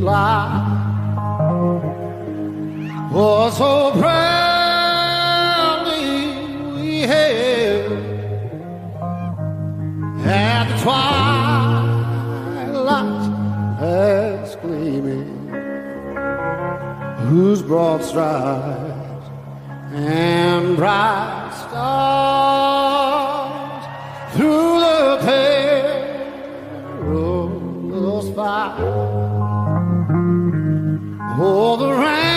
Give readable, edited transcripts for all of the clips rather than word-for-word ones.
fly. Oh, so proudly we hailed at the twilight that's gleaming, whose broad stripes and bright stars through the perilous fight. Oh, the ramparts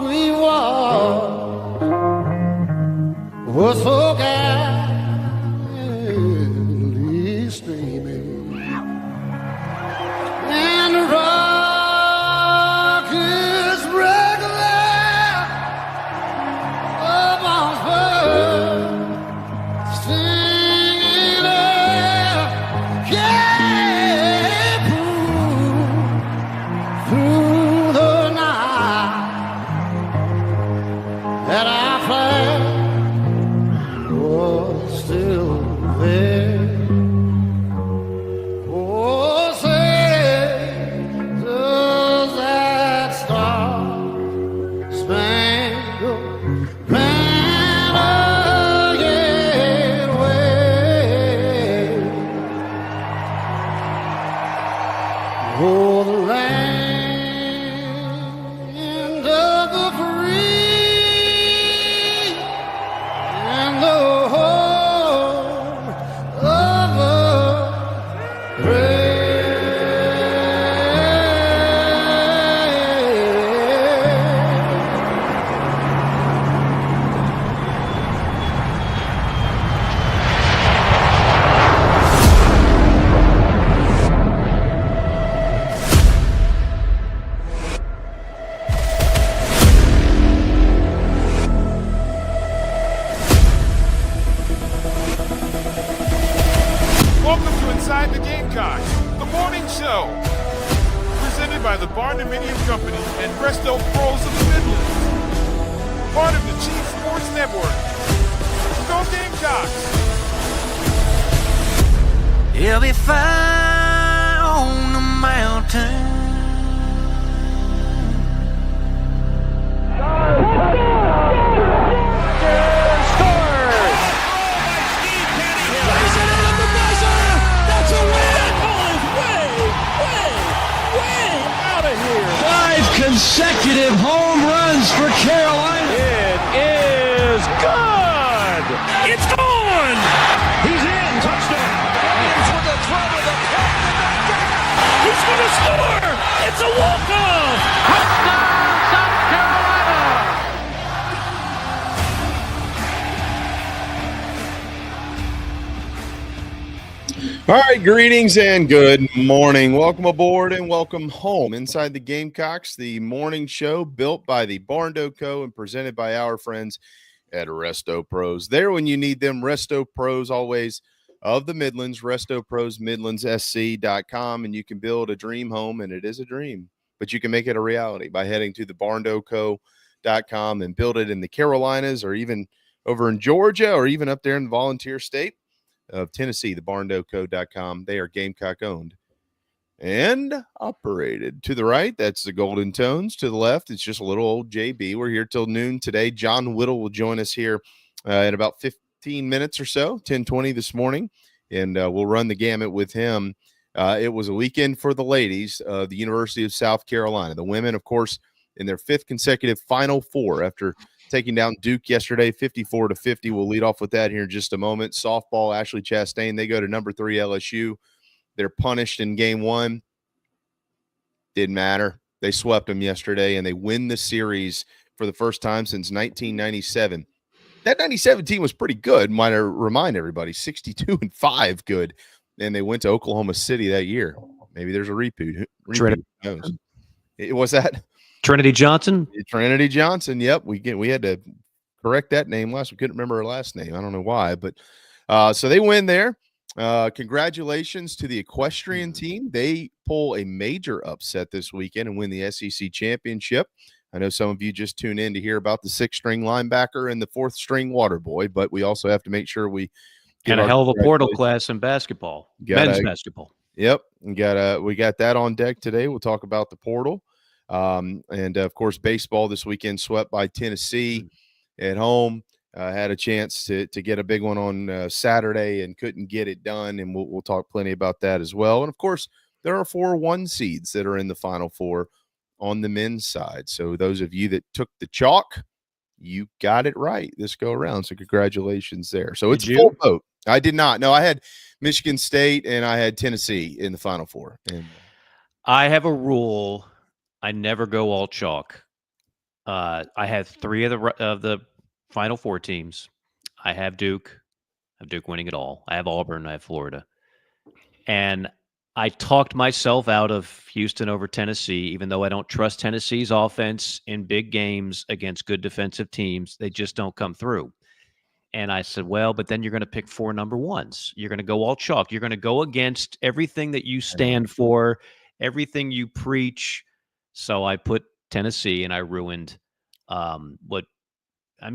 we watched were so gallantly streaming, and the rockets regular upon her singing out, yeah, through the night that our flag was still there. Oh, say, does that star-spangled banner yet wave? Oh, the land of the free and the home of the brave. Welcome to Inside the Gamecocks, the morning show. Presented by the Barndominium Company and Resto Pros of the Midlands. Part of the Chief Sports Network. Go Gamecocks! He'll be fire on the mountain. Consecutive home runs for Carolina. It is good. It's gone. He's in. Touchdown. Williams with the throw to the plate. He's going to score. It's a walk-off. Touchdown, South Carolina. All right, greetings and good morning. Welcome aboard and welcome home inside the Gamecocks, the morning show built by the Barndo Co. and presented by our friends at Resto Pros. There when you need them, Resto Pros always of the Midlands, Resto Pros, midlandssc.com, and you can build a dream home, and it is a dream, but you can make it a reality by heading to the barndoco.com and build it in the Carolinas or even over in Georgia or even up there in the Volunteer State of Tennessee, the barndoco.com. They are Gamecock owned and operated. To the right, that's the Golden Tones. To the left, it's just a little old JB. We're here till noon today. John Whittle will join us here in about 15 minutes or so, 10:20 this morning, and we'll run the gamut with him. It was a weekend for the ladies of the University of South Carolina. The women, of course, in their fifth consecutive Final Four after taking down Duke yesterday, 54-50. We'll lead off with that here in just a moment. Softball, Ashley Chastain, they go to number 3 LSU. They're punished in game one. Didn't matter. They swept them yesterday, and they win the series for the first time since 1997. That 97 team was pretty good, might I remind everybody, 62-5 good. And they went to Oklahoma City that year. Maybe there's a repeat. Who knows? What's that? Trinity Johnson. Trinity Johnson. Yep. We had to correct that name last. We couldn't remember her last name. I don't know why, but so they win there. Congratulations to the equestrian team. They pull a major upset this weekend and win the SEC championship. I know some of you just tune in to hear about the 6th-string linebacker and the 4th-string water boy, but we also have to make sure we get a hell of a portal class in basketball, men's basketball. Yep, we got that on deck today. We'll talk about the portal, and of course, baseball this weekend swept by Tennessee at home. Had a chance to get a big one on Saturday and couldn't get it done, and we'll talk plenty about that as well. And of course, there are 4 1 seeds that are in the Final Four on the men's side. So those of you that took the chalk, you got it right this go around. So congratulations there. So it's a full vote. I did not. No, I had Michigan State and I had Tennessee in the Final Four. And I have a rule. I never go all chalk. I have 3 of the Final Four teams. I have Duke. I have Duke winning it all. I have Auburn. I have Florida. And I talked myself out of Houston over Tennessee, even though I don't trust Tennessee's offense in big games against good defensive teams. They just don't come through. And I said, well, but then you're going to pick 4 number ones. You're going to go all chalk. You're going to go against everything that you stand for, everything you preach. So I put Tennessee, and I ruined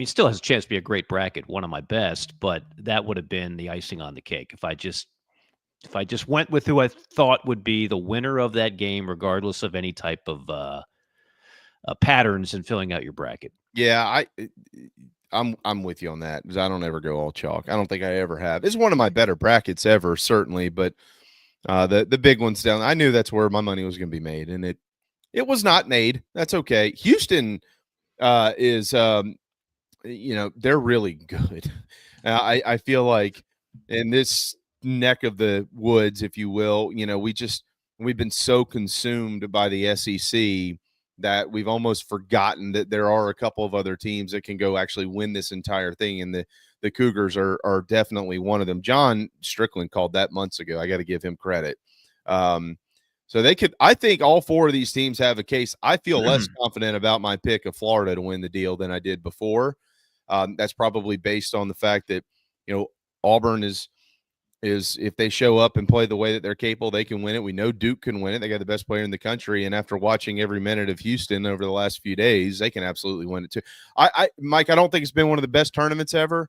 still has a chance to be a great bracket, one of my best, but that would have been the icing on the cake if I just went with who I thought would be the winner of that game, regardless of any type of patterns in filling out your bracket. Yeah, I'm with you on that because I don't ever go all chalk. I don't think I ever have. It's one of my better brackets ever, certainly, but the big ones down. I knew that's where my money was going to be made, and it was not made. That's okay. Houston is they're really good. I feel like in this neck of the woods, if you will, we've been so consumed by the SEC that we've almost forgotten that there are a couple of other teams that can go actually win this entire thing, and the Cougars are definitely one of them. John Strickland called that months ago. I got to give him credit. So they could. I think all 4 of these teams have a case. I feel less confident about my pick of Florida to win the deal than I did before. That's probably based on the fact that Auburn is if they show up and play the way that they're capable, they can win it. We know Duke can win it. They got the best player in the country. And after watching every minute of Houston over the last few days, they can absolutely win it too. Mike, I don't think it's been one of the best tournaments ever.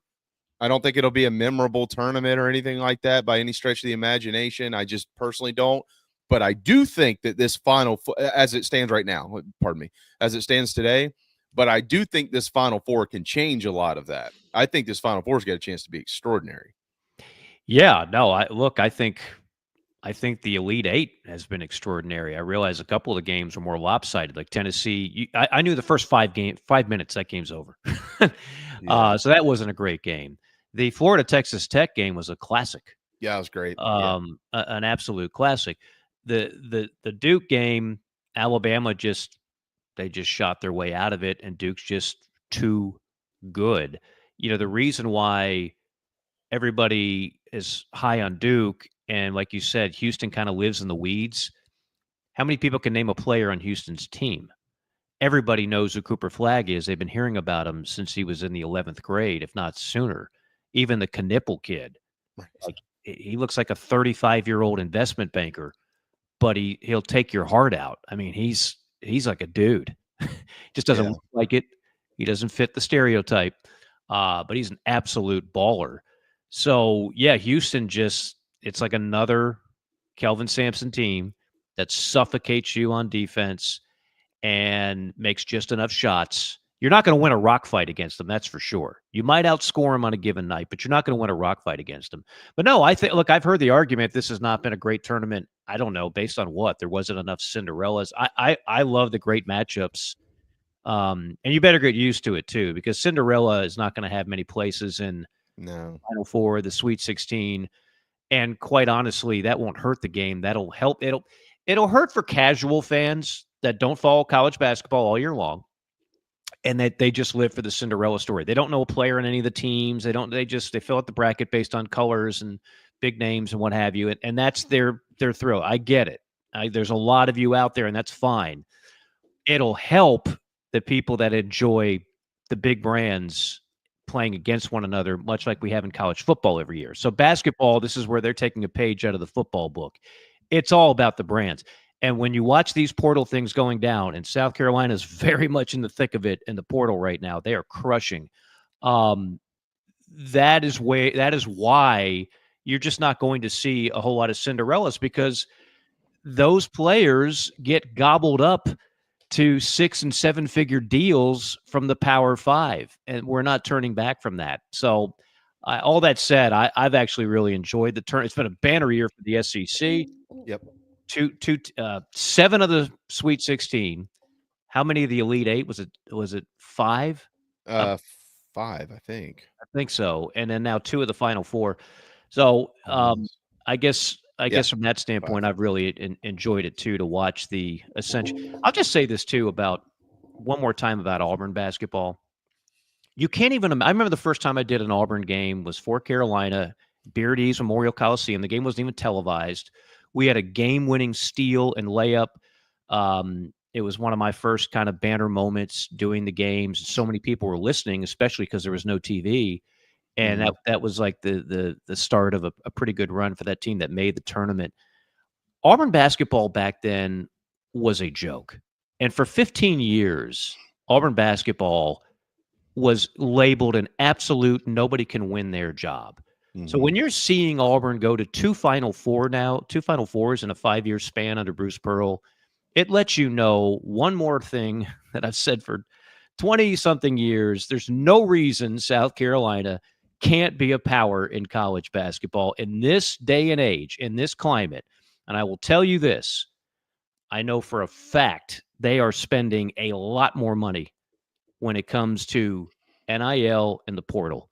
I don't think it'll be a memorable tournament or anything like that by any stretch of the imagination. I just personally don't. But I do think that this Final Four, as it stands right now, as it stands today, but I do think this Final Four can change a lot of that. I think this Final Four's got a chance to be extraordinary. Yeah, no, I think the Elite Eight has been extraordinary. I realize a couple of the games were more lopsided, like Tennessee. I knew the first 5 minutes that game's over. So that wasn't a great game. The Florida-Texas Tech game was a classic. Yeah, it was great. An absolute classic. The Duke game, Alabama they just shot their way out of it, and Duke's just too good. The reason why everybody is high on Duke, and like you said, Houston kind of lives in the weeds. How many people can name a player on Houston's team? Everybody knows who Cooper Flagg is. They've been hearing about him since he was in the 11th grade, if not sooner. Even the Knipple kid. Like, he looks like a 35-year-old investment banker, but he'll take your heart out. I mean, he's like a dude. Just doesn't look like it. He doesn't fit the stereotype, but he's an absolute baller. So, yeah, Houston it's like another Kelvin Sampson team that suffocates you on defense and makes just enough shots. You're not going to win a rock fight against them, that's for sure. You might outscore them on a given night, but you're not going to win a rock fight against them. But no, I've heard the argument this has not been a great tournament. I don't know, based on what? There wasn't enough Cinderellas. I love the great matchups. And you better get used to it, too, because Cinderella is not going to have many places in Final Four, the Sweet 16. And quite honestly, that won't hurt the game. That'll help. It'll hurt for casual fans that don't follow college basketball all year long, and that they just live for the Cinderella story. They don't know a player in any of the teams. They fill out the bracket based on colors and big names and what have you. And that's their thrill. I get it. There's a lot of you out there, and that's fine. It'll help the people that enjoy the big brands playing against one another, much like we have in college football every year. So basketball, this is where they're taking a page out of the football book. It's all about the brands. And when you watch these portal things going down, and South Carolina is very much in the thick of it in the portal right now, they are crushing. That is why you're just not going to see a whole lot of Cinderellas because those players get gobbled up to 6 and 7 figure deals from the Power Five, and we're not turning back from that. So, all that said, I've actually really enjoyed the turn. It's been a banner year for the SEC. Yep. 7 of the Sweet 16. How many of the Elite Eight was it? Was it 5? 5, I think. I think so. And then now 2 of the Final Four. So, I guess from that standpoint, I've really enjoyed it too, to watch the ascension. I'll just say this too one more time about Auburn basketball. You can't even. I remember the first time I did an Auburn game was for Carolina, Beardy's Memorial Coliseum. The game wasn't even televised. We had a game-winning steal and layup. It was one of my first kind of banner moments doing the games. So many people were listening, especially because there was no TV. And that was like the start of a pretty good run for that team that made the tournament. Auburn basketball back then was a joke. And for 15 years, Auburn basketball was labeled an absolute nobody can win their job. So when you're seeing Auburn go to 2 Final Fours in a 5-year span under Bruce Pearl, it lets you know one more thing that I've said for 20-something years. There's no reason South Carolina can't be a power in college basketball in this day and age, in this climate. And I will tell you this, I know for a fact they are spending a lot more money when it comes to NIL and the portal.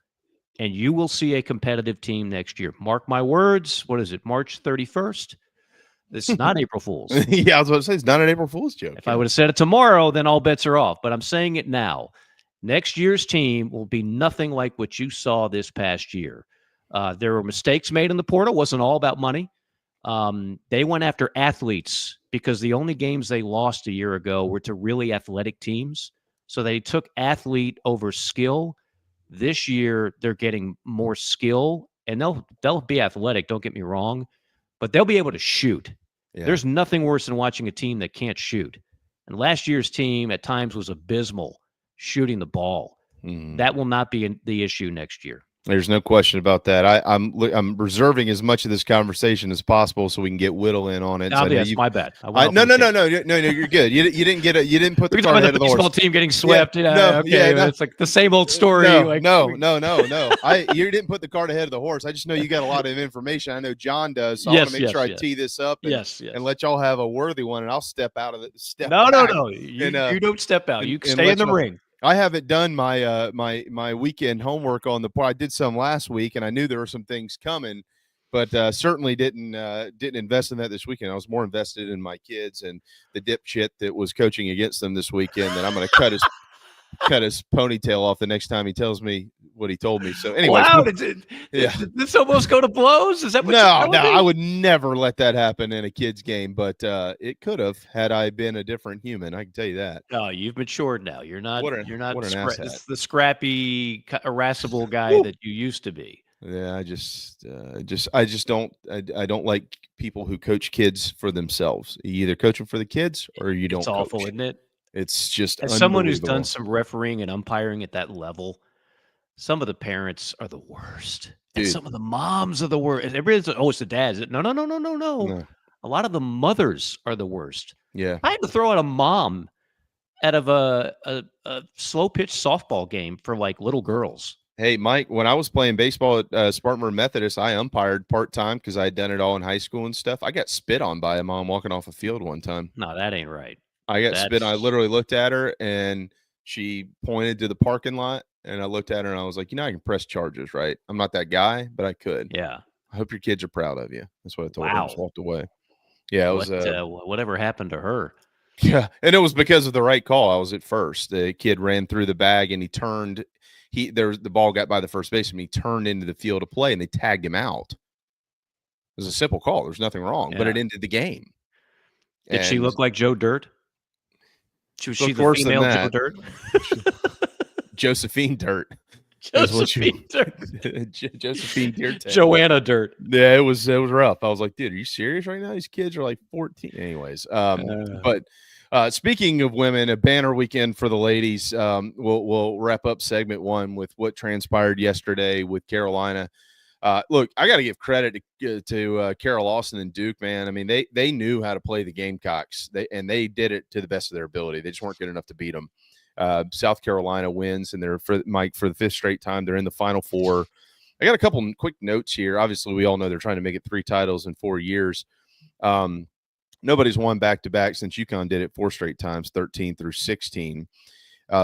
And you will see a competitive team next year. Mark my words. What is it, March 31st? This is not April Fool's. Yeah, I was about to say, it's not an April Fool's joke. If I would have said it tomorrow, then all bets are off. But I'm saying it now. Next year's team will be nothing like what you saw this past year. There were mistakes made in the portal. It wasn't all about money. They went after athletes because the only games they lost a year ago were to really athletic teams. So they took athlete over skill. This year, they're getting more skill, and they'll be athletic, don't get me wrong, but they'll be able to shoot. Yeah. There's nothing worse than watching a team that can't shoot. And last year's team at times was abysmal shooting the ball. That will not be the issue next year. There's no question about that. I'm reserving as much of this conversation as possible so we can get Whittle in on it. No, yes, my bad. No, you're good. You didn't put the cart ahead of the horse. Baseball team getting swept. Yeah, it's like the same old story. No. You didn't put the cart ahead of the horse. I just know you got a lot of information. I know John does. So I want to make sure I tee this up and let y'all have a worthy one, and I'll step out of it. No. You don't step out. You stay in the ring. I haven't done my my weekend homework on the part. I did some last week, and I knew there were some things coming, but certainly didn't invest in that this weekend. I was more invested in my kids and the dipshit that was coaching against them this weekend. And I'm going to cut his ponytail off the next time he tells me what he told me. So anyway, wow, did this almost go to blows? Is that what no? I would never let that happen in a kid's game, but it could have had I been a different human. I can tell you that. No, you've matured now. You're not. You're not the scrappy, irascible guy that you used to be. Yeah, I just don't. I don't like people who coach kids for themselves. You either coach them for the kids or you don't. It's awful, isn't it? It's just as someone who's done some refereeing and umpiring at that level. Some of the parents are the worst. And some of the moms are the worst. Everybody's it's the dads. No. A lot of the mothers are the worst. Yeah. I had to throw out a mom out of a slow pitch softball game for like little girls. Hey, Mike, when I was playing baseball at Spartanburg Methodist, I umpired part-time because I had done it all in high school and stuff. I got spit on by a mom walking off a field one time. No, that ain't right. I got spit on. I literally looked at her and she pointed to the parking lot. And I looked at her and I was like, I can press charges, right? I'm not that guy, but I could. Yeah. I hope your kids are proud of you. That's what I told her. I just walked away. Yeah, it was. Whatever happened to her? Yeah, and it was because of the right call. I was at first. The kid ran through the bag and he turned. The ball got by the first baseman. He turned into the field of play and they tagged him out. It was a simple call. There's nothing wrong, but it ended the game. Did she look like Joe Dirt? Was she the female Joe Dirt? Josephine Dirt. Josephine Dirt. Josephine Dirt. Joanna Dirt. Yeah, it was rough. I was like, dude, are you serious right now? These kids are like 14. Anyways, but speaking of women, a banner weekend for the ladies. We'll wrap up segment 1 with what transpired yesterday with Carolina. Look, I got to give credit to Carol Lawson and Duke, man. I mean, they knew how to play the Gamecocks, they did it to the best of their ability. They just weren't good enough to beat them. South Carolina wins, and they're for the fifth straight time. They're in the Final Four. I got a couple quick notes here. Obviously, we all know they're trying to make it 3 titles in 4 years. Nobody's won back-to-back since UConn did it 4 straight times, 13 through 16.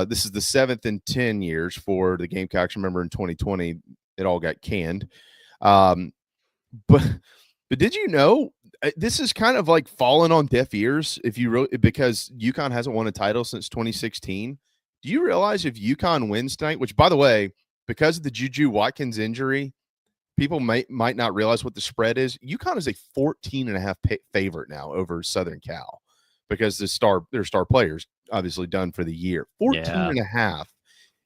This is the 7th in 10 years for the Gamecocks. Remember, in 2020, it all got canned. But did you know this is kind of like fallen on deaf ears because UConn hasn't won a title since 2016. Do you realize if UConn wins tonight, which, by the way, because of the Juju Watkins injury, people might not realize what the spread is. UConn is a 14.5 favorite now over Southern Cal because their star players obviously done for the year. 14.5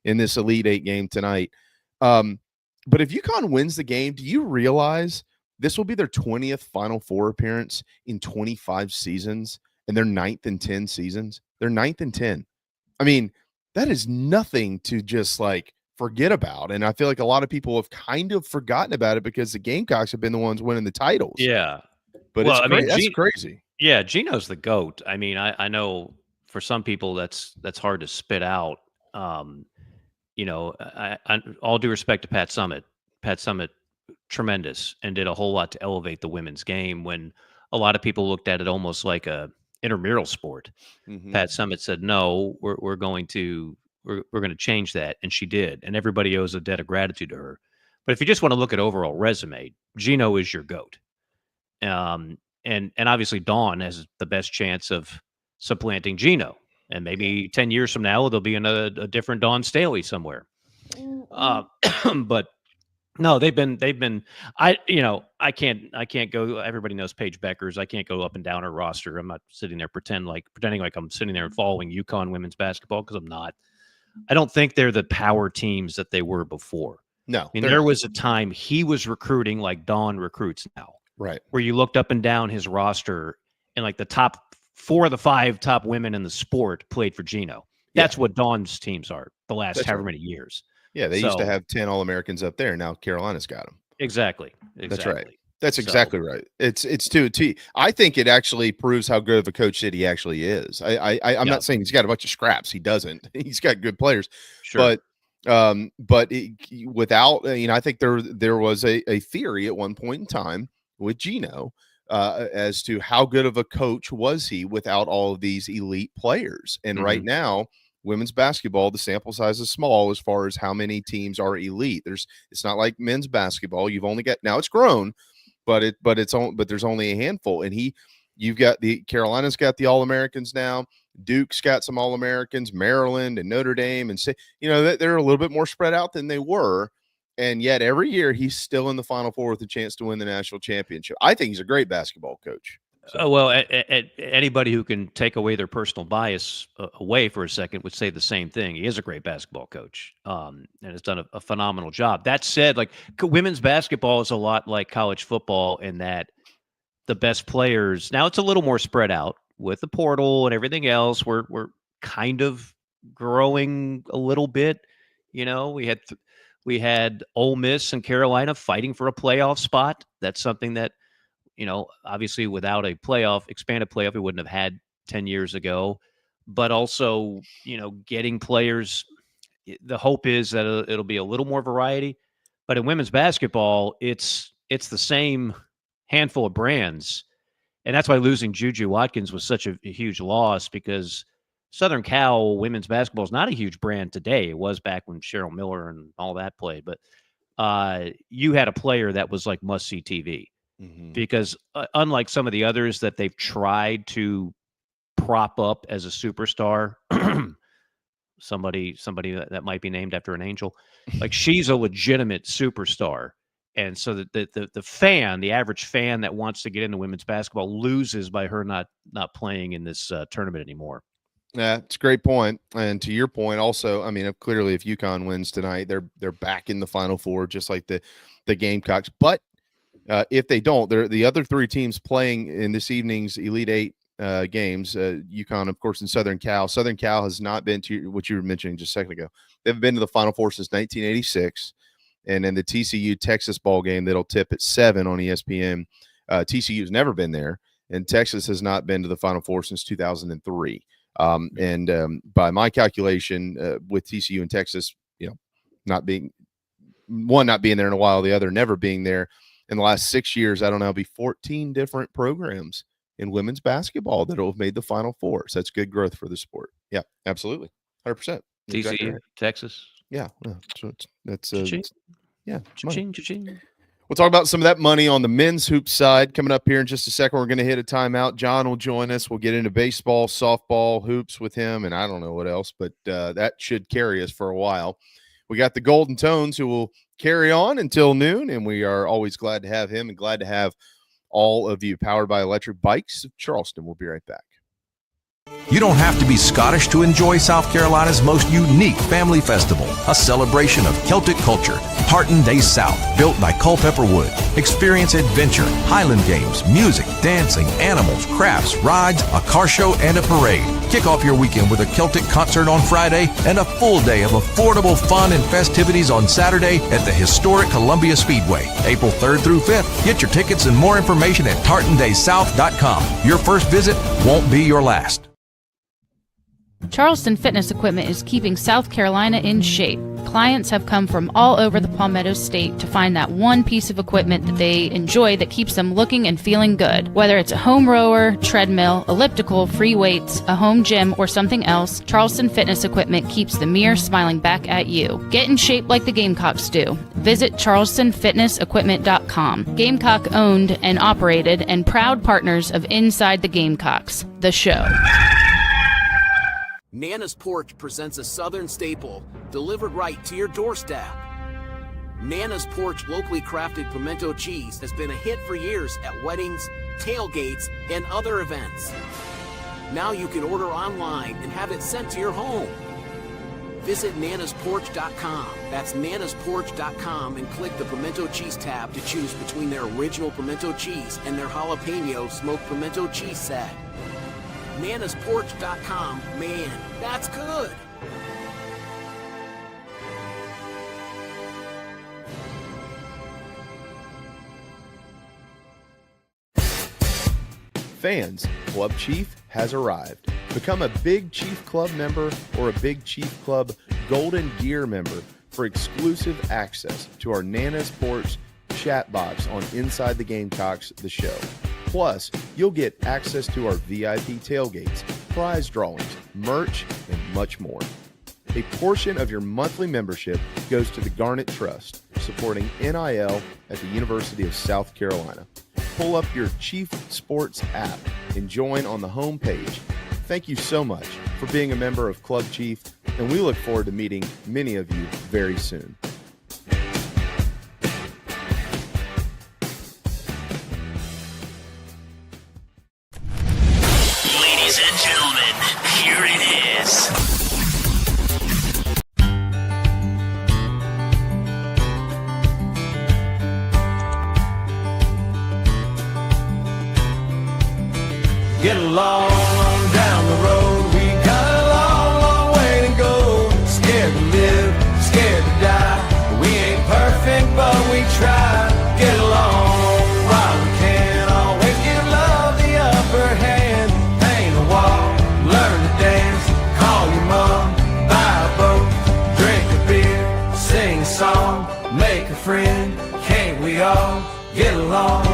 in this Elite Eight game tonight. But if UConn wins the game, do you realize this will be their 20th Final Four appearance in 25 seasons, and their 9th in 10 seasons? They're 9th in 10. I mean, that is nothing to just like forget about. And I feel like a lot of people have kind of forgotten about it because the Gamecocks have been the ones winning the titles. Yeah. But that's crazy. Yeah, Gino's the GOAT. I mean, I know for some people that's hard to spit out. You know, I all due respect to Pat Summitt, tremendous, and did a whole lot to elevate the women's game when a lot of people looked at it almost like a intramural sport. Mm-hmm. Pat Summitt said, no, we're going to change that. And she did. And everybody owes a debt of gratitude to her. But if you just want to look at overall resume, Gino is your GOAT. And obviously Dawn has the best chance of supplanting Gino. And maybe 10 years from now, there'll be a different Dawn Staley somewhere. But no, they've been, I can't go, everybody knows Paige Beckers. I can't go up and down her roster. I'm not sitting there pretending like I'm sitting there and following UConn women's basketball, because I'm not. I don't think they're the power teams that they were before. No. I mean, there was a time he was recruiting like Dawn recruits now. Right. Where you looked up and down his roster and like the top 4 of the 5 top women in the sport played for Gino. That's what Dawn's teams are the last however many years. Yeah, they used to have 10 All-Americans up there. Now Carolina's got them. Exactly. That's right. That's exactly right. It's to a T. I think it actually proves how good of a coach that he actually is. I'm not saying he's got a bunch of scraps. He doesn't. He's got good players. Sure. But without, I think there was a theory at one point in time with Gino as to how good of a coach was he without all of these elite players. And right now, women's basketball, the sample size is small as far as how many teams are elite. It's not like men's basketball. You've only got, now it's grown, but there's only a handful. And you've got Carolina's got the All-Americans now. Duke's got some All-Americans, Maryland and Notre Dame, and they're a little bit more spread out than they were. And yet every year he's still in the Final Four with a chance to win the national championship. I think he's a great basketball coach. Well, anybody who can take away their personal bias away for a second would say the same thing. He is a great basketball coach, and has done a phenomenal job. That said, like, women's basketball is a lot like college football in that the best players, now it's a little more spread out with the portal and everything else. We're kind of growing a little bit. You know, we had Ole Miss and Carolina fighting for a playoff spot. That's something that, obviously without a expanded playoff, we wouldn't have had 10 years ago. But also, getting players, the hope is that it'll be a little more variety. But in women's basketball, it's the same handful of brands. And that's why losing Juju Watkins was such a huge loss, because Southern Cal women's basketball is not a huge brand today. It was back when Cheryl Miller and all that played. But you had a player that was like must-see TV. Because unlike some of the others that they've tried to prop up as a superstar, somebody that might be named after an angel, like, she's a legitimate superstar. And so the average fan that wants to get into women's basketball loses by her not playing in this tournament anymore. Yeah, it's a great point. And to your point also, clearly if UConn wins tonight, they're back in the Final Four, just like the Gamecocks. But if they don't, the other 3 teams playing in this evening's Elite Eight games, UConn, of course, and Southern Cal. Southern Cal has not been to what you were mentioning just a second ago. They've been to the Final Four since 1986. And in the TCU Texas ball game that'll tip at 7 on ESPN, TCU's never been there, and Texas has not been to the Final Four since 2003. By my calculation, with TCU and Texas, not being there in a while, the other never being there, in the last 6 years, I don't know, it'll be 14 different programs in women's basketball that will have made the Final Four. So that's good growth for the sport. Yeah, absolutely. 100%. TCU, exactly right. Texas. Yeah. So that's yeah. Cha-ching, cha-ching. We'll talk about some of that money on the men's hoop side coming up here in just a second. We're going to hit a timeout. John will join us. We'll get into baseball, softball, hoops with him, and I don't know what else, but that should carry us for a while. We got the Golden Tones who will carry on until noon, and we are always glad to have him and glad to have all of you. Powered by Electric Bikes of Charleston. We'll be right back. You don't have to be Scottish to enjoy South Carolina's most unique family festival, a celebration of Celtic culture. Tartan Day South, built by Culpeper Wood. Experience adventure, Highland games, music, dancing, animals, crafts, rides, a car show, and a parade. Kick off your weekend with a Celtic concert on Friday and a full day of affordable fun and festivities on Saturday at the historic Columbia Speedway, April 3rd through 5th. Get your tickets and more information at tartandaysouth.com. Your first visit won't be your last. Charleston Fitness Equipment is keeping South Carolina in shape. Clients have come from all over the Palmetto State to find that one piece of equipment that they enjoy that keeps them looking and feeling good. Whether it's a home rower, treadmill, elliptical, free weights, a home gym, or something else, Charleston Fitness Equipment keeps the mirror smiling back at you. Get in shape like the Gamecocks do. Visit charlestonfitnessequipment.com. Gamecock owned and operated and proud partners of Inside the Gamecocks, the show. Nana's Porch presents a Southern staple delivered right to your doorstep. Nana's Porch locally crafted pimento cheese has been a hit for years at weddings, tailgates, and other events. Now you can order online and have it sent to your home. Visit nanasporch.com. That's nanasporch.com and click the pimento cheese tab to choose between their original pimento cheese and their jalapeno smoked pimento cheese set. nanasporch.com, man, that's good. Fans, Club Chief has arrived. Become a Big Chief Club member or a Big Chief Club Golden Gear member for exclusive access to our Nana's Porch chat box on Inside the Gamecocks The Show. Plus, you'll get access to our VIP tailgates, prize drawings, merch, and much more. A portion of your monthly membership goes to the Garnet Trust, supporting NIL at the University of South Carolina. Pull up your Chief Sports app and join on the home page. Thank you so much for being a member of Club Chief, and we look forward to meeting many of you very soon. Ladies and gentlemen, here it is. Get along on down the road. We got a long, long way to go. Scared to live, scared to die. We ain't perfect, but we try. Get along while we can. Always give love the upper hand. Paint a wall, learn to dance. Call your mom, buy a boat, drink a beer, sing a song, make a friend. Can't we all get along?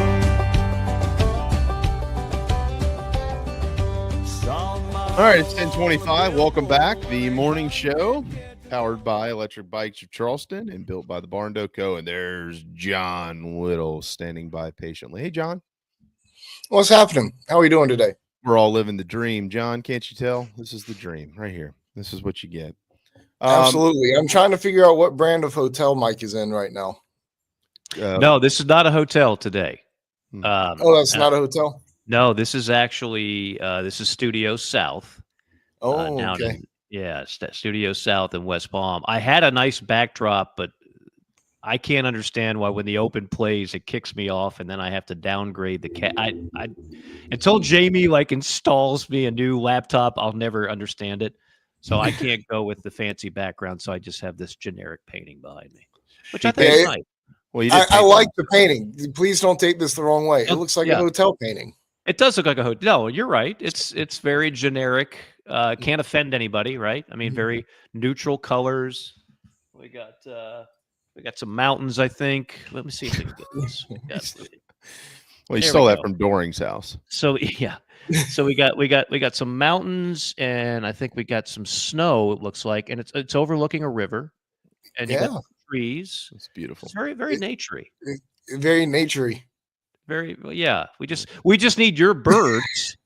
All right, it's 10:25. Welcome back. The morning show, powered by Electric Bikes of Charleston and built by the Barn Co. And there's John Whittle standing by patiently. Hey, John. What's happening? How are you doing today? We're all living the dream. John, can't you tell? This is the dream right here. This is what you get. Absolutely. I'm trying to figure out what brand of hotel Mike is in right now. No, this is not a hotel today. That's not a hotel? No, this is actually this is Studio South. Okay. Studio South in West Palm. I had a nice backdrop, but I can't understand why when the open plays, it kicks me off, and then I have to downgrade the I until Jamie installs me a new laptop, I'll never understand it. So I can't go with the fancy background. So I just have this generic painting behind me. which I think is nice. Well, you I like the painting. Please don't take this the wrong way. It looks like a hotel painting. It does look like a hotel. No, you're right. It's very generic. Can't offend anybody, right? I mean, very neutral colors. We got some mountains, I think. Let me see if we can get this. Well, you stole that from Doring's house. So yeah. So we got some mountains, and I think we got some snow, it looks like, and it's overlooking a river, and you got trees. It's beautiful. It's very, very naturey. Very naturey. Very well, yeah. We just need your birds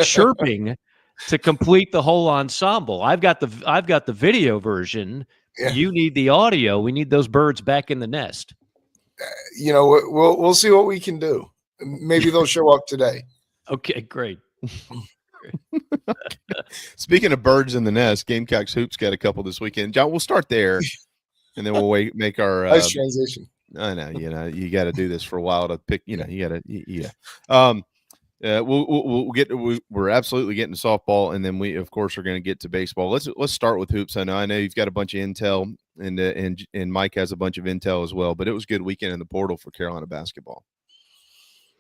chirping to complete the whole ensemble. I've got the video version. Yeah. You need the audio. We need those birds back in the nest. We'll see what we can do. Maybe they'll show up today. Okay, great. Speaking of birds in the nest, Gamecocks hoops got a couple this weekend. John, we'll start there, and then we'll make our nice transition. I know, you got to do this for a while to pick. You got to, yeah. We're absolutely getting to softball, and then we, of course, are going to get to baseball. Let's start with hoops. I know you've got a bunch of intel, and Mike has a bunch of intel as well. But it was a good weekend in the portal for Carolina basketball.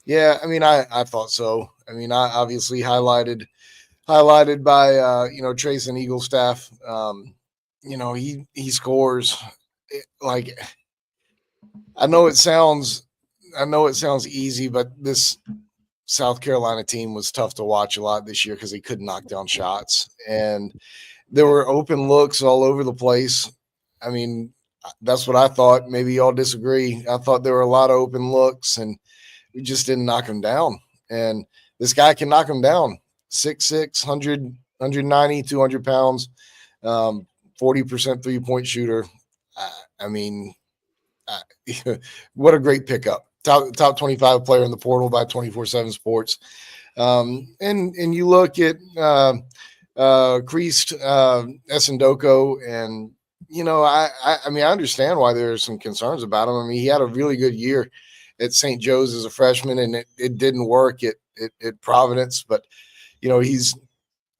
Yeah, I mean, I thought so. I mean, I obviously highlighted by Trayson Eaglestaff. He scores like. I know it sounds easy, but this South Carolina team was tough to watch a lot this year because they couldn't knock down shots, and there were open looks all over the place. I mean, that's what I thought. Maybe y'all disagree. I thought there were a lot of open looks, and we just didn't knock him down. And this guy can knock him down. 6'6", 190, 200 pounds, 40% 3-point shooter. I mean, what a great pickup. Top 25 player in the portal by 24/7 Sports. And you look at Creased Essendoko, and I mean, I understand why there's some concerns about him. I mean, he had a really good year at St. Joe's as a freshman, and it didn't work at Providence. But he's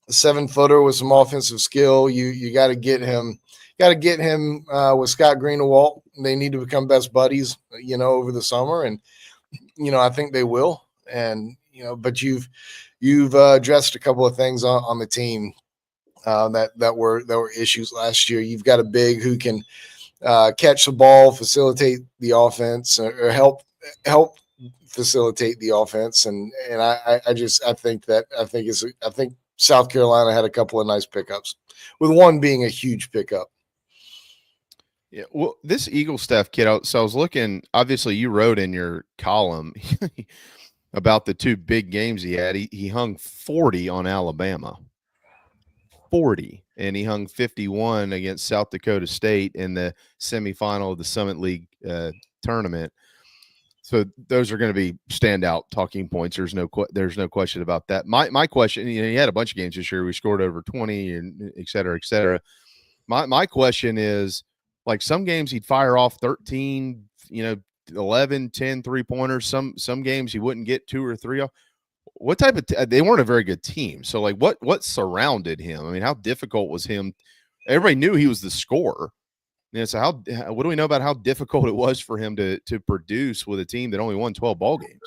a 7-footer with some offensive skill. You got to get him. Got to get him with Scott Greenawalt. They need to become best buddies, over the summer, and I think they will. And but you've addressed a couple of things on the team that were issues last year. You've got a big who can catch the ball, facilitate the offense, or help facilitate the offense. And I think South Carolina had a couple of nice pickups, with one being a huge pickup. Yeah, well, this Eaglestaff kid, so I was looking, obviously you wrote in your column about the two big games he had. He hung 40 on Alabama. 40. And he hung 51 against South Dakota State in the semifinal of the Summit League tournament. So those are going to be standout talking points. There's no question about that. My question, he had a bunch of games this year. We scored over 20 and et cetera, et cetera. My question is, like, some games he'd fire off 13, 11, 10 3-pointers. Some games he wouldn't get 2 or 3 off. What type of they weren't a very good team. So, like, what surrounded him? I mean, how difficult was him? Everybody knew he was the scorer. So what do we know about how difficult it was for him to produce with a team that only won 12 ball games?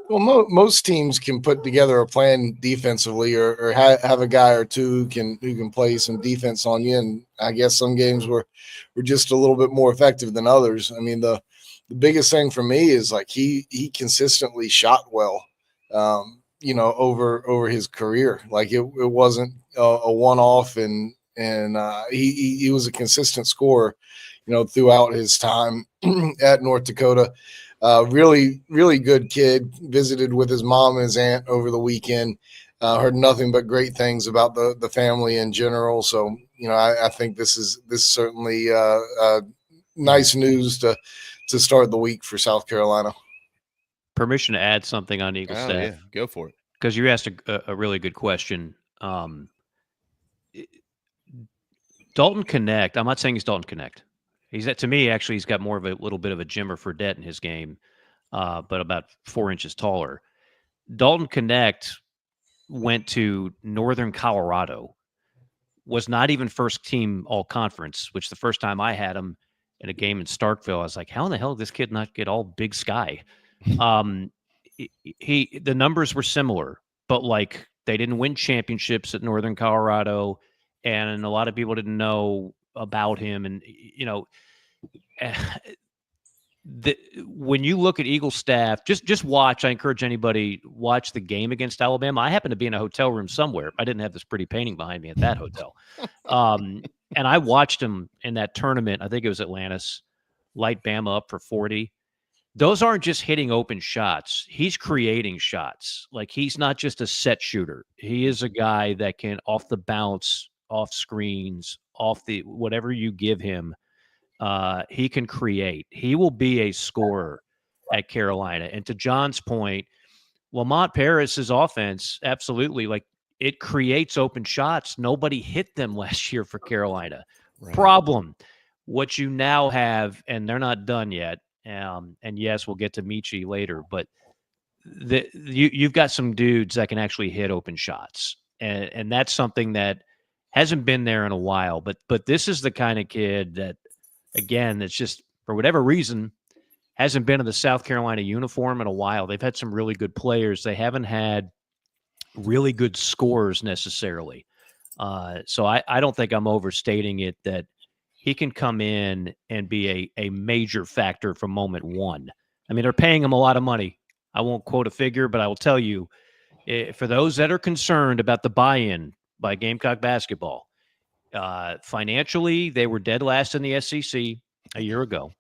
Well, most teams can put together a plan defensively, or have a guy or two who can play some defense on you. And I guess some games were just a little bit more effective than others. I mean, the biggest thing for me is, like, he consistently shot well, over his career. Like, it wasn't a one-off, and he was a consistent scorer, throughout his time at North Dakota. Really, really good kid. Visited with his mom and his aunt over the weekend. Heard nothing but great things about the family in general. So, I think this is certainly nice news to start the week for South Carolina. Permission to add something on Eaglestaff? Oh, yeah, go for it. Because you asked a really good question. Dalton Connect. I'm not saying he's Dalton Connect. To me, actually, he's got more of a little bit of a Jimmer Fredette in his game, but about 4 inches taller. Dalton Connect went to Northern Colorado, was not even first team all conference, which the first time I had him, in a game in Starkville. I was like, how in the hell did this kid not get all Big Sky? The numbers were similar, but like they didn't win championships at Northern Colorado, and a lot of people didn't know about him. And when you look at Eagle staff, just watch. I encourage anybody watch the game against Alabama. I happened to be in a hotel room somewhere. I didn't have this pretty painting behind me at that hotel, and I watched him in that tournament. I think it was Atlantis, light Bama up for 40. Those aren't just hitting open shots. He's creating shots. Like, he's not just a set shooter. He is a guy that can, off the bounce, off screens, off the whatever you give him, he can create. He will be a scorer at Carolina. And to John's point, Lamont Paris's offense, absolutely, like, it creates open shots. Nobody hit them last year for Carolina. Right. Problem. What you now have, and they're not done yet, and yes, we'll get to Meechie later, but you've got some dudes that can actually hit open shots, and that's something that hasn't been there in a while. But this is the kind of kid that, again, that's just, for whatever reason, hasn't been in the South Carolina uniform in a while. They've had some really good players. They haven't had really good scorers necessarily. So I don't think I'm overstating it that he can come in and be a major factor from moment one. I mean, they're paying him a lot of money. I won't quote a figure, but I will tell you, for those that are concerned about the buy-in by Gamecock basketball, financially, they were dead last in the SEC a year ago.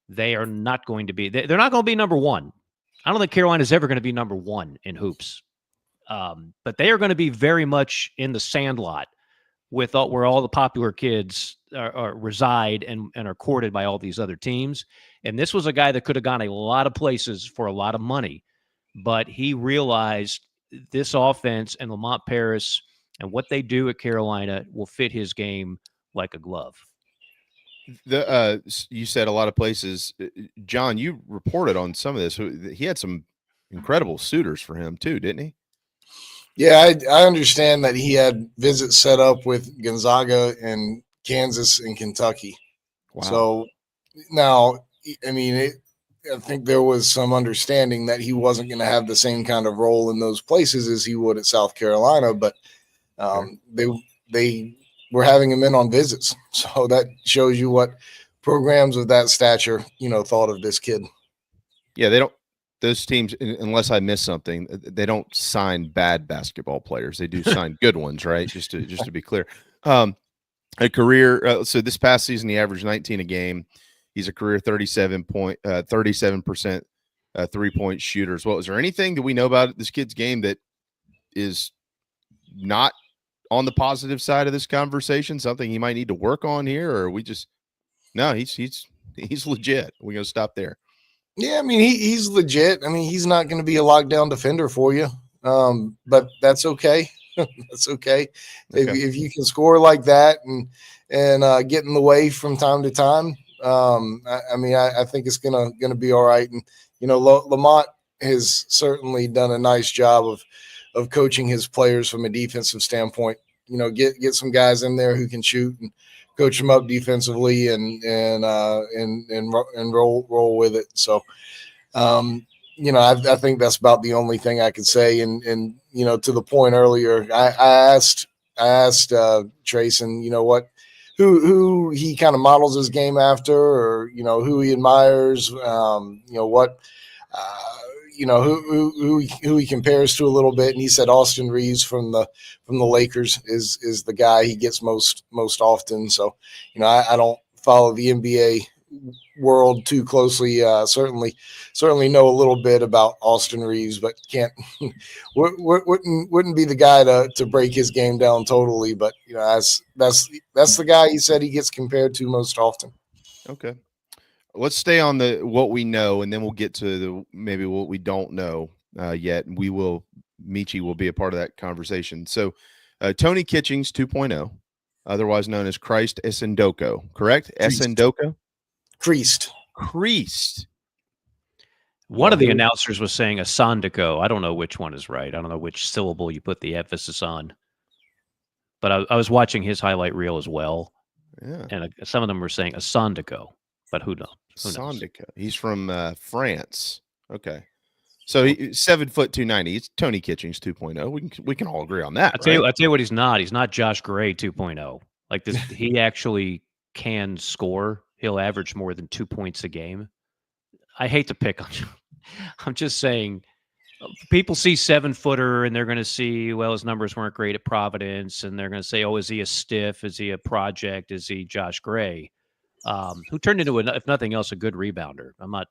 They are not going to be – they're not going to be number one. I don't think Carolina's ever going to be number one in hoops. But they are going to be very much in the sandlot with where all the popular kids reside and are courted by all these other teams. And this was a guy that could have gone a lot of places for a lot of money, but he realized this offense and Lamont Paris and what they do at Carolina will fit his game like a glove. You said a lot of places. John, you reported on some of this. He had some incredible suitors for him too, didn't he? Yeah, I understand that he had visits set up with Gonzaga and Kansas and Kentucky. Wow. So now, I mean, I think there was some understanding that he wasn't going to have the same kind of role in those places as he would at South Carolina, but they were having him in on visits. So that shows you what programs of that stature, thought of this kid. Yeah, they don't. Those teams, unless I miss something, they don't sign bad basketball players. They do sign good ones, right? Just to be clear. A career. So this past season, he averaged 19 a game. He's a career 37% 3-point shooters. Well, is there anything that we know about this kid's game that is not on the positive side of this conversation? Something he might need to work on here, or we just no? He's legit. We're gonna stop there. Yeah, I mean, he's legit. I mean, he's not going to be a lockdown defender for you, but that's okay. That's okay. If you can score like that and get in the way from time to time, I think it's gonna be all right. And Lamont has certainly done a nice job of coaching his players from a defensive standpoint. Get some guys in there who can shoot and coach them up defensively and roll with it. So, I think that's about the only thing I could say. And to the point earlier, I asked Trayson, who he kind of models his game after, or who he admires, who he compares to a little bit, and he said Austin Reeves from the Lakers is the guy he gets most often. So, I don't follow the NBA world too closely. Certainly know a little bit about Austin Reeves, but wouldn't be the guy to break his game down totally. But that's the guy he said he gets compared to most often. Okay. Let's stay on what we know, and then we'll get to maybe what we don't know yet. And Meechie will be a part of that conversation. So Tony Kitchings 2.0, otherwise known as Christ Esendoko, correct? Esendoko? Creased. One of the announcers was saying Asandiko. I don't know which one is right. I don't know which syllable you put the emphasis on. But I was watching his highlight reel as well. Yeah. And some of them were saying Asandiko. but who knows? Who knows? Sandico. He's from France. Okay. So he's 7 foot 290. It's Tony Kitchings 2.0. We can all agree on that. I tell you what he's not. He's not Josh Gray 2.0. Like this, he actually can score. He'll average more than 2 points a game. I hate to pick on you. I'm just saying, people see 7-footer and they're going to see, well, his numbers weren't great at Providence, and they're going to say, oh, is he a stiff? Is he a project? Is he Josh Gray, who turned into, if nothing else, a good rebounder? I'm not,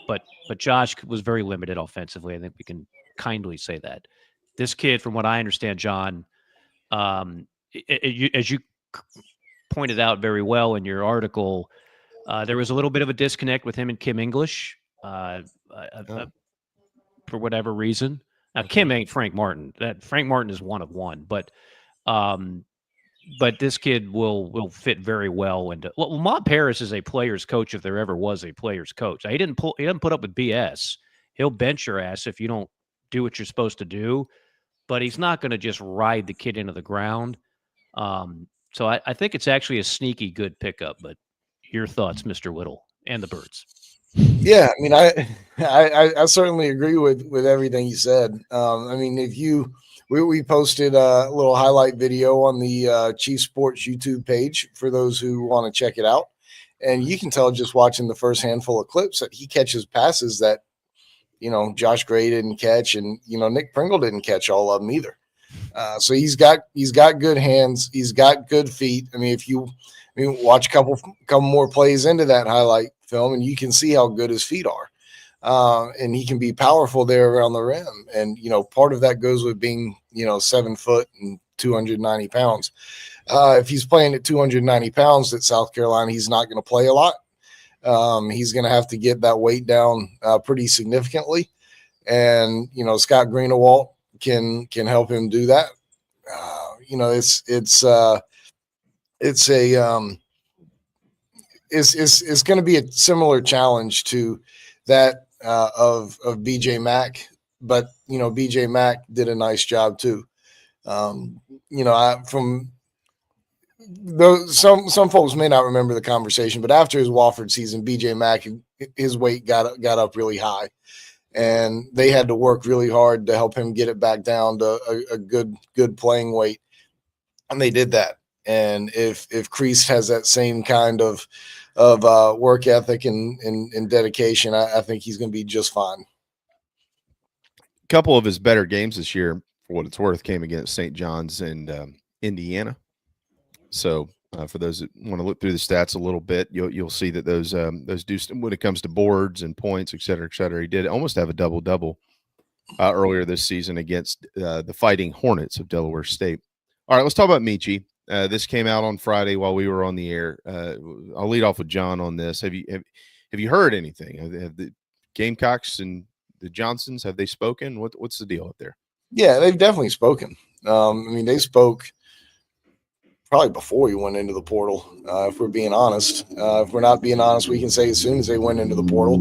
but Josh was very limited offensively. I think we can kindly say that. This kid, from what I understand, John, as you pointed out very well in your article, there was a little bit of a disconnect with him and Kim English for whatever reason. Now, Kim ain't Frank Martin. Frank Martin is one of one, but this kid will fit very well into. Well, Lamont Paris is a player's coach if there ever was a player's coach. He didn't put up with BS. He'll bench your ass if you don't do what you're supposed to do, but he's not going to just ride the kid into the ground. So I think it's actually a sneaky good pickup. But your thoughts, Mr. Whittle and the Birds? Yeah, I mean, I certainly agree with everything you said. I mean, we posted a little highlight video on the Chief Sports YouTube page for those who want to check it out, and you can tell just watching the first handful of clips that he catches passes that Josh Gray didn't catch, and Nick Pringle didn't catch all of them either. So he's got good hands, he's got good feet. I mean, watch a couple more plays into that highlight film, and you can see how good his feet are. And he can be powerful there around the rim. And, part of that goes with being, 7 foot and 290 pounds. If he's playing at 290 pounds at South Carolina, he's not going to play a lot. He's going to have to get that weight down pretty significantly. And, Scott Greenawalt can help him do that. It's going to be a similar challenge to that of BJ Mack, but BJ Mack did a nice job too. Some folks may not remember the conversation, but after his Wofford season, BJ Mack, his weight got up really high, and they had to work really hard to help him get it back down to a good playing weight, and they did that. And if Kreese has that same kind of work ethic and dedication, I think he's going to be just fine. A couple of his better games this year, for what it's worth, came against St. John's and Indiana. So for those that want to look through the stats a little bit, you'll see that those do, when it comes to boards and points, et cetera, he did almost have a double-double earlier this season against the Fighting Hornets of Delaware State. All right, let's talk about Meechie. This came out on Friday while we were on the air. I'll lead off with John on this. Have you heard anything? Have the Gamecocks and the Johnsons, have they spoken? What's the deal up there? Yeah, they've definitely spoken. They spoke probably before he went into the portal, if we're being honest. If we're not being honest, we can say as soon as they went into the portal.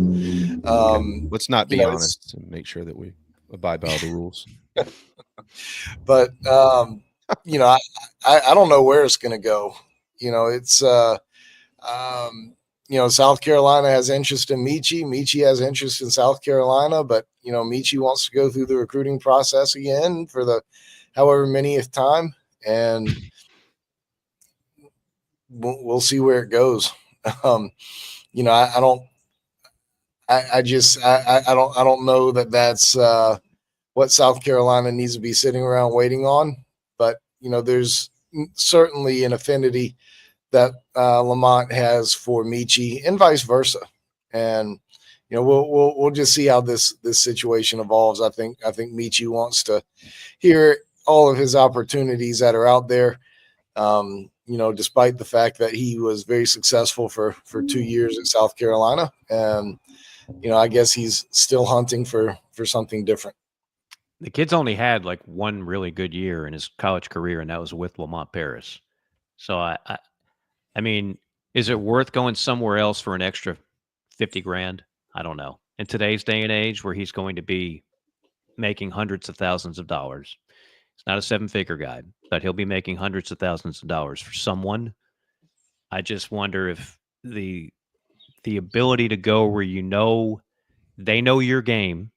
Okay. Let's not be honest and make sure that we abide by all the rules. But I don't know where it's going to go. South Carolina has interest in Meechie. Meechie has interest in South Carolina, but Meechie wants to go through the recruiting process again for the however manyth time, and we'll see where it goes. I don't know that that's what South Carolina needs to be sitting around waiting on. But, there's certainly an affinity that Lamont has for Meechie and vice versa. And, we'll just see how this situation evolves. I think Meechie wants to hear all of his opportunities that are out there, despite the fact that he was very successful for 2 years at South Carolina. And, I guess he's still hunting for something different. The kid's only had like one really good year in his college career, and that was with Lamont Paris. So I mean, is it worth going somewhere else for an extra $50,000? I don't know. In today's day and age, where he's going to be making hundreds of thousands of dollars, he's not a 7-figure guy, but he'll be making hundreds of thousands of dollars for someone. I just wonder if the the ability to go where they know your game,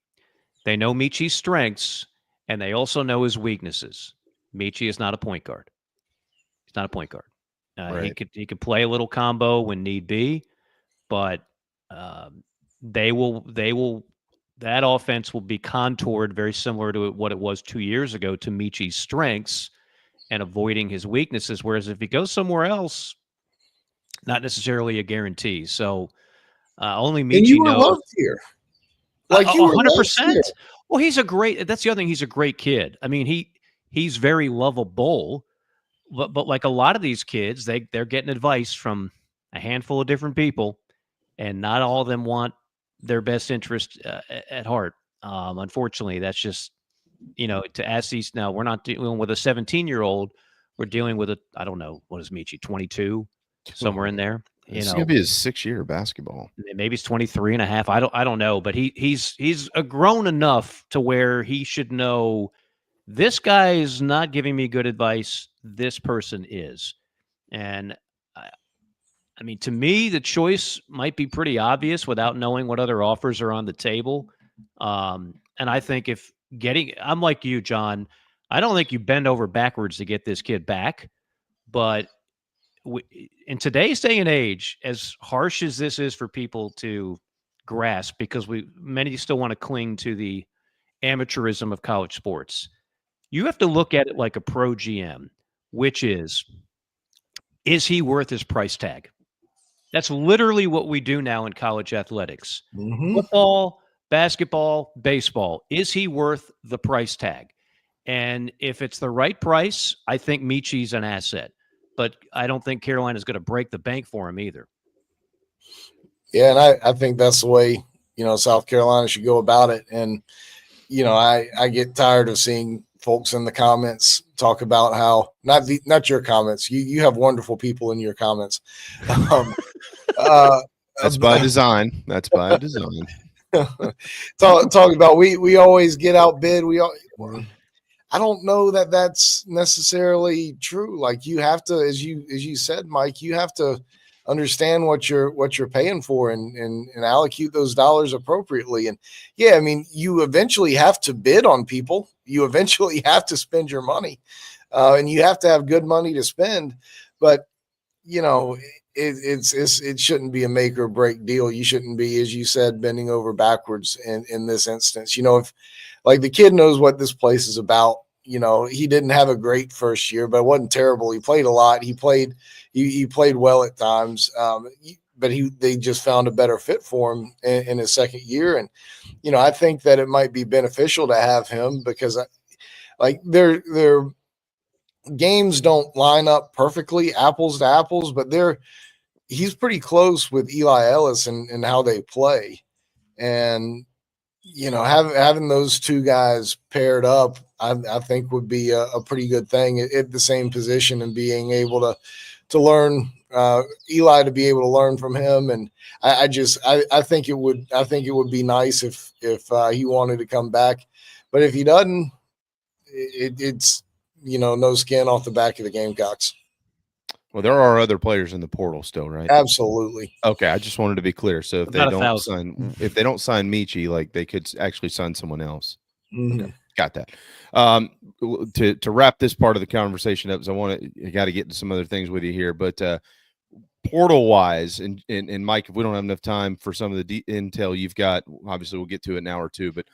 they know Meechie's strengths, and they also know his weaknesses. Meechie is not a point guard. He's not a point guard. Right. He could play a little combo when need be, but they will that offense will be contoured very similar to what it was 2 years ago to Meechie's strengths and avoiding his weaknesses. Whereas if he goes somewhere else, not necessarily a guarantee. So only Meechie And you were knows. loved here. Like you were 100%. Well, that's the other thing. He's a great kid. I mean, he's very lovable, but like a lot of these kids, they're getting advice from a handful of different people, and not all of them want their best interest at heart. Unfortunately, that's just, to ask these now, we're not dealing with a 17-year-old. We're dealing with I don't know, what is Meechie, 22, somewhere in there. It's going to be his 6th year of basketball. Maybe it's 23 and a half. I don't know, but he's a grown enough to where he should know this guy is not giving me good advice. This person is. And I mean, to me, the choice might be pretty obvious without knowing what other offers are on the table. And I think I'm like you, John, I don't think you bend over backwards to get this kid back. But in today's day and age, as harsh as this is for people to grasp, because many still want to cling to the amateurism of college sports, you have to look at it like a pro GM, which is he worth his price tag? That's literally what we do now in college athletics. Mm-hmm. Football, basketball, baseball. Is he worth the price tag? And if it's the right price, I think Meechie's an asset. But I don't think Carolina's going to break the bank for him either. Yeah, and I think that's the way, South Carolina should go about it. And, I get tired of seeing folks in the comments talk about how not your comments. You have wonderful people in your comments. That's by design. That's by design. Talk about we always get outbid. I don't know that that's necessarily true. Like you have to, as you said, Mike, you have to understand what you're paying for and allocate those dollars appropriately. And yeah, I mean, you eventually have to bid on people. You eventually have to spend your money, and you have to have good money to spend. But it shouldn't be a make or break deal. You shouldn't be, as you said, bending over backwards in this instance. If like the kid knows what this place is about. He didn't have a great first year, but it wasn't terrible. He played a lot. He played well at times. But they just found a better fit for him in his second year. And, I think that it might be beneficial to have him because their games don't line up perfectly apples to apples, but he's pretty close with Eli Ellis and how they play. And, having those two guys paired up, I think would be a pretty good thing at the same position, and being able to learn Eli, to be able to learn from him. And I think it would be nice if he wanted to come back, but if he doesn't, it's no skin off the back of the Gamecocks. Well, there are other players in the portal still, right? Absolutely. Okay, I just wanted to be clear. So if they don't sign Meechie, like they could actually sign someone else. Mm-hmm. Okay, got that. To wrap this part of the conversation up, because I got to get into some other things with you here, but portal wise, and Mike, if we don't have enough time for some of the intel you've got, obviously we'll get to it in an hour or two. But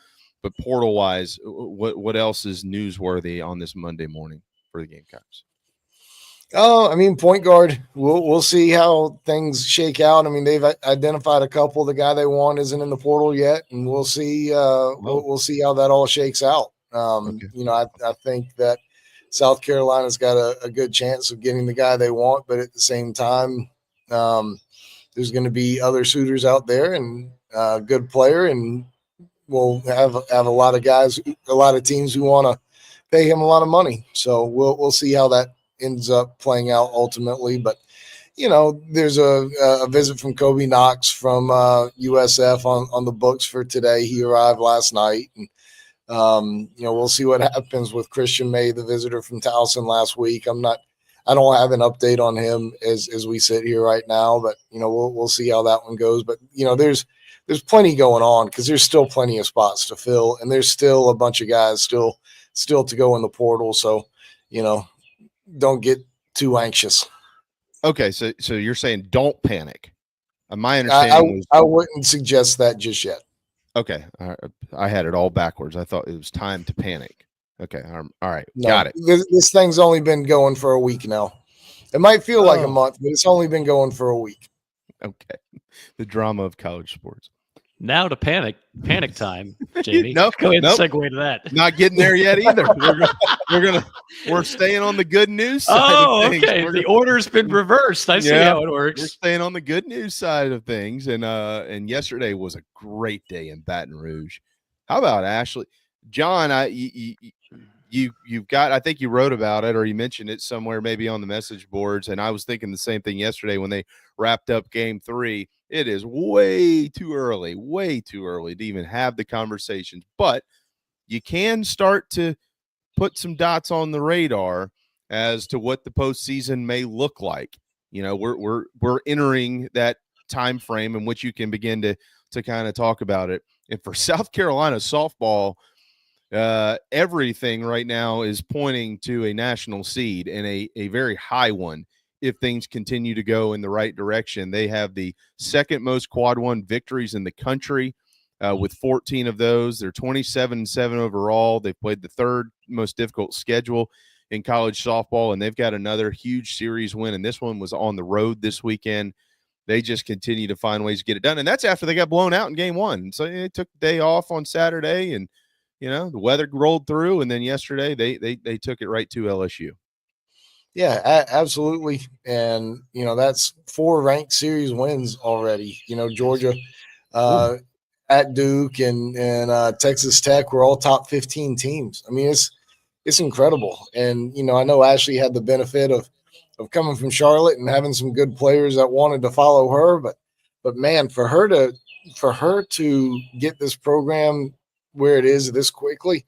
portal wise, what else is newsworthy on this Monday morning for the Gamecocks? Oh, I mean, point guard. We'll see how things shake out. I mean, they've identified a couple. The guy they want isn't in the portal yet, and we'll see. We'll see how that all shakes out. Okay. I think that South Carolina's got a good chance of getting the guy they want, but at the same time, there's going to be other suitors out there, and a good player, and we'll have a lot of guys, a lot of teams who want to pay him a lot of money. So we'll see how that ends up playing out ultimately. But there's a visit from Kobe Knox from USF on the books for today. He arrived last night, and we'll see what happens with Christian May, the visitor from Towson last week. I'm I don't have an update on him as we sit here right now, but we'll see how that one goes. But there's plenty going on because there's still plenty of spots to fill, and there's still a bunch of guys still to go in the portal. So don't get too anxious. Okay, so you're saying don't panic. My understanding I wouldn't suggest that just yet. Okay, I had it all backwards. I thought it was time to panic. Okay, all right, no, got it. This thing's only been going for a week now. It might feel like a month, but it's only been going for a week. Okay, the drama of college sports. Now to panic time, Jamie. Go ahead and segue to that. Not getting there yet either. We're staying on the good news side. Oh, okay. The order's been reversed. I see how it works. We're staying on the good news side of things, and yesterday was a great day in Baton Rouge. How about Ashley, John? You've got. I think you wrote about it or you mentioned it somewhere, maybe on the message boards. And I was thinking the same thing yesterday when they wrapped up Game 3. It is way too early to even have the conversations, but you can start to put some dots on the radar as to what the postseason may look like. We're entering that time frame in which you can begin to kind of talk about it. And for South Carolina softball, everything right now is pointing to a national seed and a very high one. If things continue to go in the right direction, they have the second most quad one victories in the country with 14 of those. They're 27-7 overall. They've played the third most difficult schedule in college softball, and they've got another huge series win, and this one was on the road this weekend. They just continue to find ways to get it done, and that's after they got blown out in Game 1. So they took the day off on Saturday, and the weather rolled through, and then yesterday they took it right to LSU. Yeah, absolutely. And, that's 4 ranked series wins already. Georgia at Duke and Texas Tech were all top 15 teams. I mean, it's incredible. And, I know Ashley had the benefit of coming from Charlotte and having some good players that wanted to follow her. But man, for her to get this program where it is this quickly,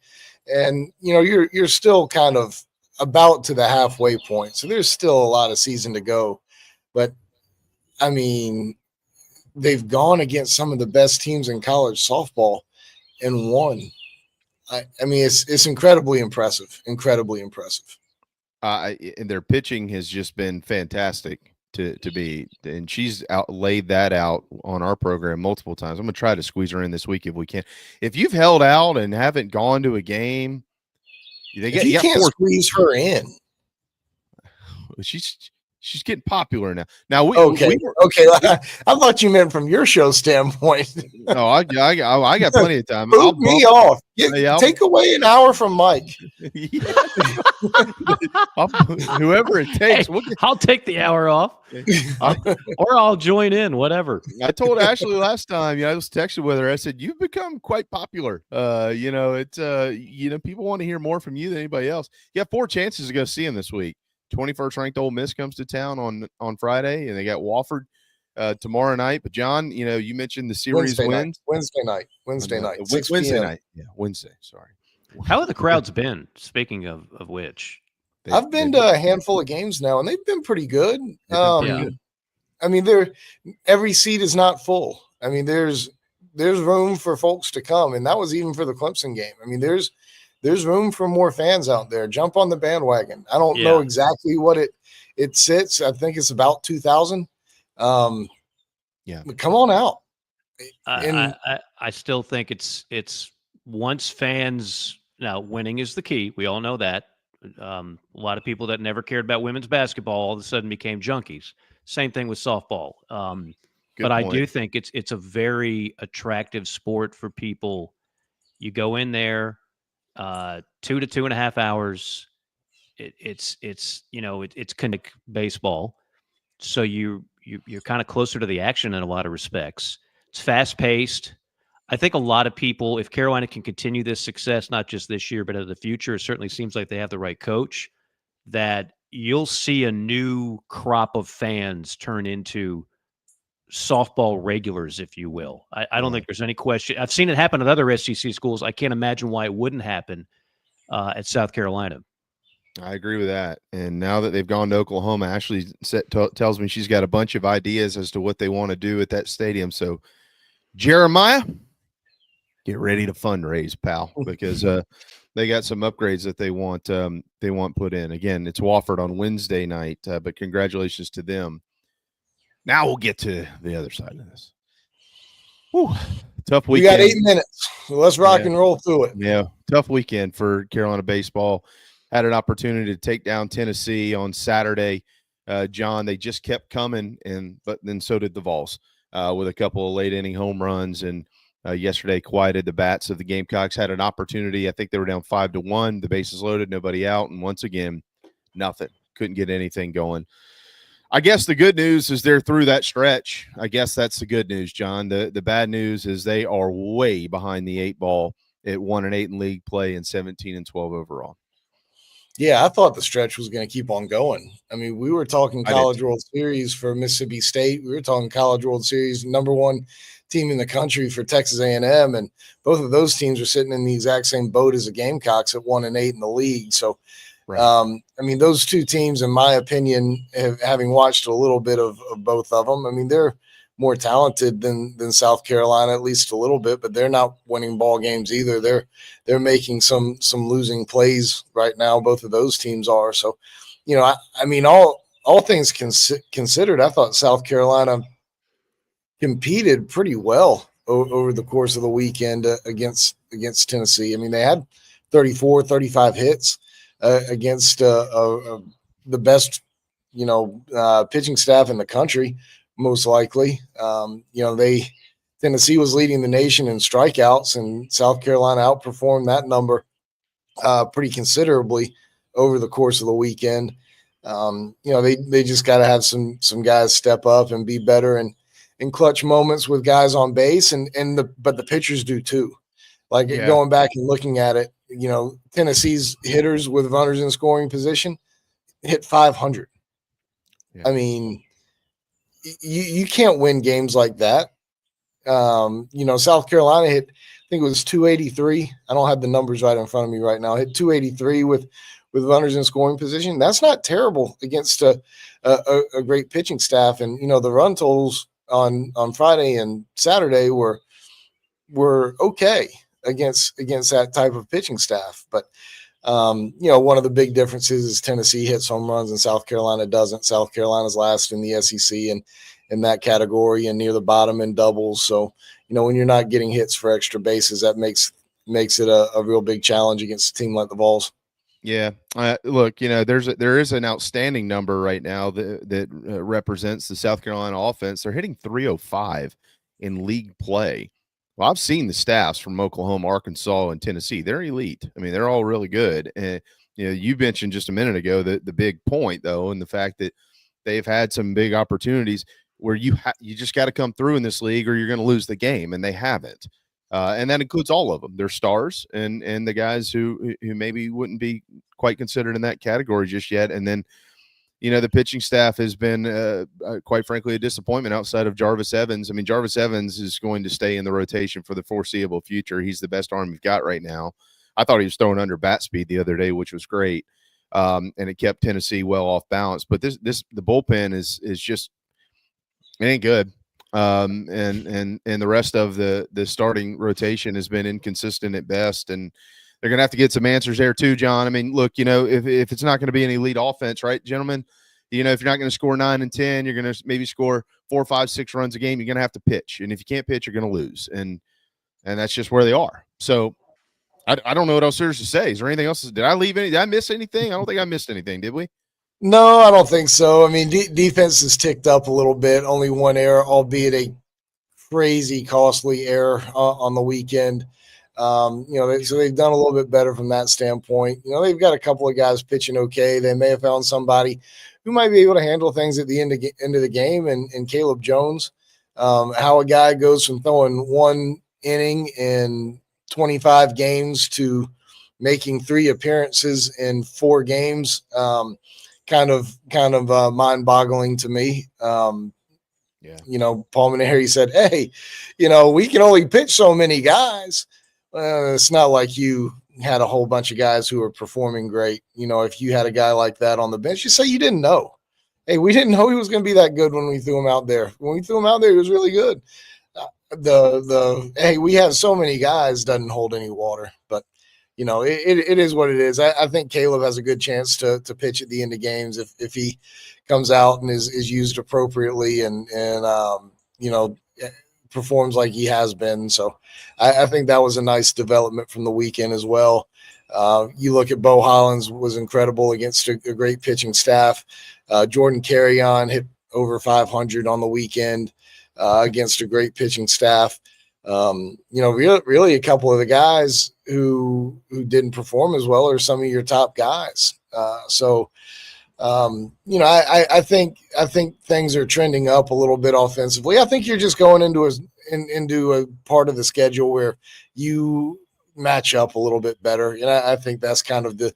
and, you're still kind of about to the halfway point. So there's still a lot of season to go. But, I mean, they've gone against some of the best teams in college softball and won. I mean, it's incredibly impressive, And their pitching has just been fantastic to be, and she's laid that out on our program multiple times. I'm going to try to squeeze her in this week if we can. If you've held out and haven't gone to a game, you can't squeeze her in. She's getting popular now. Now okay. I thought you meant from your show standpoint. No, I got plenty of time. Boot me off. Take away an hour from Mike. Whoever it takes. I'll take the hour off, or I'll join in. Whatever. I told Ashley last time. I was texting with her. I said, "You've become quite popular. People want to hear more from you than anybody else. You have 4 chances to go see him this week. 21st ranked Ole Miss comes to town on Friday, and they got Wofford tomorrow night. But John, you mentioned the series wins Wednesday night. Wednesday night. Yeah, Wednesday. Sorry. How have the crowds been? Speaking of which, I've been to a handful of games now, and they've been pretty good. I mean, every seat is not full. I mean, there's room for folks to come, and that was even for the Clemson game. I mean, there's room for more fans out there. Jump on the bandwagon. I don't know exactly what it sits. I think it's about 2,000. But come on out. I still think it's once fans. Now, winning is the key. We all know that. A lot of people that never cared about women's basketball all of a sudden became junkies. Same thing with softball. But I do think it's a very attractive sport for people. You go in there, 2 to 2.5 hours. It's connect baseball, so you're kind of closer to the action in a lot of respects. It's fast paced. I think a lot of people, if Carolina can continue this success, not just this year, but in the future, it certainly seems like they have the right coach, that you'll see a new crop of fans turn into softball regulars, if you will. I don't think there's any question. I've seen it happen at other SEC schools. I can't imagine why it wouldn't happen at South Carolina. I agree with that. And now that they've gone to Oklahoma, Ashley tells me she's got a bunch of ideas as to what they want to do at that stadium. So, Jeremiah, get ready to fundraise, pal, because they got some upgrades that they want put in. Again, it's Wofford on Wednesday night, but congratulations to them. Now we'll get to the other side of this. Whew, tough weekend. We got 8 minutes. So let's rock and roll through it. Yeah, tough weekend for Carolina baseball. Had an opportunity to take down Tennessee on Saturday. John, they just kept coming, but then so did the Vols with a couple of late inning home runs. And yesterday quieted the bats of the Gamecocks. Had an opportunity. I think they were down 5-1. The bases loaded, nobody out, and once again, nothing. Couldn't get anything going. I guess the good news is they're through that stretch. I guess that's the good news, John. The bad news is they are way behind the 8 ball at 1-8 in league play and 17-12 overall. Yeah, I thought the stretch was going to keep on going. I mean, we were talking College World Series for Mississippi State. We were talking College World Series, #1 team in the country for Texas A&M, and both of those teams are sitting in the exact same boat as the Gamecocks at 1-8 in the league. So, right. I mean, those two teams, in my opinion, having watched a little bit of both of them, I mean, they're more talented than South Carolina, at least a little bit, but they're not winning ball games either. They're making some losing plays right now. Both of those teams are. So, you know, I mean, all things considered, I thought South Carolina competed pretty well over the course of the weekend against Tennessee. I mean, they had 34, 35 hits against the best, pitching staff in the country. Most likely, Tennessee was leading the nation in strikeouts, and South Carolina outperformed that number pretty considerably over the course of the weekend. They just got to have some guys step up and be better in clutch moments with guys on base, but the pitchers do too. Going back and looking at it, Tennessee's hitters with runners in scoring position hit 500. Yeah. I mean, you can't win games like that. South Carolina hit, I think it was 283. I don't have the numbers right in front of me right now. Hit 283 with runners in scoring position. That's not terrible against a great pitching staff. And, the run totals on Friday and Saturday were okay against that type of pitching staff. But, one of the big differences is Tennessee hits home runs and South Carolina doesn't. South Carolina's last in the SEC and in that category and near the bottom in doubles. So, when you're not getting hits for extra bases, that makes it a real big challenge against a team like the Vols. Yeah. Look, there is an outstanding number right now that represents the South Carolina offense. They're hitting 305 in league play. Well, I've seen the staffs from Oklahoma, Arkansas, and Tennessee. They're elite. I mean, they're all really good. And, you mentioned just a minute ago the big point, though, and the fact that they've had some big opportunities where you just got to come through in this league or you're going to lose the game, and they haven't. And that includes all of them. They're stars and the guys who maybe wouldn't be quite considered in that category just yet. And then, the pitching staff has been, quite frankly, a disappointment outside of Jarvis Evans. I mean, Jarvis Evans is going to stay in the rotation for the foreseeable future. He's the best arm you've got right now. I thought he was throwing under bat speed the other day, which was great. And it kept Tennessee well off balance. But the bullpen is just, it ain't good. And the rest of the starting rotation has been inconsistent at best. And they're going to have to get some answers there too, John. I mean, look, if it's not going to be an elite offense, right, gentlemen, if you're not going to score 9 and 10, you're going to maybe score 4, 5, 6 runs a game. You're going to have to pitch. And if you can't pitch, you're going to lose. And that's just where they are. So I don't know what else there's to say. Is there anything else? Did I miss anything? I don't think I missed anything. Did we? No, I don't think so. I mean, defense has ticked up a little bit. Only one error, albeit a crazy costly error on the weekend. So they've done a little bit better from that standpoint. They've got a couple of guys pitching okay. They may have found somebody who might be able to handle things at the end of the game. And Caleb Jones, how a guy goes from throwing 1 inning in 25 games to making 3 appearances in 4 games, kind of mind-boggling to me. Paul Maneri said, "Hey, we can only pitch so many guys." It's not like you had a whole bunch of guys who were performing great. You know, if you had a guy like that on the bench, you say you didn't know. Hey, we didn't know he was going to be that good when we threw him out there. When we threw him out there, he was really good. Hey, we have so many guys doesn't hold any water, but you know, it is what it is. I think Caleb has a good chance to pitch at the end of games if he comes out and is used appropriately and you know, performs like he has been. So I think that was a nice development from the weekend as well. You look at Bo Hollins was incredible against a great pitching staff. Jordan Carrion hit over 500 on the weekend against a great pitching staff. You know, really a couple of the guys who didn't perform as well are some of your top guys. So you know, I think things are trending up a little bit offensively. I think you're just going into a part of the schedule where you match up a little bit better. And I think that's kind of the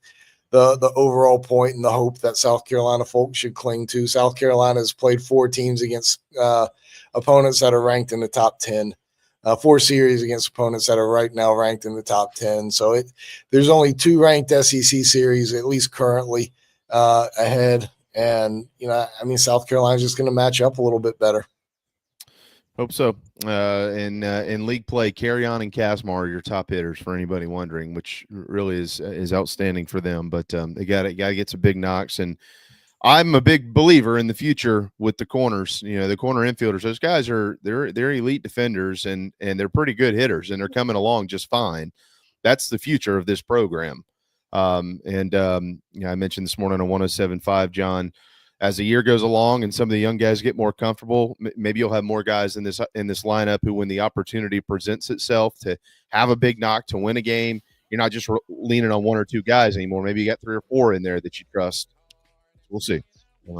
overall point and the hope that South Carolina folks should cling to. South Carolina has played 4 teams against opponents that are ranked in the top 10. 4 series against opponents that are right now ranked in the top 10. So there's only 2 ranked SEC series, at least currently, ahead. And, you know, I mean, South Carolina's just going to match up a little bit better. Hope so. In league play, Carrion and Casmar are your top hitters for anybody wondering, which really is outstanding for them. But they got to get some big knocks. And I'm a big believer in the future with the corners. You know, the corner infielders, those guys they're elite defenders and they're pretty good hitters, and they're coming along just fine. That's the future of this program. You know, I mentioned this morning on 107.5, John, as the year goes along and some of the young guys get more comfortable, maybe you'll have more guys in this lineup who, when the opportunity presents itself to have a big knock to win a game, you're not just leaning on 1 or 2 guys anymore. Maybe you got 3 or 4 in there that you trust. We'll see. We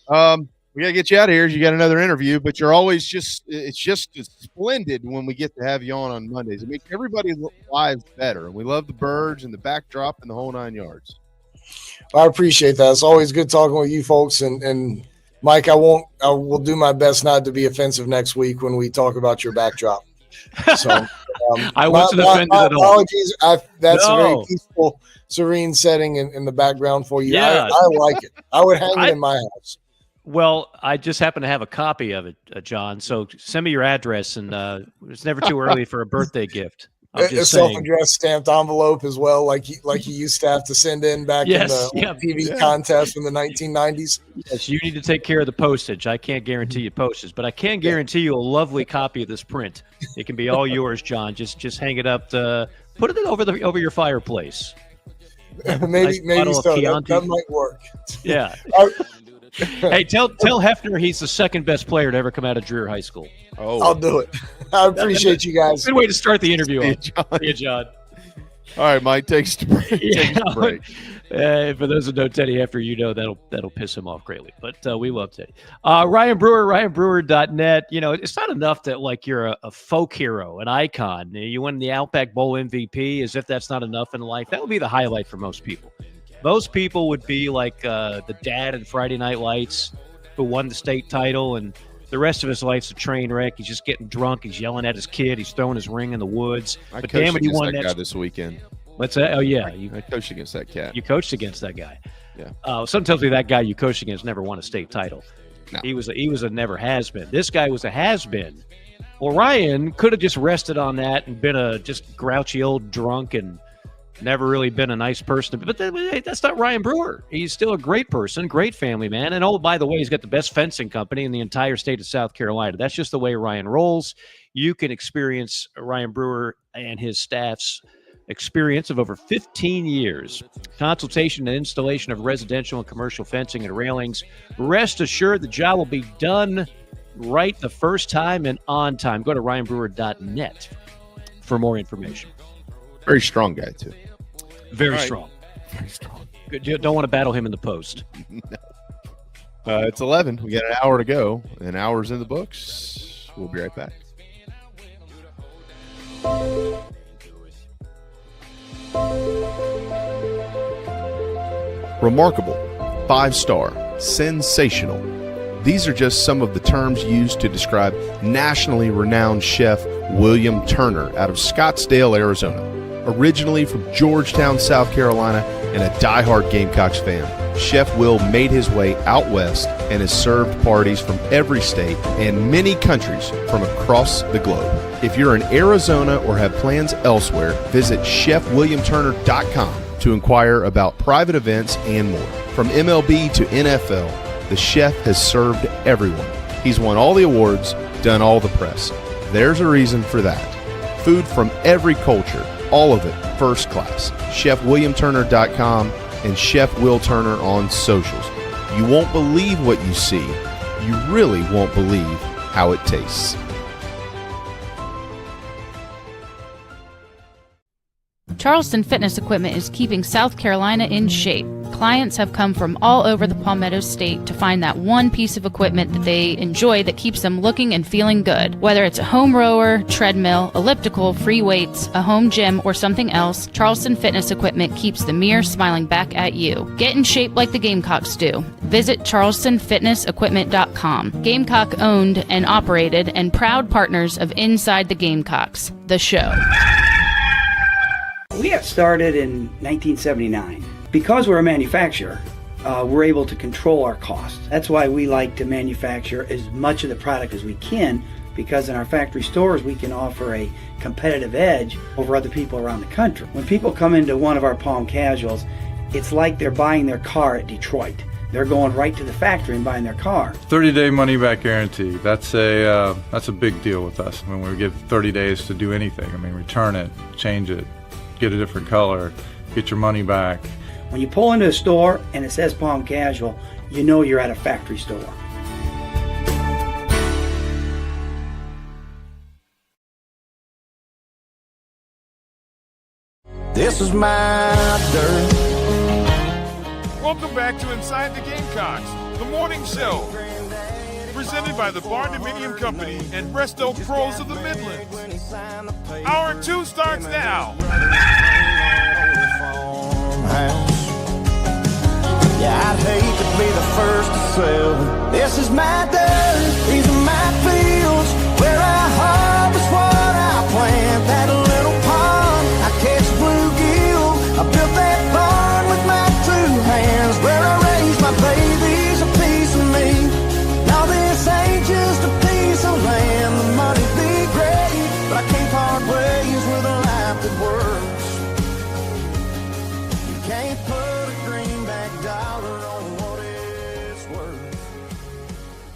got to get you out of here. You got another interview, but you're always it's just splendid when we get to have you on Mondays. It makes everybody's lives better. And we love the birds and the backdrop and the whole 9 yards. I appreciate that. It's always good talking with you folks. And Mike, I will do my best not to be offensive next week when we talk about your backdrop. So I wasn't offended at all. Apologies. That's a very peaceful, serene setting in the background for you. Yeah. I like it. I would hang it in my house. Well, I just happen to have a copy of it, John. So send me your address, and it's never too early for a birthday gift. A self-addressed stamped envelope as well, like you used to have to send in back in the TV contest in the 1990s. Yes, you need to take care of the postage. I can't guarantee you postage, but I can guarantee you a lovely copy of this print. It can be all yours, John. Just hang it up. Put it over your fireplace. maybe so. That might work. Yeah. Hey, tell Hefner he's the second best player to ever come out of Dreher High School. Oh, I'll do it. I appreciate you guys. Good way to start the interview. See you, John. All right, Mike, takes to break. For those who know Teddy Hefner, you know that'll piss him off greatly. But we love Teddy. Ryan Brewer, RyanBrewer.net. You know, it's not enough that like you're a folk hero, an icon. You win the Outback Bowl MVP. As if that's not enough in life. That would be the highlight for most people. Most people would be like the dad in Friday Night Lights who won the state title, and the rest of his life's a train wreck. He's just getting drunk. He's yelling at his kid. He's throwing his ring in the woods. I coached against that guy this weekend. What's that? Oh, yeah. I coached against that cat. You coached against that guy. Yeah. Something tells me that guy you coached against never won a state title. No. He was a never has-been. This guy was a has-been. Well, Ryan could have just rested on that and been a just grouchy old drunk and never really been a nice person. But that's not Ryan Brewer. He's still a great person, great family man. And, oh, by the way, he's got the best fencing company in the entire state of South Carolina. That's just the way Ryan rolls. You can experience Ryan Brewer and his staff's experience of over 15 years. Consultation and installation of residential and commercial fencing and railings. Rest assured the job will be done right the first time and on time. Go to ryanbrewer.net for more information. Very strong guy, too. Very strong. Very strong. You don't want to battle him in the post. No. It's 11. We got an hour to go. An hour's in the books. We'll be right back. Remarkable, 5-star, sensational. These are just some of the terms used to describe nationally renowned chef William Turner out of Scottsdale, Arizona. Originally from Georgetown, South Carolina, and a diehard Gamecocks fan, Chef Will made his way out west and has served parties from every state and many countries from across the globe. If you're in Arizona or have plans elsewhere, visit chefwilliamturner.com to inquire about private events and more. From MLB to NFL, the chef has served everyone. He's won all the awards, done all the press. There's a reason for that. Food from every culture, all of it first class. chefwilliamturner.com and Chef Will Turner on socials. You won't believe what you see. You really won't believe how it tastes. Charleston Fitness Equipment is keeping South Carolina in shape. Clients have come from all over the Palmetto State to find that one piece of equipment that they enjoy that keeps them looking and feeling good. Whether it's a home rower, treadmill, elliptical, free weights, a home gym, or something else, Charleston Fitness Equipment keeps the mirror smiling back at you. Get in shape like the Gamecocks do. Visit charlestonfitnessequipment.com. Gamecock owned and operated and proud partners of Inside the Gamecocks, the show. We got started in 1979. Because we're a manufacturer, we're able to control our costs. That's why we like to manufacture as much of the product as we can, because in our factory stores we can offer a competitive edge over other people around the country. When people come into one of our Palm Casuals, it's like they're buying their car at Detroit. They're going right to the factory and buying their car. 30-day money-back guarantee. That's a big deal with us. When we give 30 days to do anything, return it, change it, get a different color, get your money back. When you pull into a store and it says Palm Casual, you know you're at a factory store. This is my dirt. Welcome back to Inside the Gamecocks, the morning show. Presented by the Barn Dominion Company and Resto Pros of the Midlands. Hour 2 starts now. Yeah, I'd hate to be the first to sell. This is my dirt, these are my fields, where I harvest what I plant. That little pond, I catch bluegill. I built that barn with my 2 hands, where I raise my babies, a piece of me. Now this ain't just a piece of land. The money be great, but I can't part ways with a life that works. You can't put a greenback dollar on what it's worth.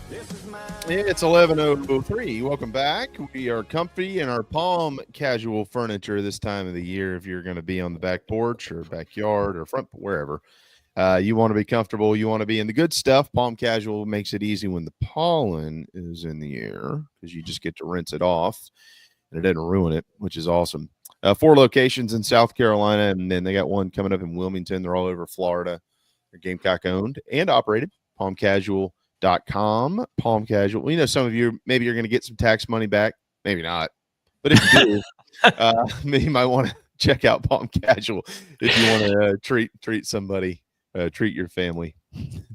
This is my... It's 11:03. Welcome back. We are comfy in our Palm Casual furniture this time of the year. If you're going to be on the back porch or backyard or front, wherever, you want to be comfortable. You want to be in the good stuff. Palm Casual makes it easy when the pollen is in the air because you just get to rinse it off and it doesn't ruin it, which is awesome. 4 locations in South Carolina, and then they got one coming up in Wilmington. They're all over Florida. They're Gamecock owned and operated. PalmCasual.com. Palm Casual. You know, some of you, maybe you're going to get some tax money back. Maybe not. But if you do, maybe you might want to check out Palm Casual if you want to treat somebody, treat your family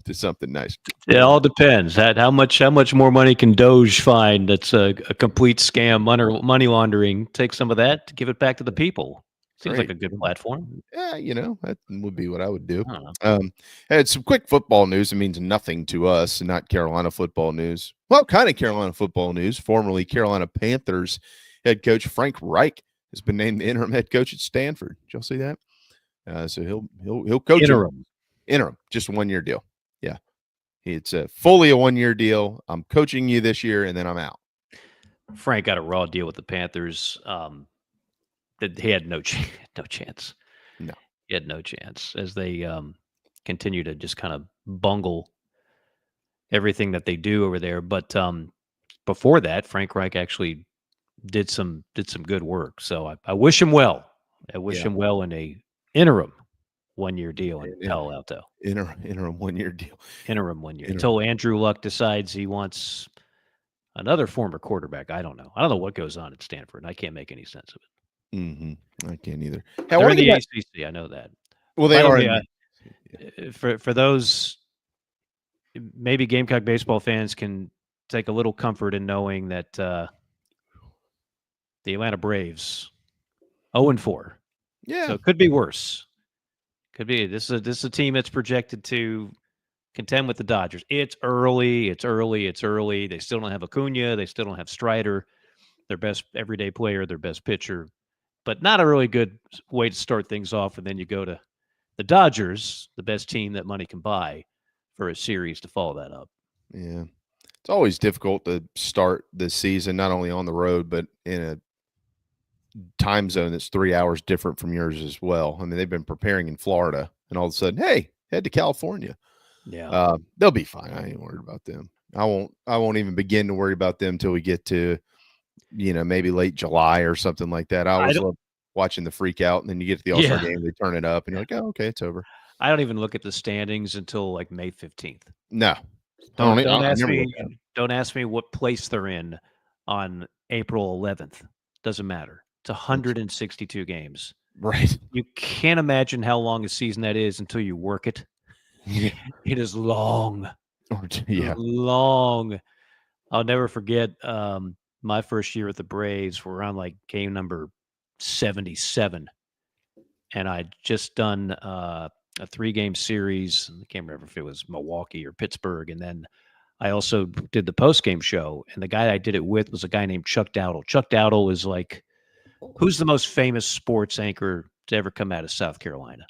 to something nice. It all depends. How much more money can Doge find that's a complete scam, money laundering? Take some of that, give it back to the people. Seems like a good platform. Yeah, that would be what I would do. I had some quick football news. It means nothing to us, not Carolina football news. Well, kind of Carolina football news. Formerly Carolina Panthers head coach Frank Reich has been named the interim head coach at Stanford. Did y'all see that? So he'll coach interim, just a 1-year deal. Yeah, it's fully a 1-year deal. I'm coaching you this year, and then I'm out. Frank got a raw deal with the Panthers. That he had no chance. No, he had no chance as they continue to just kind of bungle everything that they do over there. But before that, Frank Reich actually did some good work. So I wish him well. I wish him well in a interim 1-year deal in Palo Alto. Interim 1-year deal. Interim 1 year until Andrew Luck decides he wants another former quarterback. I don't know what goes on at Stanford. I can't make any sense of it. I can't either. They're in the ACC. I know that. Well, they are. For those, maybe Gamecock baseball fans can take a little comfort in knowing that the Atlanta Braves, 0-4, Yeah. So it could be worse. Could be. This is a team that's projected to contend with the Dodgers. It's early. They still don't have Acuna. They still don't have Strider, their best everyday player, their best pitcher. But not a really good way to start things off. And then you go to the Dodgers, the best team that money can buy, for a series to follow that up. Yeah. It's always difficult to start the season, not only on the road, but in a time zone that's 3 hours different from yours as well. I mean, they've been preparing in Florida, and all of a sudden, hey, head to California. Yeah. They'll be fine. I ain't worried about them. I won't even begin to worry about them till we get to, maybe late July or something like that. I always love watching the freak out, and then you get to the All-Star game, they turn it up, and you're like, oh, okay, it's over. I don't even look at the standings until like May 15th. No. Don't ask me what place they're in on April 11th. Doesn't matter. It's 162 games. Right. You can't imagine how long a season that is until you work it. Yeah. It is long. Yeah. Long. I'll never forget my first year at the Braves. We're on like game number 77. And I'd just done a 3-game series. I can't remember if it was Milwaukee or Pittsburgh. And then I also did the post-game show. And the guy I did it with was a guy named Chuck Dowdle. Chuck Dowdle is like, who's the most famous sports anchor to ever come out of South Carolina?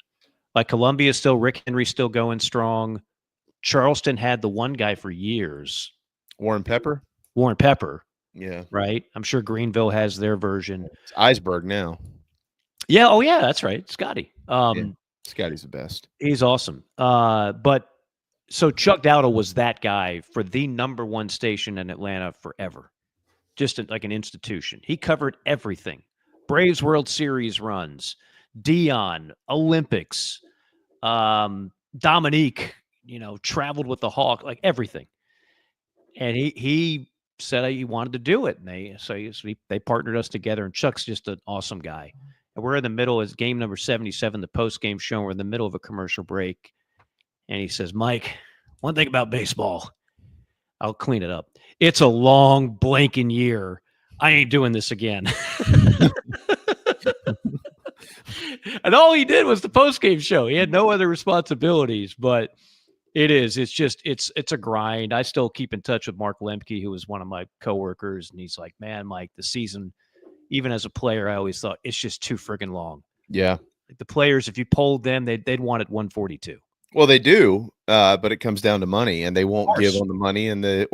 Like Columbia still, Rick Henry still going strong. Charleston had the one guy for years. Warren Pepper? Yeah. Right? I'm sure Greenville has their version. It's Iceberg now. Yeah. Oh, yeah. That's right. Scotty. Scotty's the best. He's awesome. But so Chuck Dowdle was that guy for the number one station in Atlanta forever. Just like an institution. He covered everything. Braves World Series runs, Dion, Olympics, Dominique, traveled with the Hawk, like everything. And he said he wanted to do it. And they partnered us together, and Chuck's just an awesome guy. And we're in the middle of game number 77, the post-game show. We're in the middle of a commercial break. And he says, Mike, one thing about baseball, I'll clean it up. It's a long blanking year. I ain't doing this again. And all he did was the post-game show. He had no other responsibilities, but it's a grind. I still keep in touch with Mark Lemke, who was one of my coworkers. And he's like, man, Mike, the season, even as a player, I always thought it's just too friggin' long. Yeah. Like the players, if you polled them, they'd want it 142. Well, they do, but it comes down to money, and they won't give on the money, and the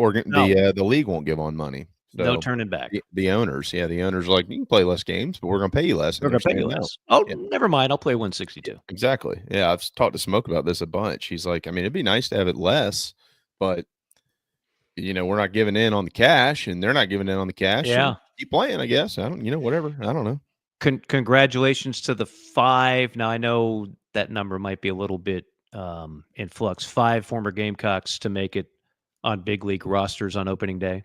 league won't give on money. So no turning back. The owners, the owners are like, you can play less games, but we're going to pay you less. We're going to pay you less. Oh, never mind. I'll play 162. Exactly. Yeah, I've talked to Smoke about this a bunch. He's like, I mean, it'd be nice to have it less, but we're not giving in on the cash, and they're not giving in on the cash. Yeah, so keep playing, I guess. I don't, whatever. I don't know. Congratulations to the 5. Now I know that number might be a little bit in flux. 5 former Gamecocks to make it on big league rosters on opening day.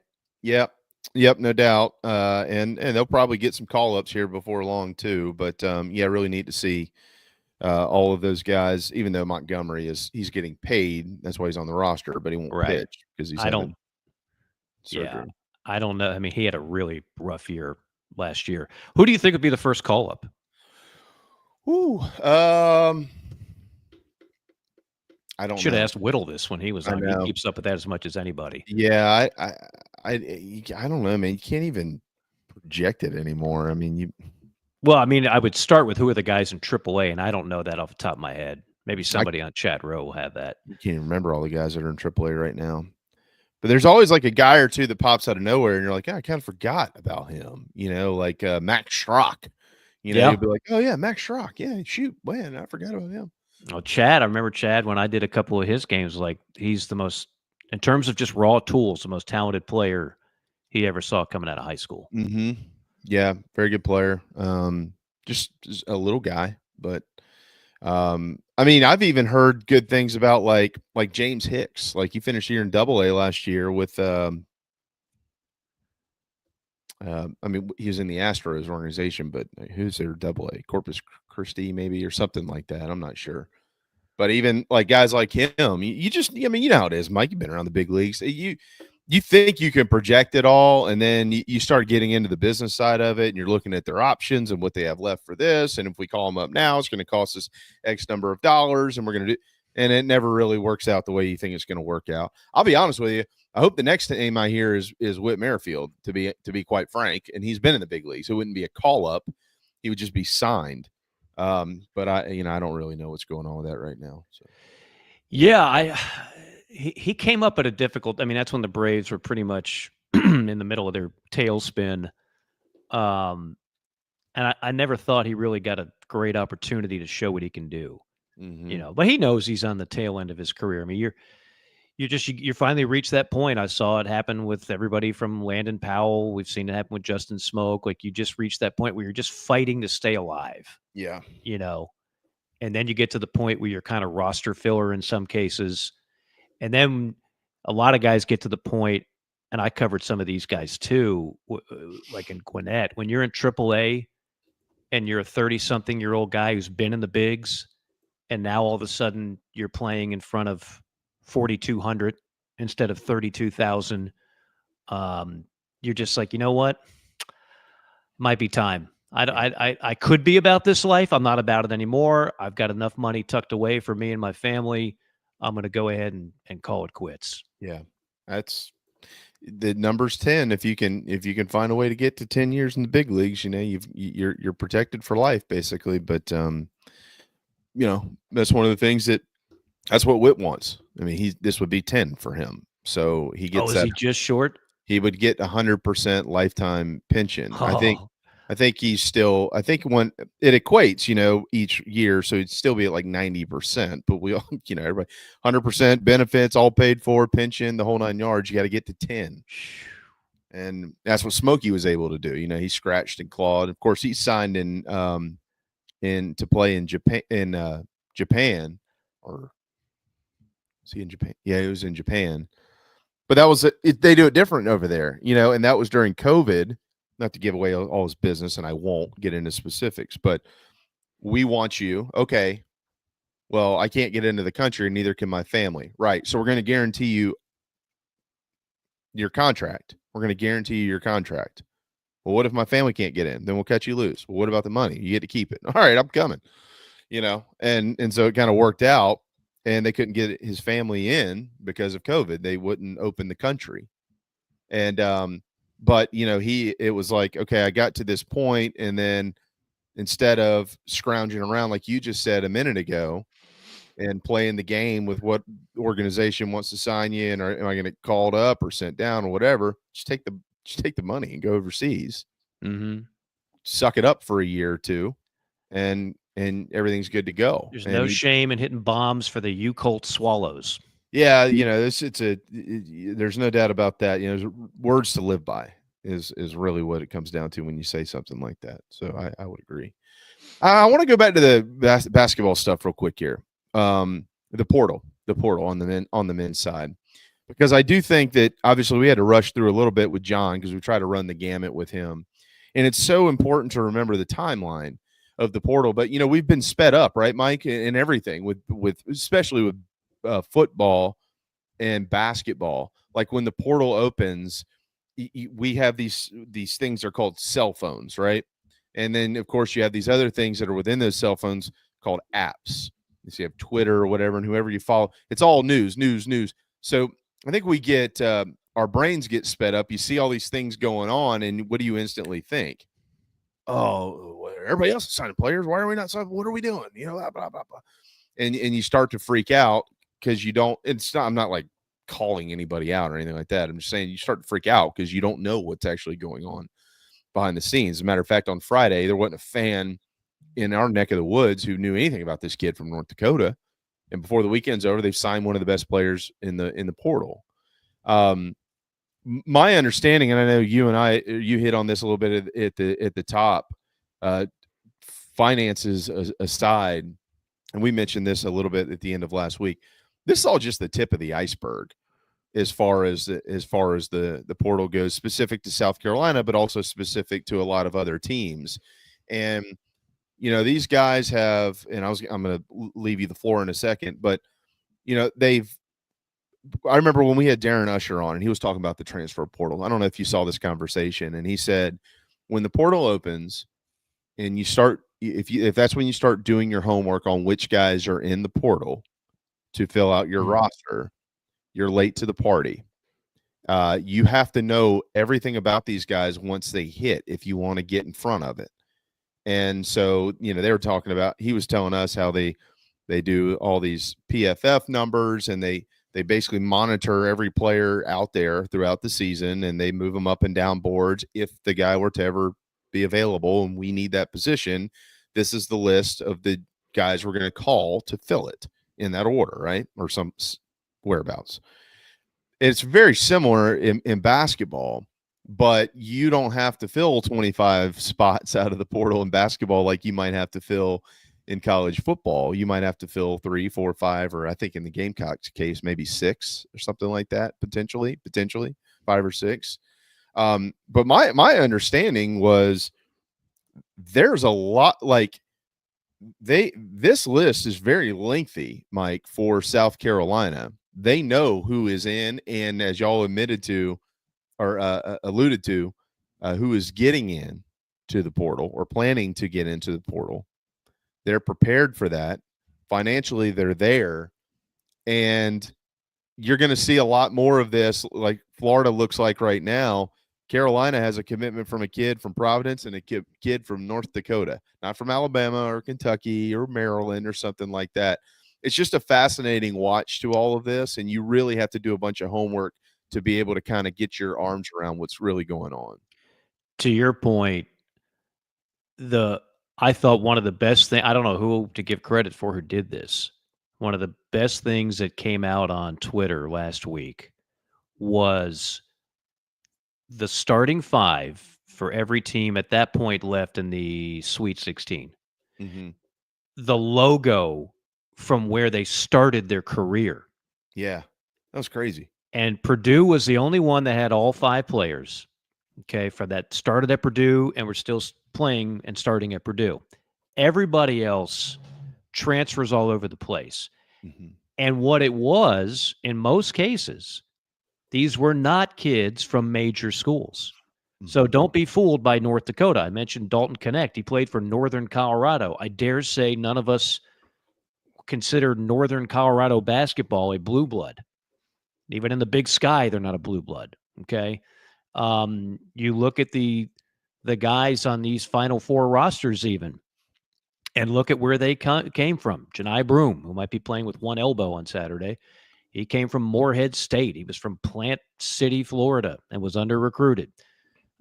Yep, no doubt. And they'll probably get some call-ups here before long too. But really neat to see all of those guys. Even though Montgomery he's getting paid, that's why he's on the roster, but he won't pitch because he's having surgery. Yeah, I don't know. I mean, he had a really rough year last year. Who do you think would be the first call-up? I don't. Should have asked Whittle this when he was on. He keeps up with that as much as anybody. Yeah, I don't know, man. You can't even project it anymore. I mean, Well, I mean, I would start with who are the guys in AAA, and I don't know that off the top of my head. Maybe somebody on chat row will have that. You can't even remember all the guys that are in AAA right now. But there's always like a guy or two that pops out of nowhere, and you're like, I kind of forgot about him. Like Max Schrock. You'll be like, oh yeah, Max Schrock. Yeah, shoot, man, I forgot about him. Oh, Chad, I remember Chad when I did a couple of his games. Like he's the most, in terms of just raw tools, the most talented player he ever saw coming out of high school. Mm-hmm. Yeah, very good player. Just a little guy, but I mean, I've even heard good things about like James Hicks. Like he finished here in AA last year with. I mean, he was in the Astros organization, but who's their AA? Corpus Christi, maybe, or something like that. I'm not sure. But even like guys like him, you just, I mean, you know how it is, Mike. You've been around the big leagues. You you think you can project it all, and then you start getting into the business side of it, and you're looking at their options and what they have left for this. And if we call them up now, it's going to cost us X number of dollars, and we're going to do, and it never really works out the way you think it's going to work out. I'll be honest with you. I hope the next name I hear is Whit Merrifield, to be quite frank, and he's been in the big leagues. It wouldn't be a call up; he would just be signed. But I don't really know what's going on with that right now. So. Yeah, he came up at a difficult. I mean, that's when the Braves were pretty much in the middle of their tailspin. And I never thought he really got a great opportunity to show what he can do. Mm-hmm. But he knows he's on the tail end of his career. I mean, you finally reached that point. I saw it happen with everybody from Landon Powell. We've seen it happen with Justin Smoke. Like, you just reached that point where you're just fighting to stay alive. Yeah. And then you get to the point where you're kind of roster filler in some cases. And then a lot of guys get to the point, and I covered some of these guys too, like in Gwinnett, when you're in AAA and you're a 30-something-year-old guy who's been in the bigs, and now all of a sudden you're playing in front of 4,200 instead of 32,000. You're just like, you know what? Might be time. I could be about this life. I'm not about it anymore. I've got enough money tucked away for me and my family. I'm going to go ahead and call it quits. Yeah, that's the number's 10. If you can find a way to get to 10 years in the big leagues, you're protected for life basically. But that's one of the things that's what Whit wants. I mean, this would be 10 for him. So he gets is he just short? He would get 100% lifetime pension. I think he's still, I think when it equates, each year, so it'd still be at like 90%, but we all, everybody 100% benefits, all paid for, pension, the whole 9 yards, you got to get to 10. And that's what Smokey was able to do. He scratched and clawed. Of course, he signed to play in Japan, or is he in Japan? Yeah, he was in Japan. But that was they do it different over there, and that was during COVID. Not to give away all his business, and I won't get into specifics, but we want you. Okay, well, I can't get into the country, and neither can my family. Right. So we're going to guarantee you your contract. We're going to guarantee you your contract. Well, what if my family can't get in? Then we'll cut you loose. Well, what about the money? You get to keep it. All right, I'm coming. And so it kind of worked out, and they couldn't get his family in because of COVID. They wouldn't open the country. And but it was like, okay, I got to this point, and then instead of scrounging around like you just said a minute ago and playing the game with what organization wants to sign you, and am I going to get called up or sent down or whatever, just take the money and go overseas. Mm-hmm. Suck it up for a year or two, and everything's good to go. There's no shame in hitting bombs for the UColt Swallows. Yeah, there's no doubt about that. There's words to live by is really what it comes down to when you say something like that. So I would agree. I want to go back to the basketball stuff real quick here. The portal on the men's side, because I do think that obviously we had to rush through a little bit with John because we tried to run the gamut with him, and it's so important to remember the timeline of the portal. But we've been sped up, right, Mike, and everything with especially with football and basketball. Like when the portal opens, we have these things are called cell phones, right? And then of course you have these other things that are within those cell phones called apps. So you have Twitter or whatever, and whoever you follow, it's all news. So I think we get our brains get sped up. You see all these things going on, and what do you instantly think? Oh, everybody else is signing players. Why are we not signing? What are we doing? Blah, blah, blah, blah. And you start to freak out because you don't. I'm not like calling anybody out or anything like that. I'm just saying you start to freak out because you don't know what's actually going on behind the scenes. As a matter of fact, on Friday there wasn't a fan in our neck of the woods who knew anything about this kid from North Dakota. And before the weekend's over, they've signed one of the best players in the portal. My understanding, and I know you hit on this a little bit at the top, finances aside, and we mentioned this a little bit at the end of last week. This is all just the tip of the iceberg as far as the portal goes, specific to South Carolina, but also specific to a lot of other teams. And these guys have, and I'm going to leave you the floor in a second, but they've I remember when we had Darren Usher on and he was talking about the transfer portal. I don't know if you saw this conversation, and he said when the portal opens and you start, if that's when you start doing your homework on which guys are in the portal to fill out your roster, you're late to the party. You have to know everything about these guys once they hit if you want to get in front of it. And so, they were talking about, he was telling us how they do all these PFF numbers, and they basically monitor every player out there throughout the season, and they move them up and down boards. If the guy were to ever be available and we need that position, this is the list of the guys we're going to call to fill it in that order, right? Or some whereabouts. It's very similar in basketball, but you don't have to fill 25 spots out of the portal in basketball like you might have to fill in college football. You might have to fill 3, 4, 5, or I think in the Gamecocks case, maybe 6 or something like that, potentially 5 or 6. But my understanding was there's a lot, like this list is very lengthy, Mike, for South Carolina. They know who is in, and as y'all admitted to or alluded to, who is getting in to the portal or planning to get into the portal. They're prepared for that. Financially, they're there. And you're going to see a lot more of this, like Florida looks like right now. Carolina has a commitment from a kid from Providence and a kid from North Dakota, not from Alabama or Kentucky or Maryland or something like that. It's just a fascinating watch to all of this, and you really have to do a bunch of homework to be able to kind of get your arms around what's really going on. To your point, I thought one of the best things, I don't know who to give credit for who did this. One of the best things that came out on Twitter last week was the starting 5 for every team at that point left in the Sweet 16. Mm-hmm. The logo from where they started their career. Yeah, that was crazy. And Purdue was the only one that had all 5 players, okay, for that started at Purdue and were still playing and starting at Purdue. Everybody else transfers all over the place. Mm-hmm. And what it was, in most cases, these were not kids from major schools. Mm-hmm. So don't be fooled by North Dakota. I mentioned Dalton Connect. He played for Northern Colorado. I dare say none of us consider Northern Colorado basketball a blue blood. Even in the Big Sky, they're not a blue blood, okay? You look at the guys on these Final Four rosters even, and look at where they came from. Janai Broom, who might be playing with one elbow on Saturday, he came from Morehead State. He was from Plant City, Florida, and was under-recruited.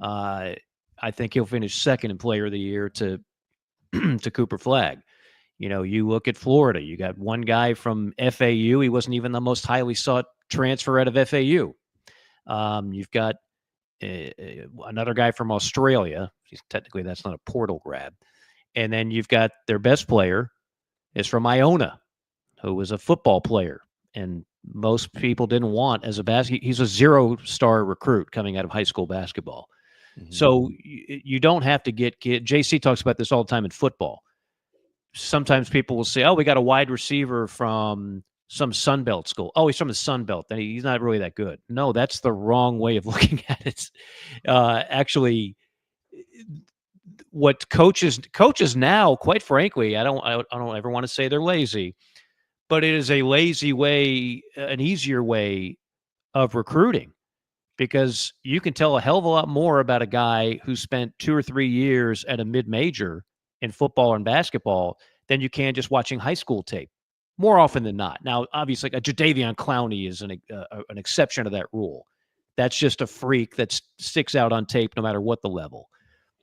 I think he'll finish second in Player of the Year to Cooper Flagg. You look at Florida. You got one guy from FAU. He wasn't even the most highly sought transfer out of FAU. You've got another guy from Australia. Technically, that's not a portal grab. And then you've got their best player is from Iona, who was a football player. And most people didn't want as a he's a 0-star recruit coming out of high school basketball. Mm-hmm. So you don't have to get JC talks about this all the time in football. Sometimes people will say, oh, we got a wide receiver from some Sun Belt school. Oh, he's from the Sun Belt. Then he's not really that good. No, that's the wrong way of looking at it. Actually, what coaches now, quite frankly, I don't ever want to say they're lazy, but it is a lazy way, an easier way of recruiting, because you can tell a hell of a lot more about a guy who spent 2 or 3 years at a mid-major in football and basketball than you can just watching high school tape, more often than not. Now, obviously, a Jadeveon Clowney is an exception to that rule. That's just a freak that sticks out on tape no matter what the level.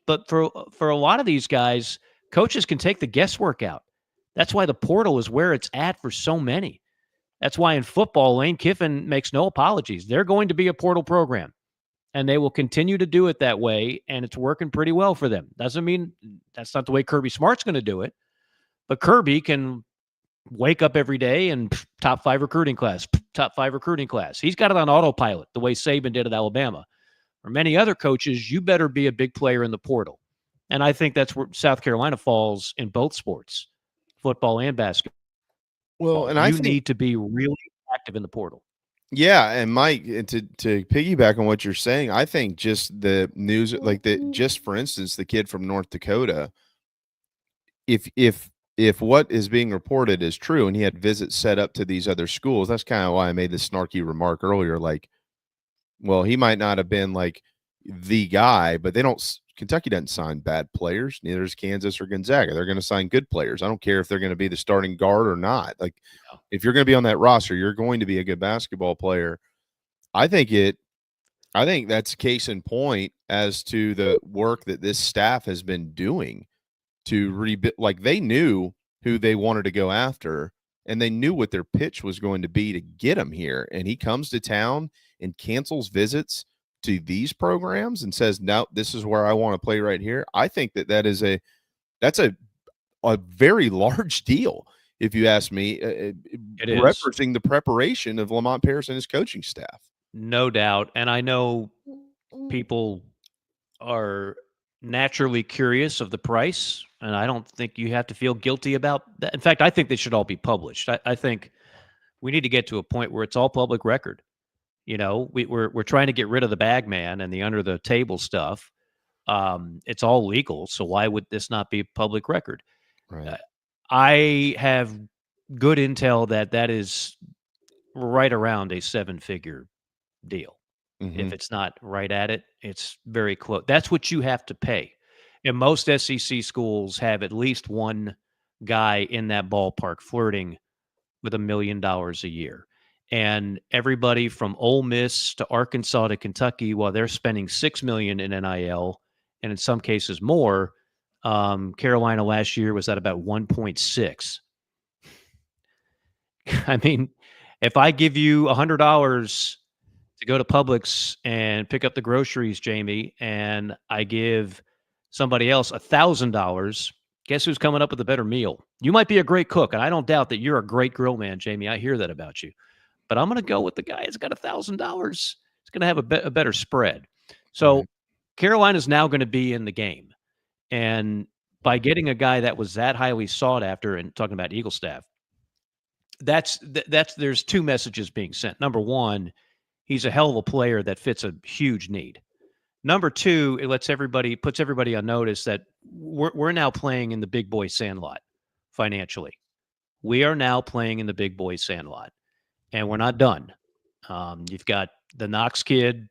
But for a lot of these guys, coaches can take the guesswork out. That's why the portal is where it's at for so many. That's why in football, Lane Kiffin makes no apologies. They're going to be a portal program, and they will continue to do it that way, and it's working pretty well for them. Doesn't mean that's not the way Kirby Smart's going to do it, but Kirby can wake up every day and top 5 recruiting class. He's got it on autopilot the way Saban did at Alabama. For many other coaches, you better be a big player in the portal. And I think that's where South Carolina falls in both sports, football and basketball. Well, and I think need to be really active in the portal. Yeah, and Mike, to piggyback on what you're saying, I think just the news, like that, just for instance, the kid from North Dakota, if what is being reported is true, and he had visits set up to these other schools, that's kind of why I made this snarky remark earlier. Like, well, he might not have been like the guy, but they don't. Kentucky doesn't sign bad players. Neither does Kansas or Gonzaga. They're going to sign good players. I don't care if they're going to be the starting guard or not. Like, if you're going to be on that roster, you're going to be a good basketball player. I think that's case in point as to the work that this staff has been doing to rebuild. Like, they knew who they wanted to go after, and they knew what their pitch was going to be to get him here. And he comes to town and cancels visits to these programs and says, no, this is where I want to play right here. I think that's a very large deal, if you ask me, referencing the preparation of Lamont Paris and his coaching staff. No doubt. And I know people are naturally curious of the price, and I don't think you have to feel guilty about that. In fact, I think they should all be published. I think we need to get to a point where it's all public record. You know, we're trying to get rid of the bag man and the under the table stuff. It's all legal, so why would this not be public record? Right. I have good intel that is right around a 7-figure deal. Mm-hmm. If it's not right at it, it's very close. That's what you have to pay. And most SEC schools have at least one guy in that ballpark flirting with $1 million a year. And everybody from Ole Miss to Arkansas to Kentucky, while they're spending $6 million in NIL, and in some cases more, Carolina last year was at about 1.6. I mean, if I give you $100 to go to Publix and pick up the groceries, Jamie, and I give somebody else $1,000, guess who's coming up with a better meal? You might be a great cook, and I don't doubt that you're a great grill man, Jamie. I hear that about you. But I'm going to go with the guy that's got $1,000. It's going to have a better spread. So Carolina's now going to be in the game. And by getting a guy that was that highly sought after, and talking about Eagle staff, there's two messages being sent. Number one, he's a hell of a player that fits a huge need. Number two, it puts everybody on notice that we're now playing in the big boy sandlot financially. We are now playing in the big boy sandlot. And we're not done. You've got the Knox kid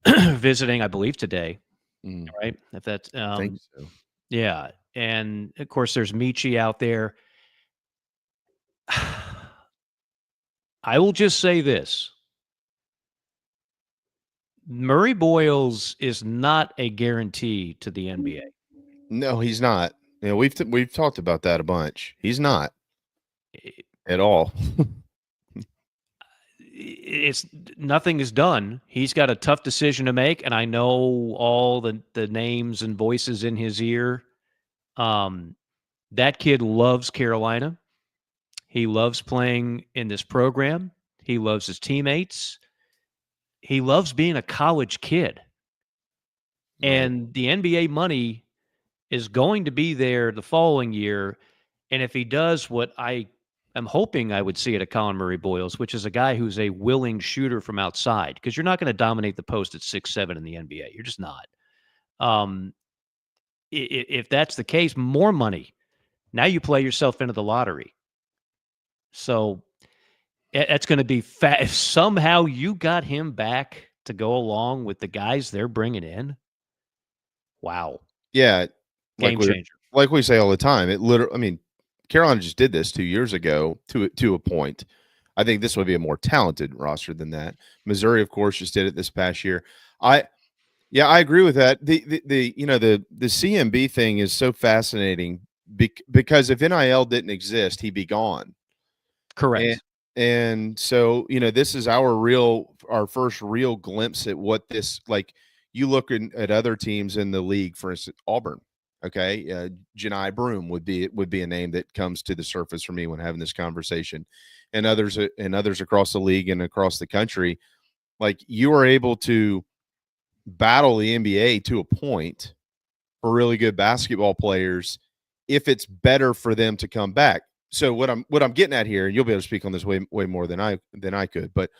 visiting, I believe, today, right? If that's, I think so. Yeah. And of course, there's Meechie out there. I will just say this: Murray Boyles is not a guarantee to the NBA. No, he's not. You know, we've talked about that a bunch. He's not at all. It's nothing is done. He's got a tough decision to make, and I know all the names and voices in his ear. That kid loves Carolina. He loves playing in this program. He loves his teammates. He loves being a college kid. Right. And the NBA money is going to be there the following year. And if he does what I'm hoping I would see at a Colin Murray Boyles, which is a guy who's a willing shooter from outside, because you're not going to dominate the post at 6'7" in the NBA. You're just not. If that's the case, more money. Now you play yourself into the lottery. So that's going to be fat. If somehow you got him back to go along with the guys they're bringing in, wow. Yeah. Game changer. Like we say all the time, Carolina just did this 2 years ago to a point. I think this would be a more talented roster than that. Missouri, of course, just did it this past year. I agree with that. The CMB thing is so fascinating because if NIL didn't exist, he'd be gone. Correct. And so, this is our first real glimpse at what this, like, you look at other teams in the league, for instance, Auburn. Okay. Janai Broom would be a name that comes to the surface for me when having this conversation, and others across the league and across the country. Like, you are able to battle the NBA to a point for really good basketball players if it's better for them to come back. so what I'm getting at here, and you'll be able to speak on this way more than I could, but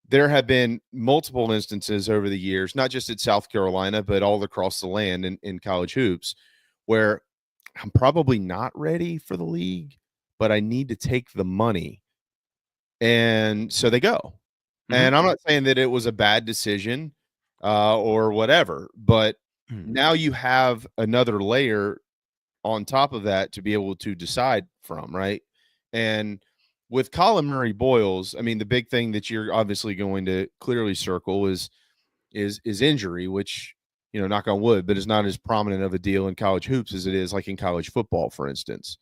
there have been multiple instances over the years, not just at South Carolina, but all across the land in college hoops, where I'm probably not ready for the league, but I need to take the money. And so they go. Mm-hmm. And I'm not saying that it was a bad decision or whatever, but now you have another layer on top of that to be able to decide from, right? And with Colin Murray Boyles, I mean, the big thing that you're obviously going to clearly circle is injury, which, you know, knock on wood, but is not as prominent of a deal in college hoops as it is like in college football, for instance.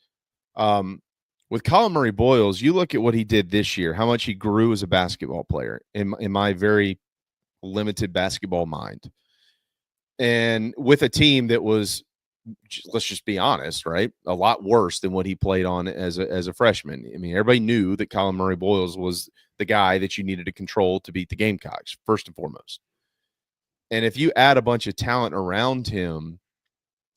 With Colin Murray Boyles, you look at what he did this year, how much he grew as a basketball player in my very limited basketball mind. And with a team that was, let's just be honest, right, a lot worse than what he played on as a freshman. I mean, everybody knew that Colin Murray Boyles was the guy that you needed to control to beat the Gamecocks, first and foremost. And if you add a bunch of talent around him,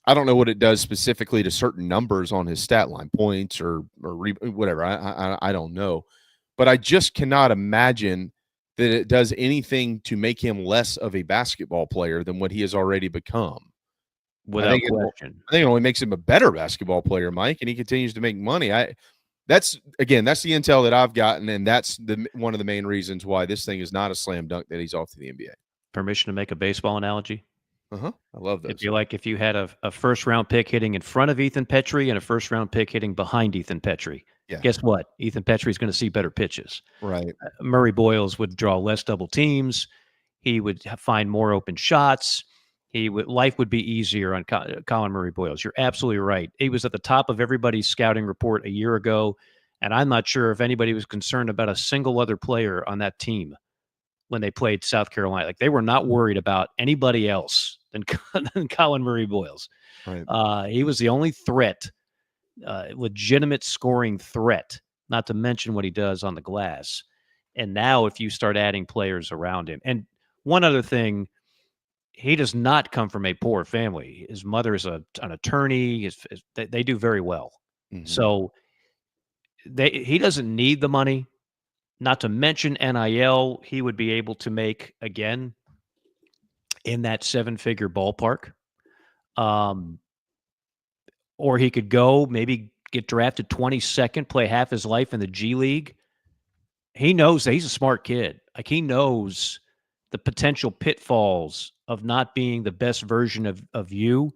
I don't know what it does specifically to certain numbers on his stat line, points or whatever. I don't know. But I just cannot imagine that it does anything to make him less of a basketball player than what he has already become. Without question. I think it only makes him a better basketball player, Mike, and he continues to make money. That's the intel that I've gotten, and that's one of the main reasons why this thing is not a slam dunk that he's off to the NBA. Permission to make a baseball analogy? I love those. If you had a first-round pick hitting in front of Ethan Petrie and a first-round pick hitting behind Ethan Petrie, guess what? Ethan Petrie is going to see better pitches. Right. Murray Boyles would draw less double teams. He would find more open shots. Life would be easier on Colin Murray Boyles. You're absolutely right. He was at the top of everybody's scouting report a year ago, and I'm not sure if anybody was concerned about a single other player on that team when they played South Carolina. Like, they were not worried about anybody else than Colin Murray Boyles. Right. He was the only threat, legitimate scoring threat, not to mention what he does on the glass. And now if you start adding players around him. And one other thing, he does not come from a poor family. His mother is an attorney. They do very well. Mm-hmm. So he doesn't need the money. Not to mention NIL, he would be able to make, again, in that seven-figure ballpark. Or he could go, maybe get drafted 22nd, play half his life in the G League. He knows that he's a smart kid. Like, he knows the potential pitfalls of not being the best version of you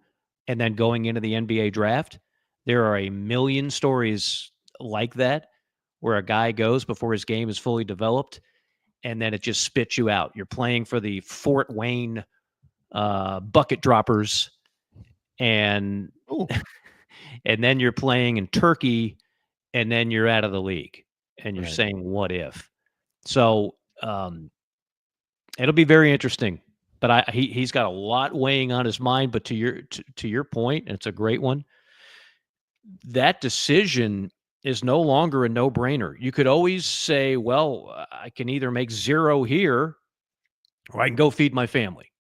and then going into the NBA draft. There are a million stories like that where a guy goes before his game is fully developed and then it just spits you out. You're playing for the Fort Wayne bucket droppers and then you're playing in Turkey and then you're out of the league and you're saying, what if? So it'll be very interesting. But he's got a lot weighing on his mind. But to your point, and it's a great one, that decision is no longer a no-brainer. You could always say, well, I can either make zero here or I can go feed my family.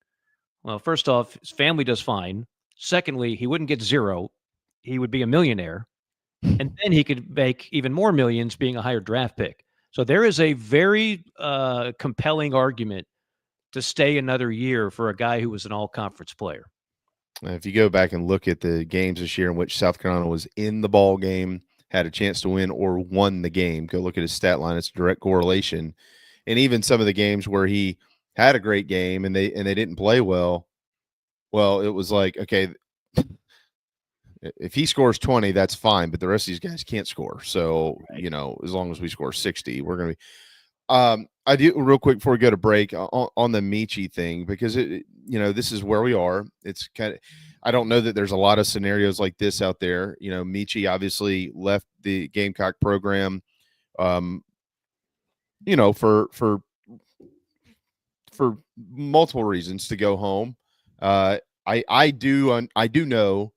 Well, first off, his family does fine. Secondly, he wouldn't get zero. He would be a millionaire. And then he could make even more millions being a higher draft pick. So there is a very compelling argument to stay another year for a guy who was an all-conference player. If you go back and look at the games this year in which South Carolina was in the ball game, had a chance to win, or won the game, go look at his stat line. It's a direct correlation. And even some of the games where he had a great game and they didn't play well, it was like, okay, if he scores 20, that's fine, but the rest of these guys can't score. So, you know, as long as we score 60, we're going to be I do real quick before we go to break on the Meechie thing, because this is where we are. It's kind of, I don't know that there's a lot of scenarios like this out there. You know, Meechie obviously left the Gamecock program, for multiple reasons to go home. I do know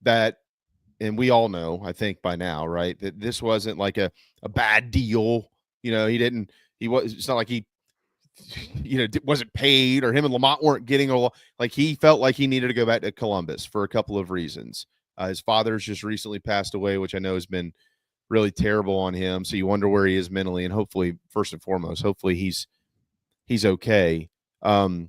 that, and we all know, I think by now, right, that this wasn't like a bad deal. You know, it's not like he wasn't paid, or him and Lamont weren't getting like he felt like he needed to go back to Columbus for a couple of reasons. His father's just recently passed away, which I know has been really terrible on him. So you wonder where he is mentally, and hopefully, first and foremost, hopefully he's okay. And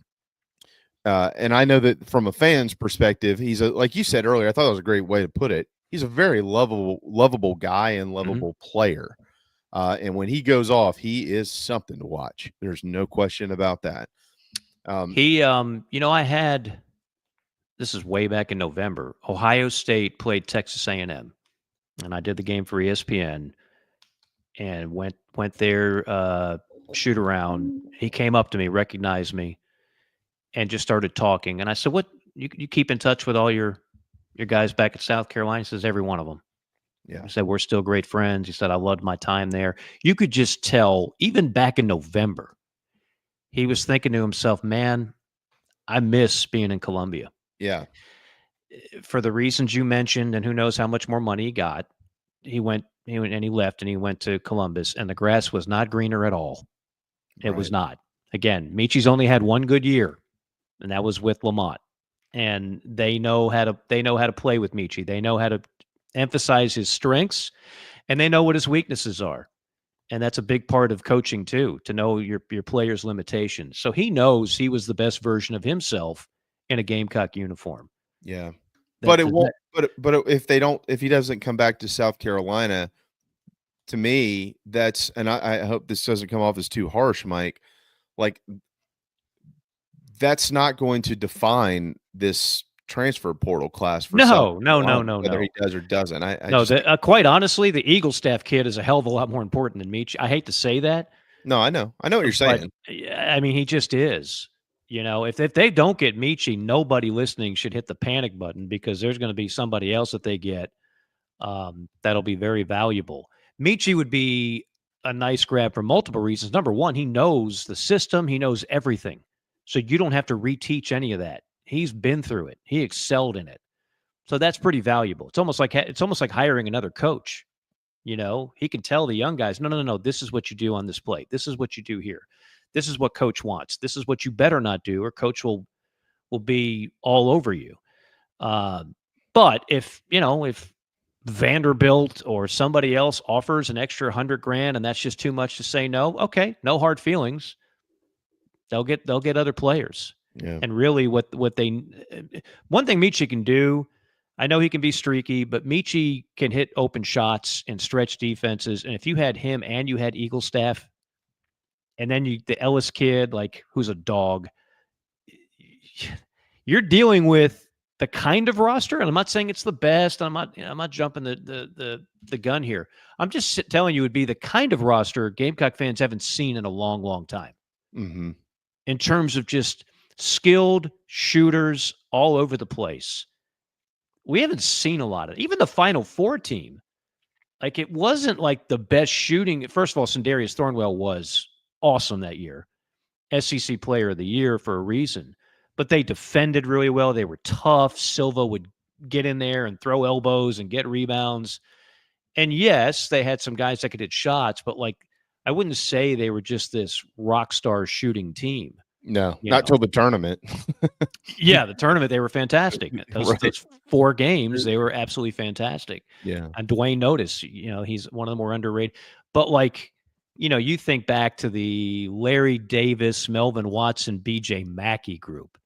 I know that from a fan's perspective, he's like you said earlier, I thought that was a great way to put it. He's a very lovable guy and lovable player. And when he goes off, he is something to watch. There's no question about that. I had, this is way back in November, Ohio State played Texas A&M, and I did the game for ESPN and went there, shoot around. He came up to me, recognized me, and just started talking. And I said, "What, you keep in touch with all your guys back at South Carolina?" He says, "Every one of them." Yeah. I said, "We're still great friends." He said, "I loved my time there." You could just tell, even back in November, he was thinking to himself, "Man, I miss being in Columbia." Yeah. For the reasons you mentioned, and who knows how much more money he got, he left and he went to Columbus, and the grass was not greener at all. It was not. Again, Meechie's only had one good year, and that was with Lamont. And they know how to play with Meechie. They know how to emphasize his strengths, and they know what his weaknesses are. And that's a big part of coaching too, to know your player's limitations. So he knows he was the best version of himself in a Gamecock uniform. Yeah. But it won't. But if he doesn't come back to South Carolina, to me, that's, and I hope this doesn't come off as too harsh, Mike. Like, that's not going to define this transfer portal class for no, whether he does or doesn't. Quite honestly, the Eagle staff kid is a hell of a lot more important than Meechie. I hate to say that. No, I know what you're saying. I mean, he just is. If they don't get Meechie, nobody listening should hit the panic button, because there's going to be somebody else that they get that'll be very valuable. Meechie would be a nice grab for multiple reasons. Number one, he knows the system. He knows everything. So you don't have to reteach any of that. He's been through it. He excelled in it. So that's pretty valuable. It's almost like hiring another coach. He can tell the young guys, no, this is what you do on this play. This is what you do here. This is what coach wants. This is what you better not do, or coach will be all over you. But if Vanderbilt or somebody else offers an extra $100,000 and that's just too much to say no, okay, no hard feelings. They'll get other players. Yeah. And really one thing Meechie can do, I know he can be streaky, but Meechie can hit open shots and stretch defenses. And if you had him and you had Eagle staff, and then the Ellis kid, like, who's a dog, you're dealing with the kind of roster, and I'm not saying it's the best. I'm not jumping the gun here. I'm just telling you, it would be the kind of roster Gamecock fans haven't seen in a long, long time. Mm-hmm. In terms of just skilled shooters all over the place. We haven't seen a lot of it. Even the Final Four team, like, it wasn't like the best shooting. First of all, Sindarius Thornwell was awesome that year. SEC Player of the Year for a reason. But they defended really well. They were tough. Silva would get in there and throw elbows and get rebounds. And yes, they had some guys that could hit shots, but, like, I wouldn't say they were just this rock star shooting team. Not till the tournament. Yeah, the tournament, they were fantastic. Those 4 games, they were absolutely fantastic. Yeah. And Dwayne Notice, he's one of the more underrated. But, like, you think back to the Larry Davis, Melvin Watson, BJ Mackey group.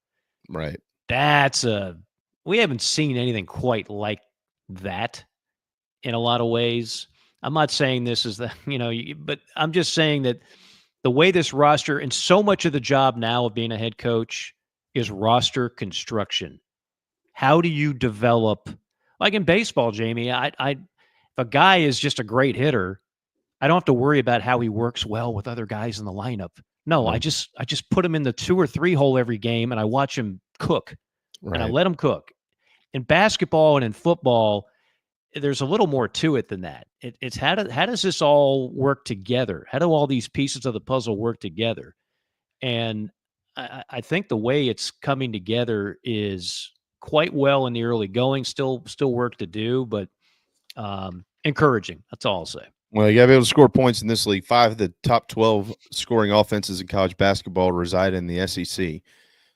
Right. We haven't seen anything quite like that in a lot of ways. I'm not saying this is but I'm just saying that the way this roster, and so much of the job now of being a head coach, is roster construction. How do you develop, like in baseball, Jamie? If a guy is just a great hitter, I don't have to worry about how he works well with other guys in the lineup. No, I just put him in the 2 or 3 hole every game, and I watch him cook, and I let him cook. In basketball and in football, there's a little more to it than that. It's how does this all work together? How do all these pieces of the puzzle work together? And I think the way it's coming together is quite well in the early going. Still work to do, but encouraging. That's all I'll say. Well, you got to be able to score points in this league. 5 of the top 12 scoring offenses in college basketball reside in the SEC.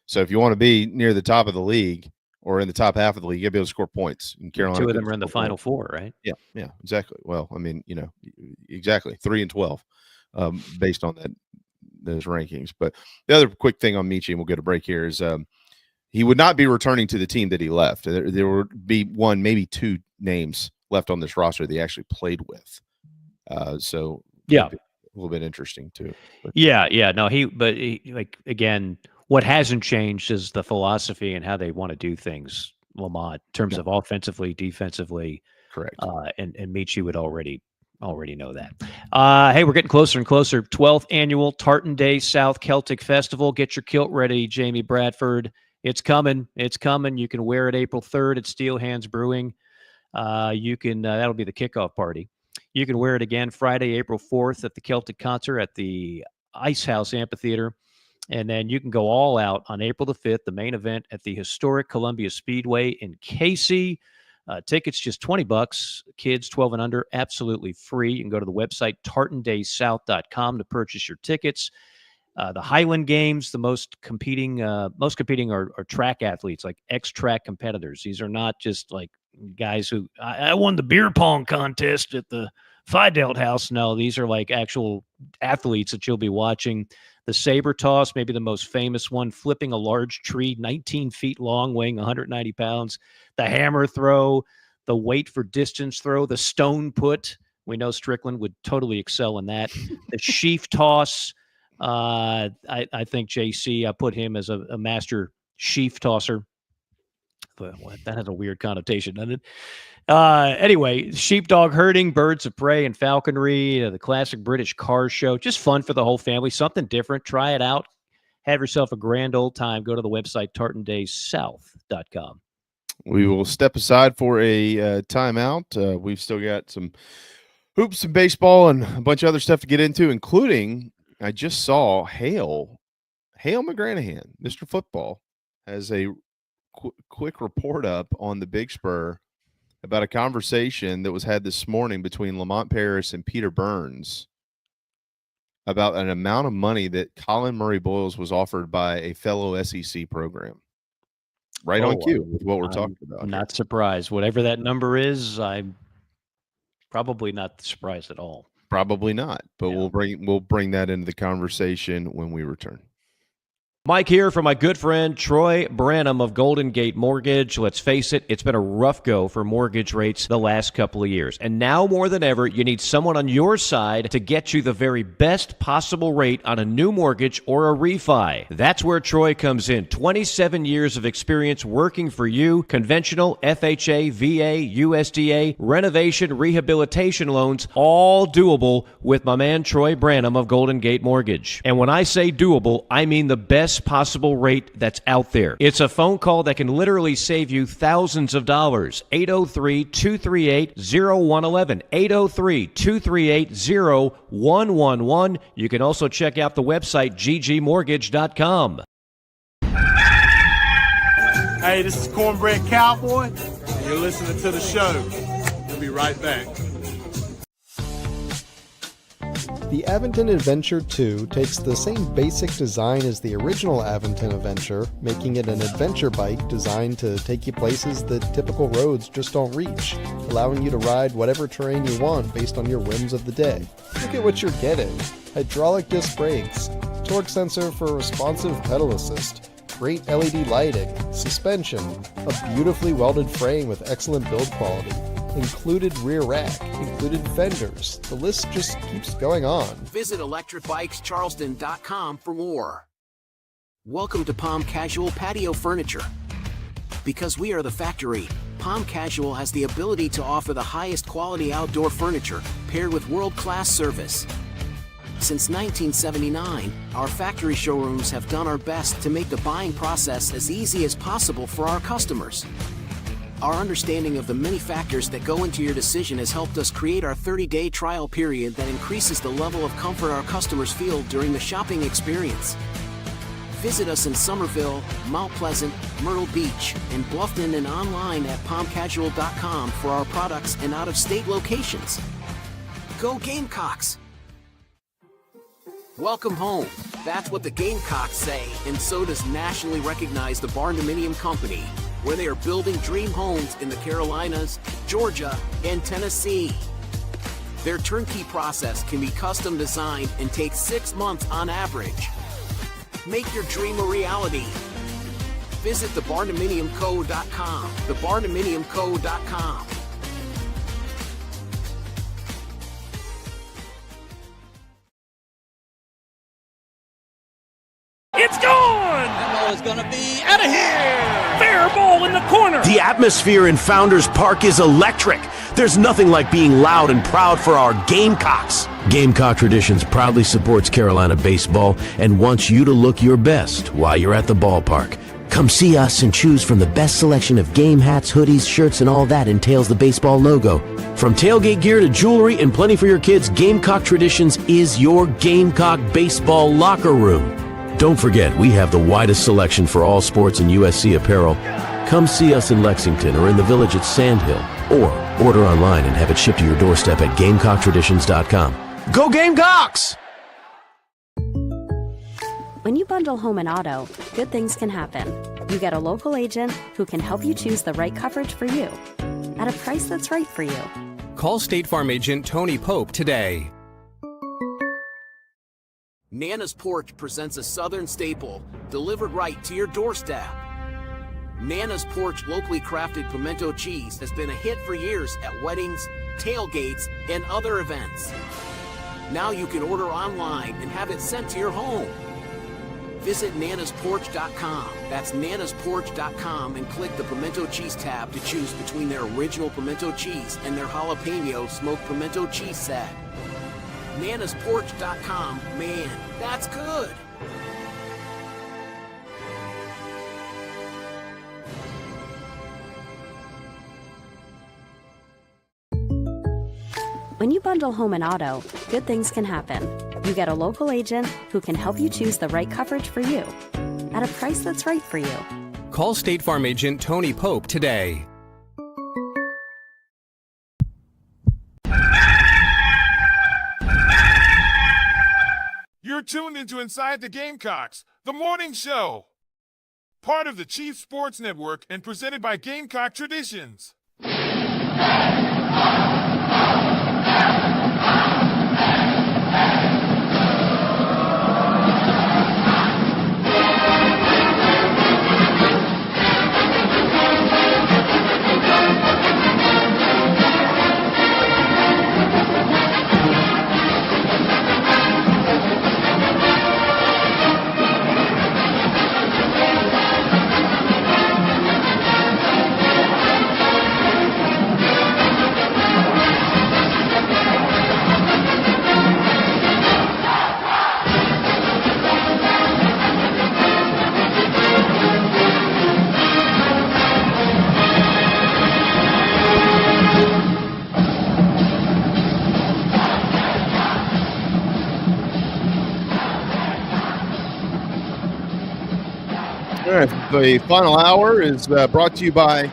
So if you want to be near the top of the league, or in the top half of the league, you got to be able to score points. And Carolina, 2 of them are in the Final Four, right? Yeah, exactly. Well, I mean, exactly 3-12, based on those rankings. But the other quick thing on Meechie, and we'll get a break here, is he would not be returning to the team that he left. There would be one, maybe 2 names left on this roster that he actually played with. So yeah, a little bit interesting too. But. Yeah. No, like again, what hasn't changed is the philosophy and how they want to do things, Lamont, in terms of offensively, defensively. Correct. And Meechie would already know that. Hey, we're getting closer and closer. 12th annual Tartan Day South Celtic Festival. Get your kilt ready, Jamie Bradford. It's coming. It's coming. You can wear it April 3rd at Steel Hands Brewing. You can that'll be the kickoff party. You can wear it again Friday, April 4th at the Celtic concert at the Ice House Amphitheater. And then you can go all out on April the 5th, the main event at the historic Columbia Speedway in Casey. Tickets just $20. Kids 12 and under, absolutely free. You can go to the website tartandaysouth.com to purchase your tickets. The Highland Games, the most competing are track athletes, like ex-track competitors. These are not just like guys who I won the beer pong contest at the Fidelt House. No, these are like actual athletes that you'll be watching. The saber toss, maybe the most famous one, flipping a large tree 19 feet long, weighing 190 pounds. The hammer throw, the weight for distance throw, the stone put. We know Strickland would totally excel in that. The sheaf toss. I think JC, I put him as a master sheaf tosser. But that has a weird connotation, doesn't it? Anyway, sheepdog herding, birds of prey, and falconry, the classic British car show. Just fun for the whole family, something different. Try it out. Have yourself a grand old time. Go to the website, tartandaysouth.com. We will step aside for a timeout. We've still got some hoops and baseball and a bunch of other stuff to get into, including I just saw Hale McGranahan, Mr. Football, has a quick report up on the Big Spur about a conversation that was had this morning between Lamont Paris and Peter Burns about an amount of money that Colin Murray Boyles was offered by a fellow SEC program. Right on cue with what we're talking about. I'm not surprised. Whatever that number is, I'm probably not surprised at all. Probably not, but we'll bring that into the conversation when we return. Mike here for my good friend Troy Branham of Golden Gate Mortgage. Let's face it, it's been a rough go for mortgage rates the last couple of years. And now more than ever, you need someone on your side to get you the very best possible rate on a new mortgage or a refi. That's where Troy comes in. 27 years of experience working for you. Conventional, FHA, VA, USDA, renovation, rehabilitation loans, all doable with my man Troy Branham of Golden Gate Mortgage. And when I say doable, I mean the best possible rate that's out there. It's a phone call that can literally save you thousands of dollars. 803-238-0111. 803-238-0111. You can also check out the website ggmortgage.com. Hey, this is Cornbread Cowboy, and you're listening to the show. We'll be right back. The Aventon Adventure 2 takes the same basic design as the original Aventon Adventure, making it an adventure bike designed to take you places that typical roads just don't reach, allowing you to ride whatever terrain you want based on your whims of the day. Look at what you're getting. Hydraulic disc brakes, torque sensor for responsive pedal assist, great LED lighting, suspension, a beautifully welded frame with excellent build quality, included rear rack, included fenders. The list just keeps going on. Visit electricbikescharleston.com for more. Welcome to Palm Casual Patio Furniture. Because we are the factory, Palm Casual has the ability to offer the highest quality outdoor furniture paired with world-class service. Since 1979, our factory showrooms have done our best to make the buying process as easy as possible for our customers. Our understanding of the many factors that go into your decision has helped us create our 30-day trial period that increases the level of comfort our customers feel during the shopping experience. Visit us in Somerville, Mount Pleasant, Myrtle Beach, and Bluffton, and online at palmcasual.com for our products and out-of-state locations. Go Gamecocks! Welcome home. That's what the Gamecocks say, and so does nationally recognized the Barndominium Company. where they are building dream homes in the Carolinas, Georgia, and Tennessee. Their turnkey process can be custom designed and takes 6 months on average. Make your dream a reality. Visit thebarndominiumco.com. thebarndominiumco.com. It's gone! That ball is going to be out of here! Fair ball in the corner! The atmosphere in Founders Park is electric. There's nothing like being loud and proud for our Gamecocks. Gamecock Traditions proudly supports Carolina baseball and wants you to look your best while you're at the ballpark. Come see us and choose from the best selection of game hats, hoodies, shirts, and all that entails the baseball logo. From tailgate gear to jewelry and plenty for your kids, Gamecock Traditions is your Gamecock baseball locker room. Don't forget, we have the widest selection for all sports and USC apparel. Come see us in Lexington or in the village at Sandhill, or order online and have it shipped to your doorstep at GamecockTraditions.com. Go Gamecocks! When you bundle home and auto, good things can happen. You get a local agent who can help you choose the right coverage for you at a price that's right for you. Call State Farm agent Tony Pope today. Nana's Porch presents a Southern staple delivered right to your doorstep. Nana's Porch locally crafted pimento cheese has been a hit for years at weddings, tailgates, and other events. Now you can order online and have it sent to your home. Visit nanasporch.com. That's nanasporch.com and click the pimento cheese tab to choose between their original pimento cheese and their jalapeno smoked pimento cheese set. nanasporch.com. Man, that's good. When you bundle home and auto, good things can happen. You get a local agent who can help you choose the right coverage for you at a price that's right for you. Call State Farm agent Tony Pope today. You're tuned into Inside the Gamecocks, the morning show. Part of the Chief Sports Network and presented by Gamecock Traditions. All right, the final hour is brought to you by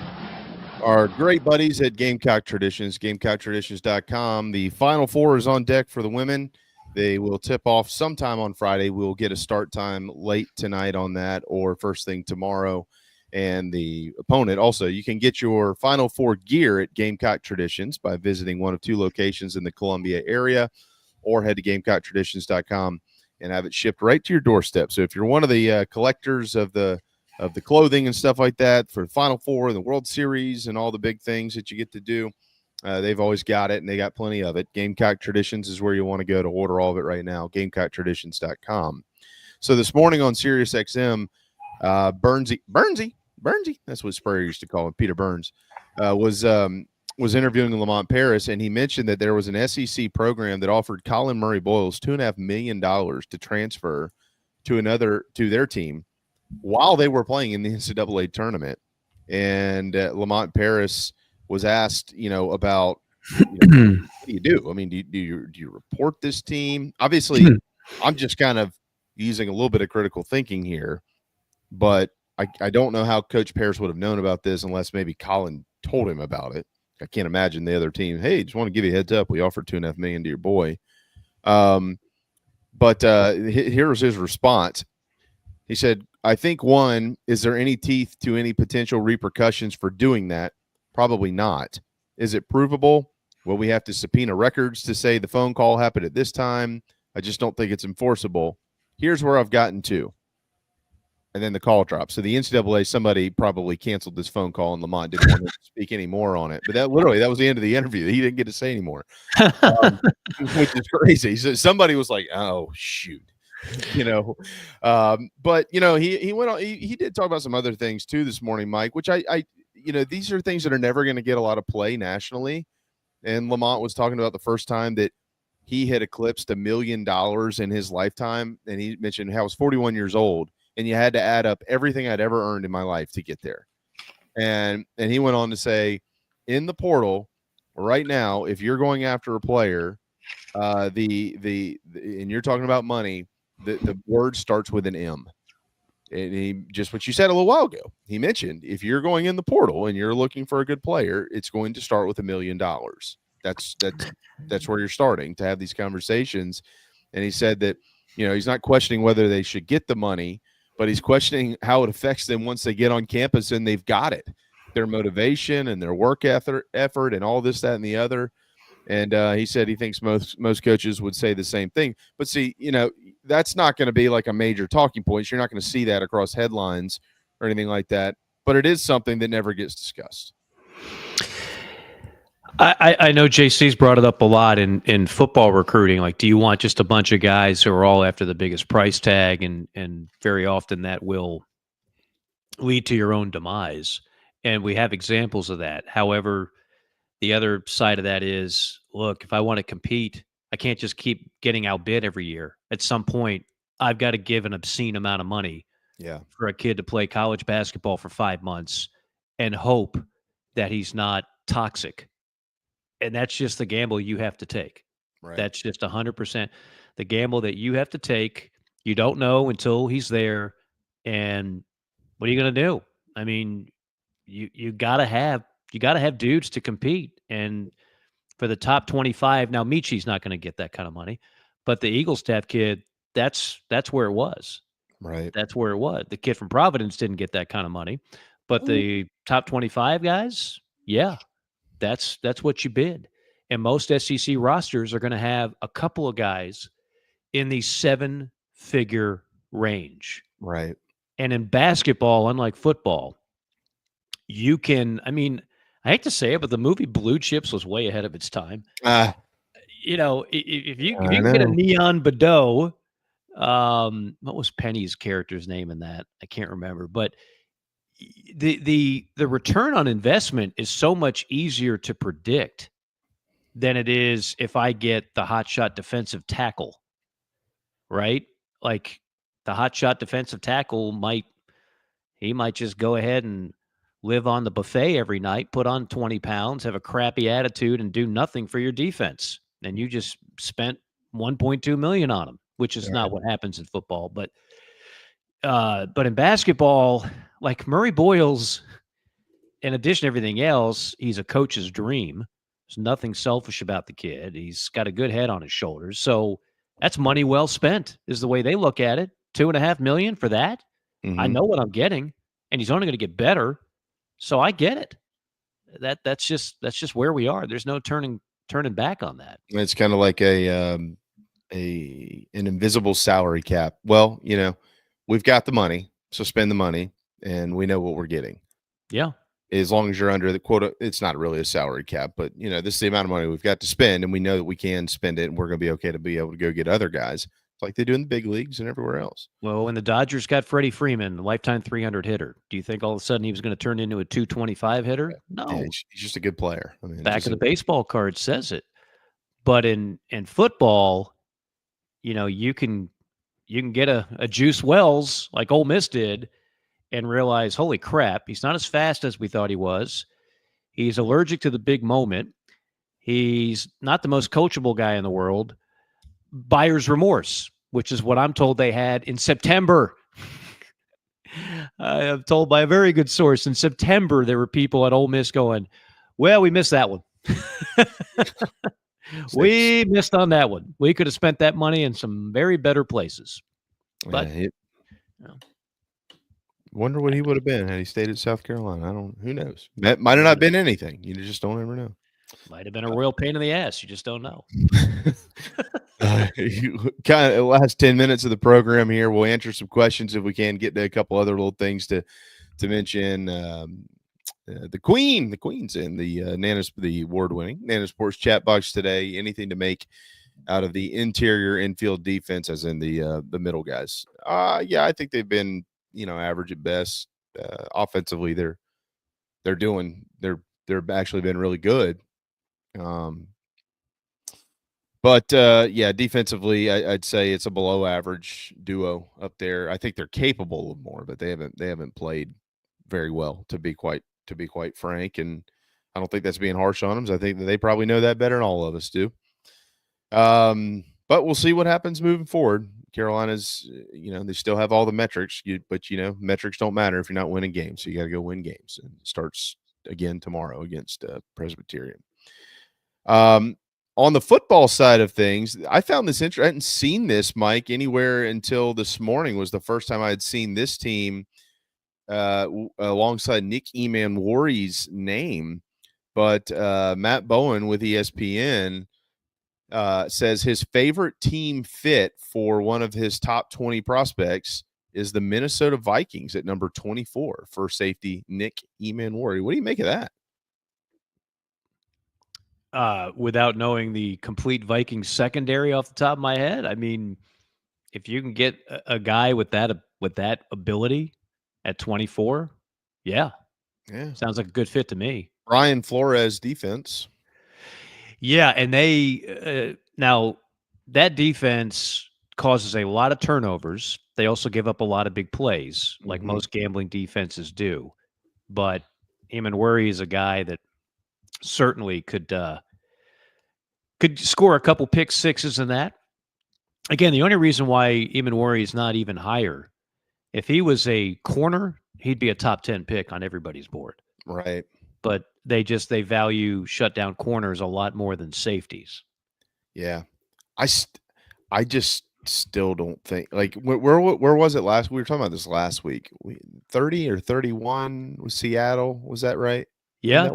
our great buddies at Gamecock Traditions, GamecockTraditions.com. The Final Four is on deck for the women. They will tip off sometime on Friday. We'll get a start time late tonight on that or first thing tomorrow. And the opponent also, you can get your Final Four gear at Gamecock Traditions by visiting one of two locations in the Columbia area or head to GamecockTraditions.com and have it shipped right to your doorstep. So if you're one of the collectors of the clothing and stuff like that for the Final Four and the World Series and all the big things that you get to do, they've always got it, and they got plenty of it. Gamecock Traditions is where you want to go to order all of it right now, GamecockTraditions.com. So this morning on Sirius XM, Bernsey, that's what Spurrier used to call him, Peter Burns, was interviewing Lamont Paris, and he mentioned that there was an SEC program that offered Colin Murray Boyles $2.5 million to transfer to their team while they were playing in the NCAA tournament. And Lamont Paris was asked, about what do you do? I mean, do you report this team? Obviously, I'm just kind of using a little bit of critical thinking here, but I don't know how Coach Paris would have known about this unless maybe Colin told him about it. I can't imagine the other team, hey, just want to give you a heads up. We offered $2.5 million to your boy. But here's his response. He said, I think, one, is there any teeth to any potential repercussions for doing that? Probably not. Is it provable? Will we have to subpoena records to say the phone call happened at this time? I just don't think it's enforceable. Here's where I've gotten to. And then the call dropped. So the NCAA, somebody probably canceled this phone call, and Lamont didn't want to speak any more on it. But that was the end of the interview. He didn't get to say anymore, which is crazy. So somebody was like, "Oh shoot," But he went on. He did talk about some other things too this morning, Mike. Which I these are things that are never going to get a lot of play nationally. And Lamont was talking about the first time that he had eclipsed $1 million in his lifetime, and he mentioned how he was 41 years old. And you had to add up everything I'd ever earned in my life to get there. And he went on to say, in the portal right now, if you're going after a player, and you're talking about money, the word starts with an M. And he just what you said a little while ago. He mentioned if you're going in the portal and you're looking for a good player, it's going to start with $1 million. That's where you're starting to have these conversations. And he said that he's not questioning whether they should get the money, but he's questioning how it affects them once they get on campus and they've got it, their motivation and their work effort and all this, that, and the other. And he said he thinks most coaches would say the same thing. But see, that's not going to be like a major talking point. You're not going to see that across headlines or anything like that. But it is something that never gets discussed. I know JC's brought it up a lot in football recruiting. Like, do you want just a bunch of guys who are all after the biggest price tag? And very often that will lead to your own demise. And we have examples of that. However, the other side of that is, look, if I want to compete, I can't just keep getting outbid every year. At some point, I've got to give an obscene amount of money for a kid to play college basketball for 5 months and hope that he's not toxic. And that's just the gamble you have to take. Right. That's just 100% the gamble that you have to take. You don't know until he's there. And what are you going to do? I mean, you got to have dudes to compete. And for the top 25, now Meechie's not going to get that kind of money, but the Eagle staff kid, that's where it was. Right. That's where it was. The kid from Providence didn't get that kind of money, but the top 25 guys, yeah. That's what you bid. And most SEC rosters are going to have a couple of guys in the 7-figure range. Right. And in basketball, unlike football, you can, I hate to say it, but the movie Blue Chips was way ahead of its time. If you can get a Neon Bedeau, what was Penny's character's name in that? I can't remember, but the return on investment is so much easier to predict than it is if I get the hotshot defensive tackle, right? Like the hotshot defensive tackle might just go ahead and live on the buffet every night, put on 20 pounds, have a crappy attitude, and do nothing for your defense. And you just spent $1.2 million on him, which is not what happens in football. But in basketball, like Murray Boyles, in addition to everything else, he's a coach's dream. There's nothing selfish about the kid. He's got a good head on his shoulders. So that's money well spent is the way they look at it. $2.5 million for that. Mm-hmm. I know what I'm getting, and he's only going to get better. So I get it. That's just where we are. There's no turning back on that. It's kind of like an invisible salary cap. Well, we've got the money, so spend the money, and we know what we're getting. Yeah. As long as you're under the quota, it's not really a salary cap, but this is the amount of money we've got to spend, and we know that we can spend it, and we're going to be okay to be able to go get other guys like they do in the big leagues and everywhere else. Well, when the Dodgers got Freddie Freeman, lifetime 300 hitter, do you think all of a sudden he was going to turn into a 225 hitter? No. Yeah, he's just a good player. Back of the baseball card says it. But in football, you can get a Juice Wells like Ole Miss did and realize, holy crap, he's not as fast as we thought he was. He's allergic to the big moment. He's not the most coachable guy in the world. Buyer's remorse, which is what I'm told they had in September. I'm told by a very good source in September there were people at Ole Miss going, well, we missed that one. We missed on that one. We could have spent that money in some very better places. But Wonder what he would have been had he stayed at South Carolina. Who knows? That might have not been anything. You just don't ever know. Might have been a royal pain in the ass. You just don't know. Kind of last 10 minutes of the program here. We'll answer some questions if we can, get to a couple other little things to mention. The Queen's in the the award-winning Nana's Porch chat box today. Anything to make out of the interior infield defense, as in the middle guys? Yeah, I think they've been average at best. Offensively, they're actually been really good. But defensively, I'd say it's a below average duo up there. I think they're capable of more, but they haven't played very well, to be quite frank. And I don't think that's being harsh on them. I think that they probably know that better than all of us do. But we'll see what happens moving forward. Carolina's, they still have all the metrics, but metrics don't matter if you're not winning games. So you got to go win games, and it starts again tomorrow against Presbyterian. On the football side of things, I found this interesting. I hadn't seen this, Mike, anywhere until this morning. Was the first time I had seen this team alongside Nick Emanwari's name. But Matt Bowen with ESPN says his favorite team fit for one of his top 20 prospects is the Minnesota Vikings at number 24 for safety Nick Emanwari. What do you make of that? Without knowing the complete Vikings secondary off the top of my head, I mean, if you can get a guy with that ability at 24, yeah, sounds like a good fit to me. Brian Flores defense. Yeah, and they now that defense causes a lot of turnovers. They also give up a lot of big plays, like most gambling defenses do. But Emanwari is a guy that certainly could score a couple pick sixes in that. Again, the only reason why Emanwari is not even higher, if he was a corner, he'd be a top 10 pick on everybody's board. Right. But they value shutdown corners a lot more than safeties. Yeah. I just still don't think, like, where was it last? We were talking about this last week. 30 or 31 with Seattle. Was that right? Yeah.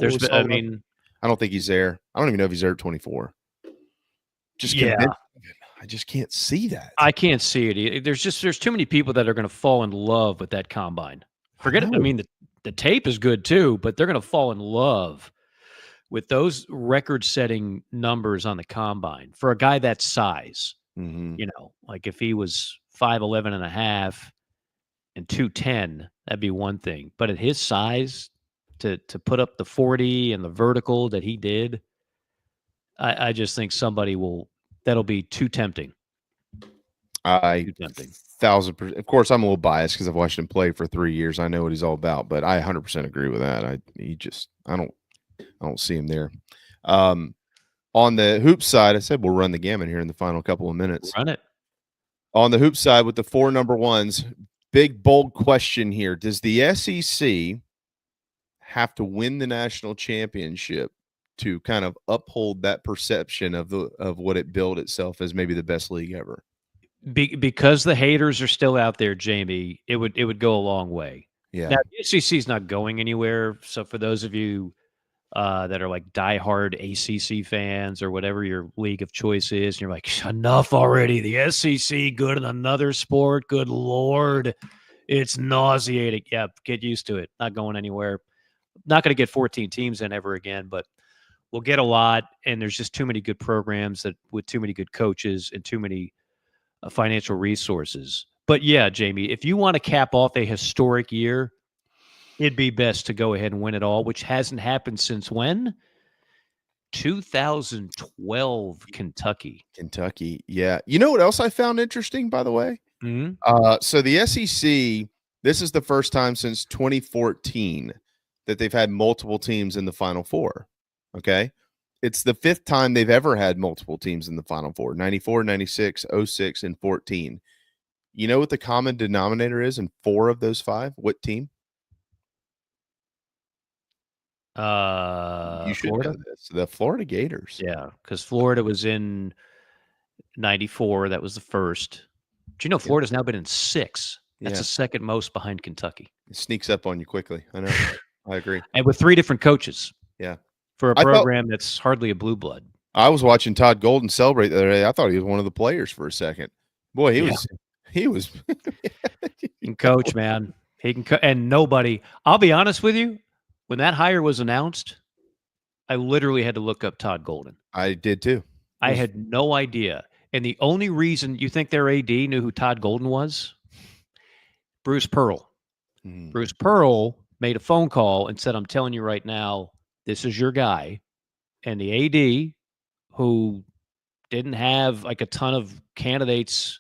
I don't think he's there. I don't even know if he's there at 24. I just can't see that. I can't see it. There's too many people that are going to fall in love with that combine. Forget it. I mean, the tape is good too, but they're going to fall in love with those record-setting numbers on the combine for a guy that size. Like if he was 5'11 and a half and 210, that'd be one thing. But at his size, to put up the 40 and the vertical that he did, I just think that'll be too tempting. Too tempting. 1,000%. Of course, I'm a little biased because I've watched him play for 3 years. I know what he's all about, but I 100% agree with that. I don't see him there. On the hoop side, I said we'll run the gamut here in the final couple of minutes. Run it. On the hoop side with the 4 number ones, big bold question here: does the SEC have to win the national championship to kind of uphold that perception of what it billed itself as maybe the best league ever? Because the haters are still out there, Jamie, it would go a long way. Yeah. Now, the SEC is not going anywhere. So for those of you that are like diehard ACC fans or whatever your league of choice is, and you're like, enough already. The SEC good in another sport. Good Lord. It's nauseating. Yeah, get used to it. Not going anywhere. Not going to get 14 teams in ever again, but we'll get a lot. And there's just too many good programs with too many good coaches and too many financial resources. But yeah, Jamie, if you want to cap off a historic year, it'd be best to go ahead and win it all, which hasn't happened since when? 2012, Kentucky. Yeah. You know what else I found interesting, by the way? So the SEC, this is the first time since 2014 that they've had multiple teams in the Final Four. Okay. It's the 5th time they've ever had multiple teams in the Final Four: 94, 96, 06, and 14. You know what the common denominator is in 4 of those 5? What team? You should Florida? know this. The Florida Gators. Yeah, because Florida was in 94. That was the first. Do you know Florida's now been in 6? That's Yeah. the second most behind Kentucky. It sneaks up on you quickly. I know. I agree. And with 3 different coaches. Yeah. For a program that's hardly a blue blood. I was watching Todd Golden celebrate the other day. I thought he was one of the players for a second. Boy, he was. He can coach, man. He can and nobody. I'll be honest with you. When that hire was announced, I literally had to look up Todd Golden. I did too. I had no idea. And the only reason you think their AD knew who Todd Golden was, Bruce Pearl. Bruce Pearl made a phone call and said, I'm telling you right now, this is your guy. And the AD, who didn't have like a ton of candidates,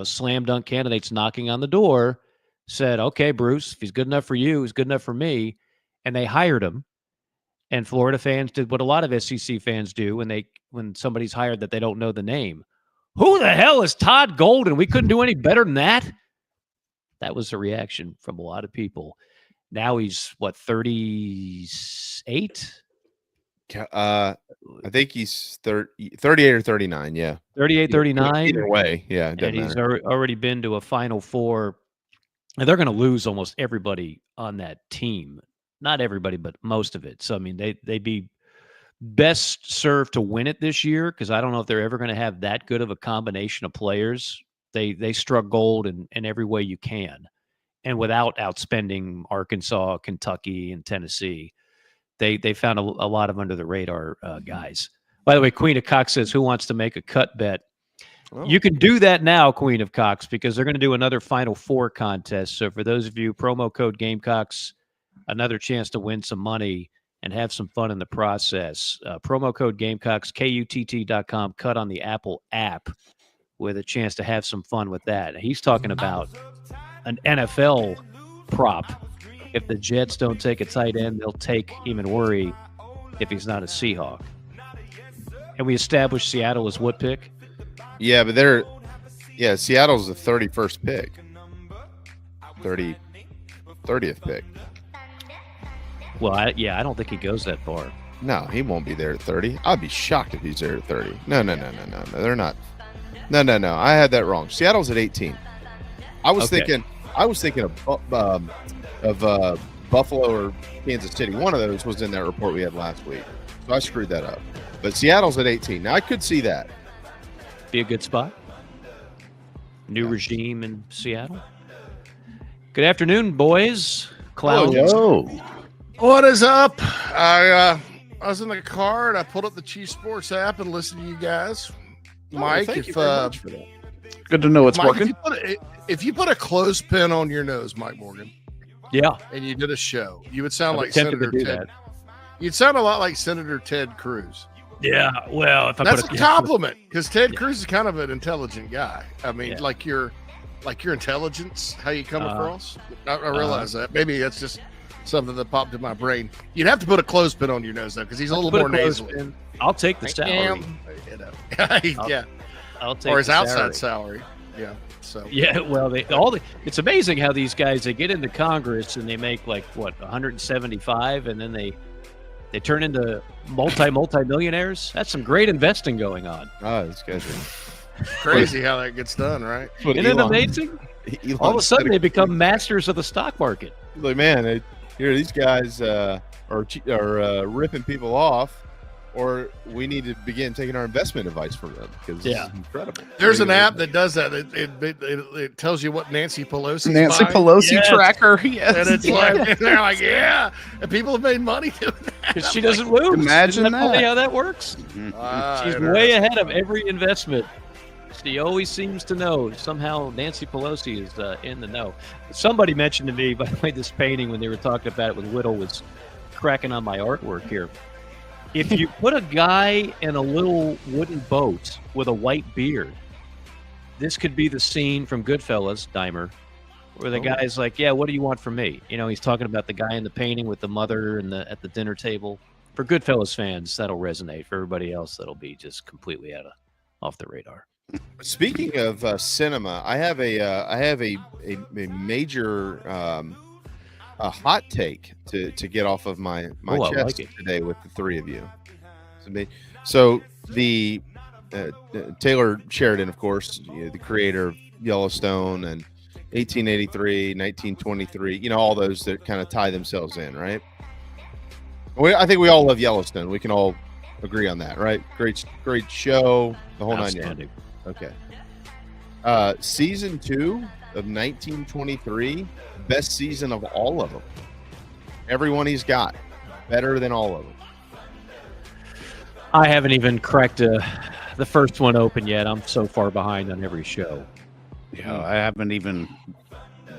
slam dunk candidates knocking on the door, said, okay, Bruce, if he's good enough for you, he's good enough for me. And they hired him. And Florida fans did what a lot of SEC fans do when somebody's hired that they don't know the name. Who the hell is Todd Golden? We couldn't do any better than that. That was the reaction from a lot of people. Now he's, 38? I think he's 38 or 39, yeah. 38, 39? Either way, yeah. And he's already been to a Final Four. And they're going to lose almost everybody on that team. Not everybody, but most of it. So, I mean, they'd be best served to win it this year because I don't know if they're ever going to have that good of a combination of players. They struck gold in every way you can. And without outspending Arkansas, Kentucky, and Tennessee, they found a lot of under-the-radar guys. By the way, Queen of Cox says, who wants to make a cut bet? Oh. You can do that now, Queen of Cox, because they're going to do another Final Four contest. So for those of you, promo code Gamecocks, another chance to win some money and have some fun in the process. Promo code Gamecocks, KUTT.com, cut on the Apple app with a chance to have some fun with that. He's talking about an NFL prop. If the Jets don't take a tight end, they'll take him and worry if he's not a Seahawk. And we established Seattle as what pick? Yeah, but Seattle's the 31st pick. 30th pick. Well, I don't think he goes that far. No, he won't be there at 30. I'd be shocked if he's there at 30. No. They're not. No. I had that wrong. Seattle's at 18. I was thinking of Buffalo or Kansas City. One of those was in that report we had last week. So I screwed that up. But Seattle's at 18. Now I could see that. Be a good spot. New regime in Seattle. Good afternoon, boys. Clouds. Hello. What is up? I was in the car and I pulled up the Chief Sports app and listened to you guys. Mike, thank you very much for that. Good to know it's working. If you put a clothespin on your nose, Mike Morgan, and you did a show, you would sound like Senator Ted. You'd sound a lot like Senator Ted Cruz. Yeah, well, that's a compliment because Ted Cruz is kind of an intelligent guy. I mean, like your intelligence, how you come across. I realize that. Maybe that's just something that popped in my brain. You'd have to put a clothespin on your nose though, because he's a little more nasal. I'll take the salary. Yeah, I'll take or his the outside salary. Yeah. So well, it's amazing how these guys, they get into Congress and they make like 175, and then they turn into multi-millionaires. That's some great investing going on. Oh, these guys are crazy how that gets done, right? Isn't it amazing? All of a sudden, they become masters of the stock market. Like, man, these guys are ripping people off, or we need to begin taking our investment advice from them because this is incredible. There's an app that does that. It tells you what Nancy Pelosi tracker. Yes. And it's like they're like, yeah, and people have made money doing that because she doesn't lose. Imagine Isn't that funny that. how that works. She's way ahead of every investment. She always seems to know. Somehow Nancy Pelosi is in the know. Somebody mentioned to me, by the way, this painting when they were talking about it with Whittle was cracking on my artwork here. If you put a guy in a little wooden boat with a white beard, this could be the scene from Goodfellas, Dahmer, where the guy's like, yeah, what do you want from me? He's talking about the guy in the painting with the mother and at the dinner table. For Goodfellas fans, that'll resonate. For everybody else, that'll be just completely off the radar. Speaking of cinema, I have a major a hot take to get off of my chest today with the three of you. So the Taylor Sheridan, of course, the creator of Yellowstone and 1883, 1923, all those that kind of tie themselves in, right? I think we all love Yellowstone. We can all agree on that, right? Great show, the whole 9 yards. Okay. Season 2 of 1923, best season of all of them. Everyone he's got, better than all of them. I haven't even cracked the first one open yet. I'm so far behind on every show. Yeah, I haven't even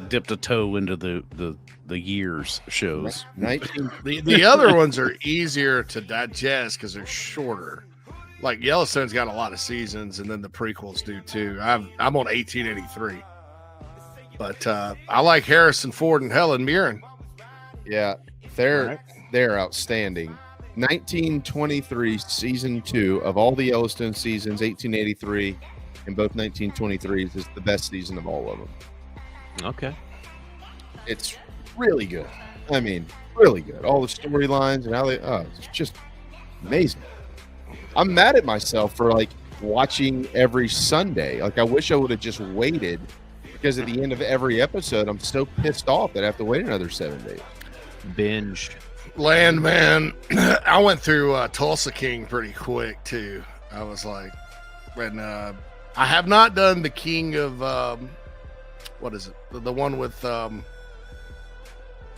dipped a toe into the years shows. The other ones are easier to digest because they're shorter. Like Yellowstone's got a lot of seasons, and then the prequels do too. I'm on 1883, but I like Harrison Ford and Helen Mirren. Yeah, they're outstanding. 1923 season 2 of all the Yellowstone seasons, 1883 and both 1923s is the best season of all of them. Okay. It's really good. I mean, really good. All the storylines and how it's just amazing. I'm mad at myself for watching every Sunday. I wish I would have just waited, because at the end of every episode, I'm so pissed off that I have to wait another 7 days. Binged. Landman. I went through Tulsa King pretty quick too. I was like, and I have not done the King of what is it? The one with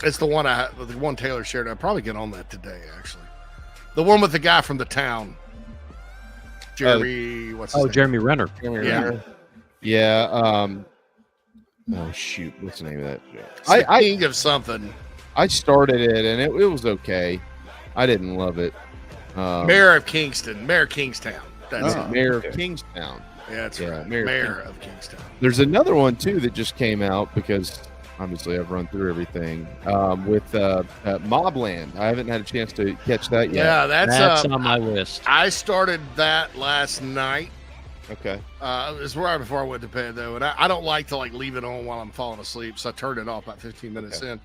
it's the one Taylor shared. I'll probably get on that today, actually. The one with the guy from the town. Jeremy, what's his name? Jeremy Renner. Yeah. Oh shoot, what's the name of that? I King of something. I started it and it was okay. I didn't love it. Mayor of Kingstown. That's it. Mayor of Kingstown. Yeah, that's right. Mayor of Kingstown. There's another one too that just came out, because obviously I've run through everything, with Mobland. I haven't had a chance to catch that yet. Yeah, that's on my list. I started that last night. Okay. It was right before I went to bed though, and I don't like to leave it on while I'm falling asleep, so I turned it off about 15 minutes in.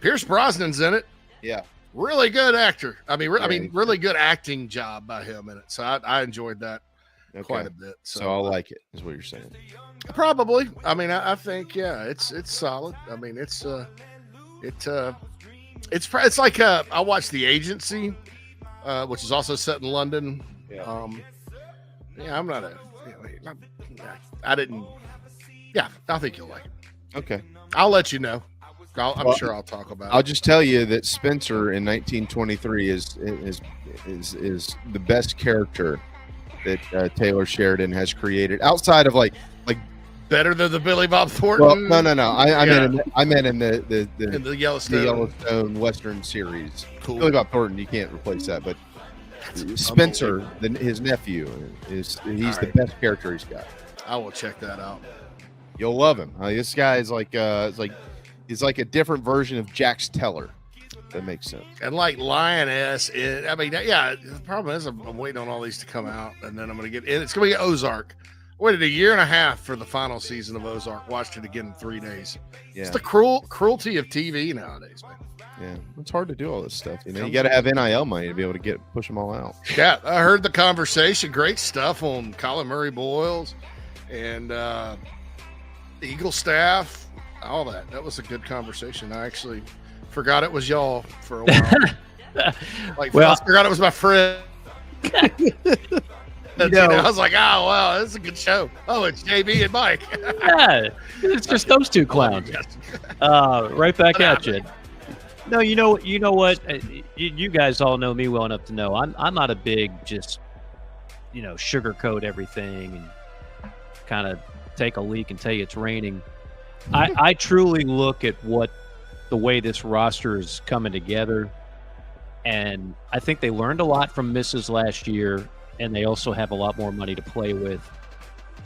Pierce Brosnan's in it. Yeah. Really good actor. I mean, really good acting job by him in it. So I enjoyed that quite a bit. So I'll like it, is what you're saying. Probably. I mean, I think it's solid. I mean, it's like I watched The Agency, which is also set in London. Yeah. I'm not I didn't. Yeah, I think you'll like it. Okay. I'll let you know. I'm sure I'll talk about it. I'll just tell you that Spencer in 1923 is the best character that Taylor Sheridan has created, outside of better than the Billy Bob Thornton. Well, no. I meant in the in the Yellowstone Western series. Cool. Billy Bob Thornton, you can't replace that, but Spencer, his nephew, he's the best character he's got. I will check that out. You'll love him. This guy is he's like a different version of Jax Teller. That makes sense. And Lioness, the problem is I'm waiting on all these to come out, and then I'm going to get in. It's going to be Ozark. I waited a year and a half for the final season of Ozark. Watched it again in 3 days. Yeah. It's the cruelty of TV nowadays, man. Yeah, it's hard to do all this stuff. You got to have NIL money to be able to push them all out. Yeah, I heard the conversation. Great stuff on Colin Murray Boyles and Eagle staff. All that. That was a good conversation. I actually forgot it was y'all for a while. I forgot it was my friend. I was like, oh, wow, this is a good show. Oh, it's JB and Mike. Yeah, it's just those two clowns. Right back at you. No, you know what? You guys all know me well enough to know I'm not a big just, sugarcoat everything and kind of take a leak and tell you it's raining. I truly look at the way this roster is coming together, and I think they learned a lot from misses last year, and they also have a lot more money to play with.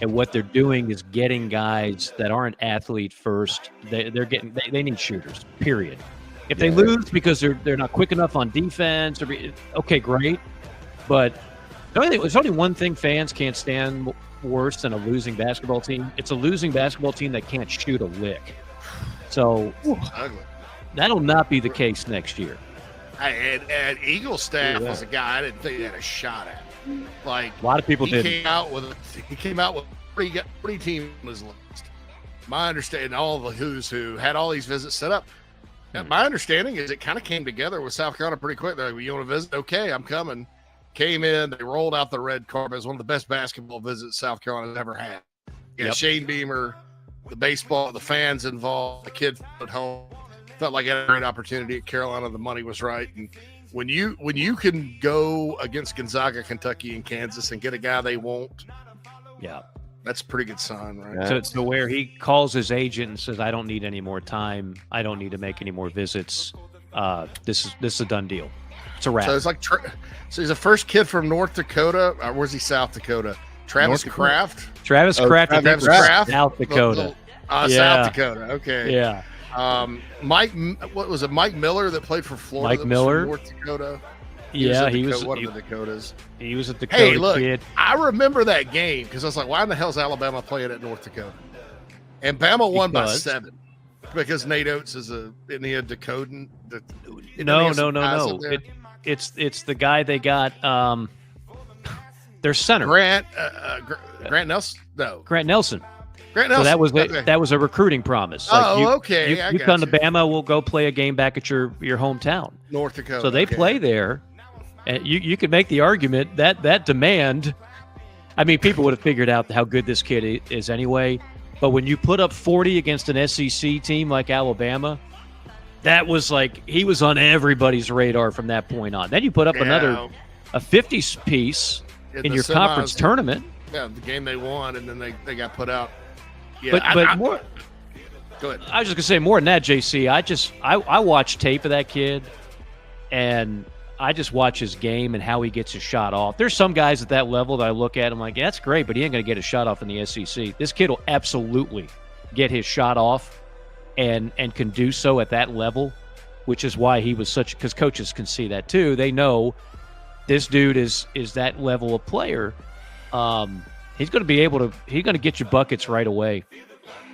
And what they're doing is getting guys that aren't athlete first. They need shooters, period. If they lose because they're not quick enough on defense, okay, great. But there's only one thing fans can't stand worse than a losing basketball team. It's a losing basketball team that can't shoot a lick. So that'll not be the case next year. And Eagle staff was a guy I didn't think he had a shot at. A lot of people did. He came out with 30 teams on his list. my understanding, all the who's who had all these visits set up. And my understanding is it kind of came together with South Carolina pretty quick. They're like, well, you want to visit? Okay, I'm coming. Came in, they rolled out the red carpet. It was one of the best basketball visits South Carolina's ever had. Yeah, Shane Beamer, the baseball, the fans involved, the kids at home. Felt like I had a great opportunity at Carolina. The money was right. And when you can go against Gonzaga, Kentucky, and Kansas and get a guy they want, yeah, that's a pretty good sign, right? So where he calls his agent and says, I don't need any more time. I don't need to make any more visits. This is a done deal. It's a wrap. So it's like, so he's the first kid from North Dakota. Or where's he? South Dakota. Travis Kraft. Travis Kraft. South Dakota. South Dakota. Okay. Yeah. Mike, what was it? Mike Miller that played for Florida. Mike Miller, North Dakota. He was one of the Dakotas. He was a Dakota Hey, look, kid. I remember that game because I was like, why in the hell is Alabama playing at North Dakota? And Bama won by 7 because Nate Oates is a Dakotan. No. It's the guy they got. Their center, Grant Nelson. No, Grant Nelson. Grant Nelson. So that was a recruiting promise. Okay. You come to Bama, we'll go play a game back at your hometown, North Dakota. So they play there, and you could make the argument that demand. I mean, people would have figured out how good this kid is anyway. But when you put up 40 against an SEC team like Alabama, that was like he was on everybody's radar from that point on. Then you put up a 50 piece in your conference tournament. Yeah, the game they won, and then they got put out. Yeah, but more. Go ahead. I was just gonna say more than that, JC. I watched tape of that kid, and I just watch his game and how he gets his shot off. There's some guys at that level that I look at, I'm like, yeah, that's great, but he ain't gonna get a shot off in the SEC. This kid will absolutely get his shot off, and can do so at that level, which is why he was such. Because coaches can see that too. They know this dude is that level of player. He's going to be able to. He's going to get you buckets right away.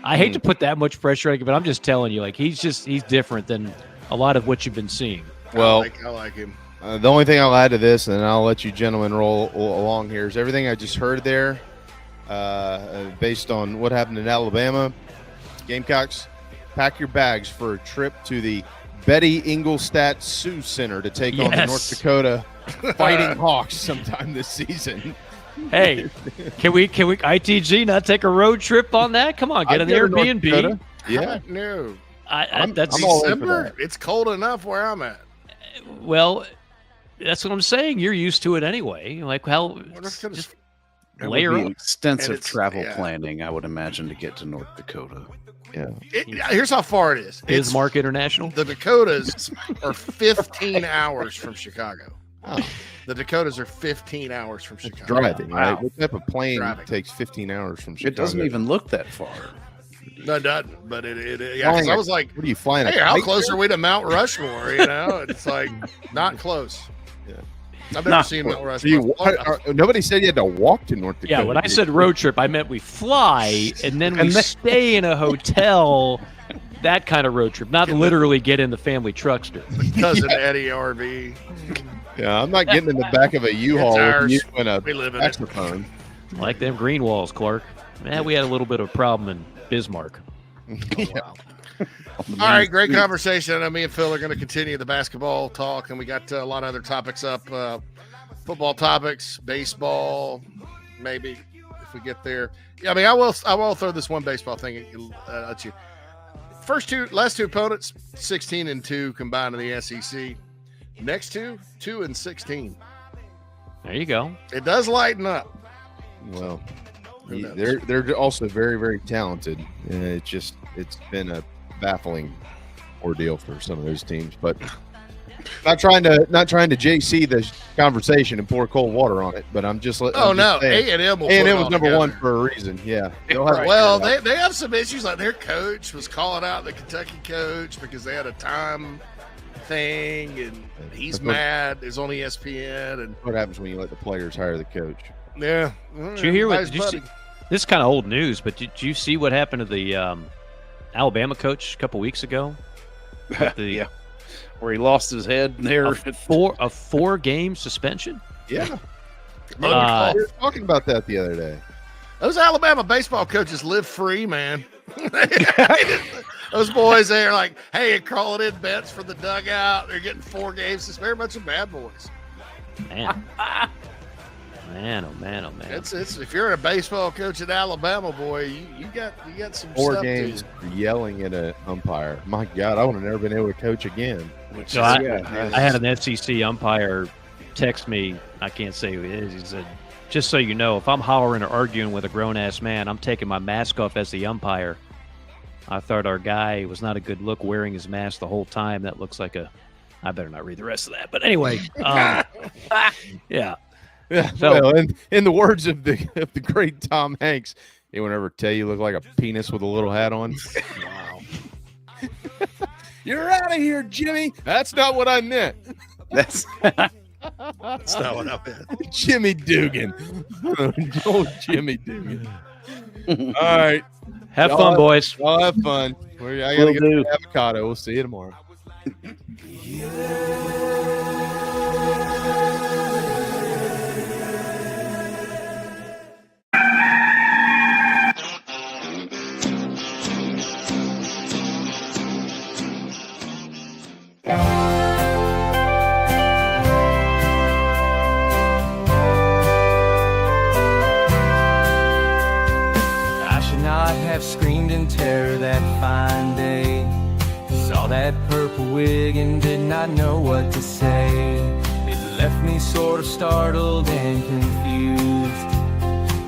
I hate to put that much pressure on him, but I'm just telling you, like he's different than a lot of what you've been seeing. Well, I like him. The only thing I'll add to this, and then I'll let you gentlemen roll along here, is everything I just heard there, based on what happened in Alabama. Gamecocks, pack your bags for a trip to the Betty Ingolstadt Sioux Center to take on the North Dakota Fighting Hawks sometime this season. Hey, can we ITG not take a road trip on that? Come on, get an Airbnb. Yeah, no. That's December. It's cold enough where I'm at. Well, that's what I'm saying. You're used to it anyway. Like how just layer up. Extensive travel planning, I would imagine, to get to North Dakota. Yeah. Here's how far it is. Bismarck International. The Dakotas are 15 hours from Chicago. Oh. The Dakotas are 15 hours from Chicago. Driving, right? What type of plane takes 15 hours from Chicago? It doesn't even look that far. No, it doesn't. But yeah, because I was like, what are you flying? Hey, how close are we to Mount Rushmore? You know, it's like not close. Yeah. I've never seen Mount Rushmore. Nobody said you had to walk to North Dakota. Yeah, when I said road trip, I meant we fly and then we stay in a hotel. That kind of road trip, not literally get in the family truckster. Cousin Eddie RV. Yeah, I'm not getting in the back of a U-Haul with you and a saxophone. Like them green walls, Clark. Man, we had a little bit of a problem in Bismarck. Oh, wow. All right, great conversation. I know me and Phil are going to continue the basketball talk, and we got a lot of other topics up. Football topics, baseball, maybe if we get there. Yeah, I mean, I will throw this one baseball thing at you. Last two opponents, 16-2 combined in the SEC. Next two, 2-16. There you go. It does lighten up. Well, they're also very, very talented. It's been a baffling ordeal for some of those teams, but not trying to JC the conversation and pour cold water on it. But I'm just letting. A&M was number one for a reason. Yeah. They have some issues. Like their coach was calling out the Kentucky coach because they had a time thing, and he's mad. It's on ESPN. And what happens when you let the players hire the coach? Yeah. Did you hear what? This is kind of old news, but did you see what happened to the Alabama coach a couple weeks ago? Yeah, where he lost his head there. A 4-game suspension. Yeah. We were talking about that the other day. Those Alabama baseball coaches live free, man. Those boys, they're like, hey, calling in bets for the dugout. They're getting 4 games. It's very much a bad boys. Man. Man, oh man, oh man. It's if you're a baseball coach at Alabama, boy, you got some 4 stuff games yelling at an umpire. My God, I would have never been able to coach again. So I had an SEC umpire text me. I can't say who it is. He said, "Just so you know, if I'm hollering or arguing with a grown ass man, I'm taking my mask off as the umpire." I thought our guy was not a good look wearing his mask the whole time. That looks like a. I better not read the rest of that. But anyway, yeah. Yeah, So, well, in the words of the great Tom Hanks, anyone ever tell you look like a penis with a little hat on? Wow. You're out of here, Jimmy. That's not what I meant. That's not what I meant. Jimmy Dugan. Old Jimmy Dugan. All right. Have fun, boys. Y'all have fun. I got to get an avocado. We'll see you tomorrow. I should not have screamed in terror that fine day. Saw that purple wig and did not know what to say. It left me sort of startled and confused.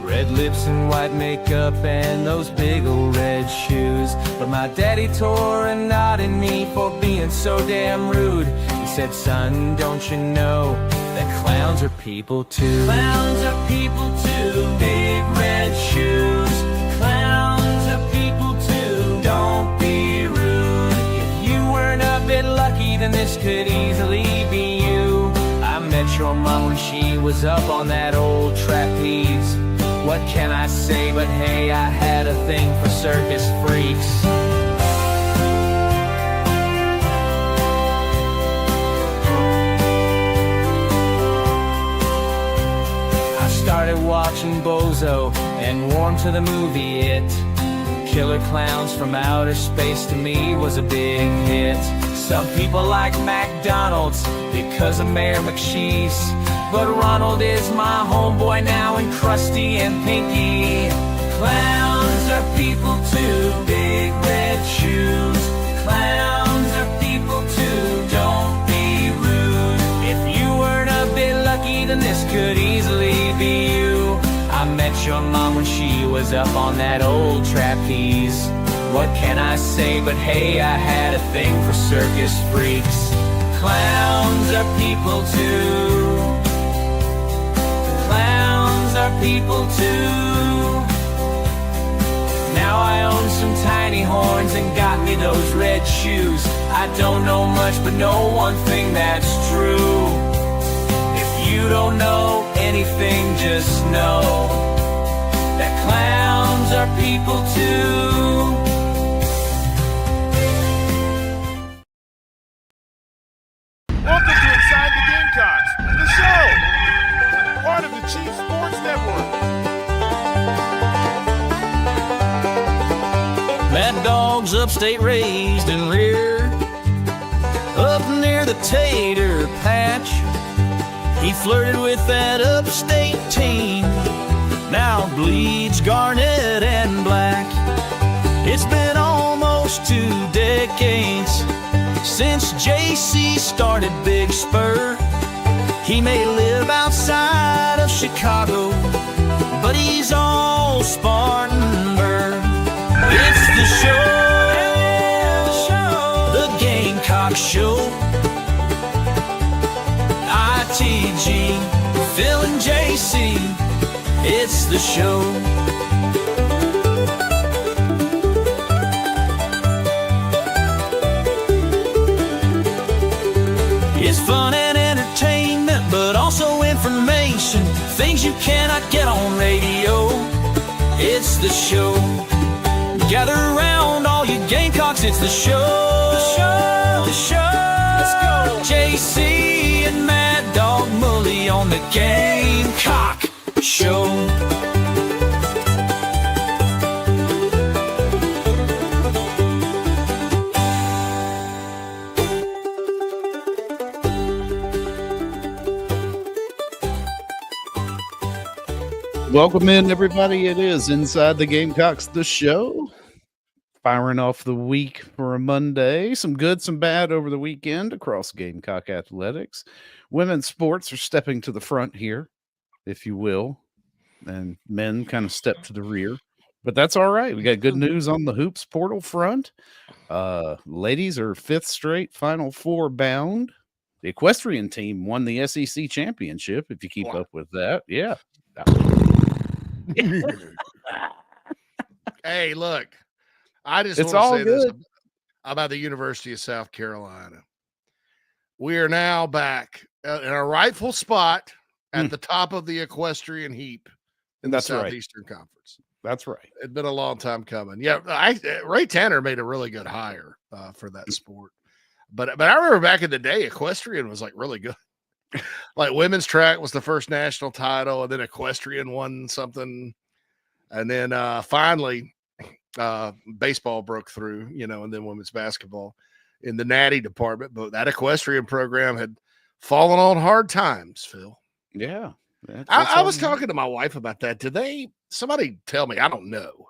Red lips and white makeup and those big old red shoes. But my daddy tore a knot in me for being so damn rude. He said, son, don't you know that clowns are people too? Clowns are people too. Big red shoes. Clowns are people too. Don't be rude. If you weren't a bit lucky, then this could easily be you. I met your mom when she was up on that old trapeze. What can I say but hey, I had a thing for circus freaks. I started watching Bozo and warmed to the movie It. Killer Clowns from Outer Space to me was a big hit. Some people like McDonald's because of Mayor McCheese. But Ronald is my homeboy now, and Krusty and Pinky. Clowns are people too, big red shoes. Clowns are people too, don't be rude. If you weren't a bit lucky, then this could easily be you. I met your mom when she was up on that old trapeze. What can I say but hey, I had a thing for circus freaks. Clowns are people too. Clowns are people too. Now I own some tiny horns and got me those red shoes. I don't know much, but know one thing that's true. If you don't know anything, just know that clowns are people too. Welcome to Inside the Gamecocks, the show, part of the Chief Sports Network. Mad Dog's upstate raised and reared up near the tater patch. He flirted with that upstate team, now bleeds garnet and black. It's been almost 2 decades since JC started Big Spur. He may live outside of Chicago, but he's all Spartanburg. It's the show, the Gamecocks Show. ITG, Phil and JC, it's the show. It's fun and entertainment, but also information, things you cannot get on radio. It's the show. Gather around all you Gamecocks, it's the show. The show, the show. Let's go. JC and Mad Dog Mully on the Gamecock Show. Welcome in, everybody. It is Inside the Gamecocks, the show. Firing off the week for a Monday. Some good, some bad over the weekend across Gamecock Athletics. Women's sports are stepping to the front here, if you will, and men kind of step to the rear. But that's all right. We got good news on the hoops portal front. Ladies are 5th straight Final Four bound. The equestrian team won the SEC championship, if you keep up with that. Yeah. Hey, look, I just It's want all to say this good. about the University of South Carolina. We are now back in our rightful spot at the top of the equestrian heap in That's the right. Southeastern Conference. That's right. It's been a long time coming. Yeah, Ray Tanner made a really good hire for that sport. But I remember back in the day, equestrian was like really good. Like women's track was the first national title, and then equestrian won something, and then finally baseball broke through, and then women's basketball in the natty department. But that equestrian program had fallen on hard times, Phil. Yeah. I was talking to my wife about that. Somebody tell me, I don't know.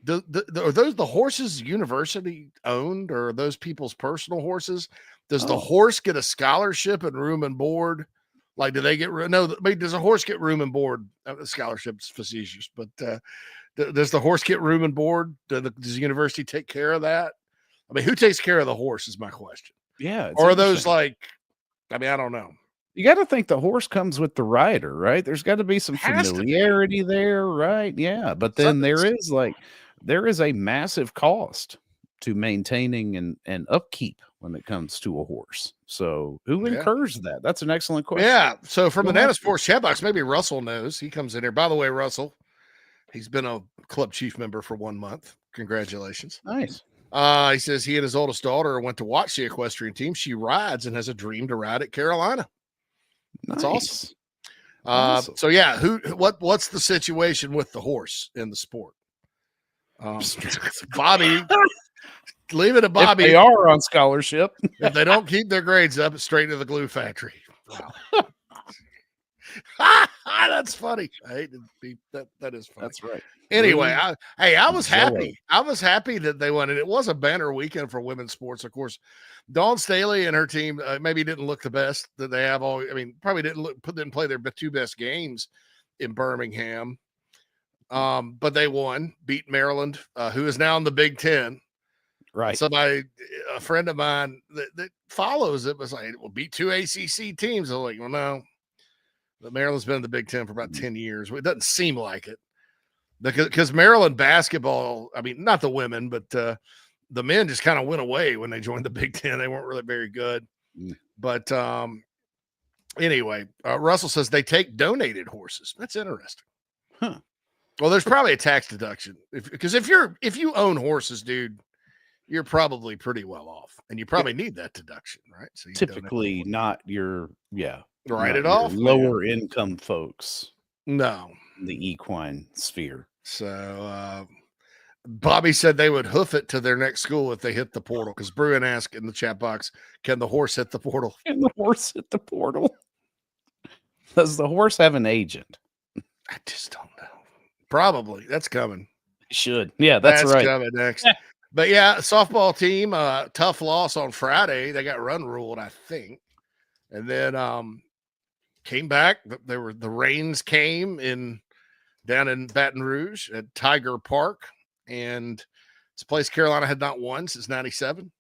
Are those the horses university owned, or are those people's personal horses? Does the horse get a scholarship and room and board? Like, do they get does a horse get room and board? The scholarship's facetious, but does the horse get room and board? Does the university take care of that? I mean, who takes care of the horse is my question. Yeah. Or are those I don't know. You got to think the horse comes with the rider, right? There's got to be some familiarity there, right? Yeah. But then there is a massive cost to maintaining and upkeep when it comes to a horse. So who incurs that? That's an excellent question. Yeah. So from the Nana Sports chat box, maybe Russell knows. He comes in here. By the way, Russell, he's been a club chief member for 1 month. Congratulations. Nice. He says he and his oldest daughter went to watch the equestrian team. She rides and has a dream to ride at Carolina. That's awesome. So yeah, what's the situation with the horse in the sport? Bobby, leave it to Bobby. If they are on scholarship. If they don't keep their grades up, it's straight to the glue factory. Wow. That's funny. I hate to be that is funny. That's right. Anyway, I was happy. I was happy that they won, and it was a banner weekend for women's sports. Of course, Dawn Staley and her team maybe didn't look the best that they have all. I mean, probably didn't play their 2 best games in Birmingham. But they won, beat Maryland, who is now in the Big Ten. Right. A friend of mine that follows it was like, "We'll beat 2 ACC teams." I was like, "Well, no." But Maryland's been in the Big Ten for about 10 years. It doesn't seem like it. Because Maryland basketball, I mean, not the women, but the men just kind of went away when they joined the Big Ten. They weren't really very good. But anyway, Russell says they take donated horses. That's interesting. Huh. Well, there's probably a tax deduction. Because if you own horses, dude, you're probably pretty well off. And you probably need that deduction, right? So typically not your, write it off. Lower income folks. No. The equine sphere. So Bobby said they would hoof it to their next school if they hit the portal. Because Bruin asked in the chat box, "Can the horse hit the portal?" Can the horse hit the portal? Does the horse have an agent? I just don't know. Probably. That's coming. Should. Yeah, that's right. Coming next. But yeah, softball team, tough loss on Friday. They got run ruled, I think. And then came back. The rains came down in Baton Rouge at Tiger Park, and it's a place Carolina had not won since '97.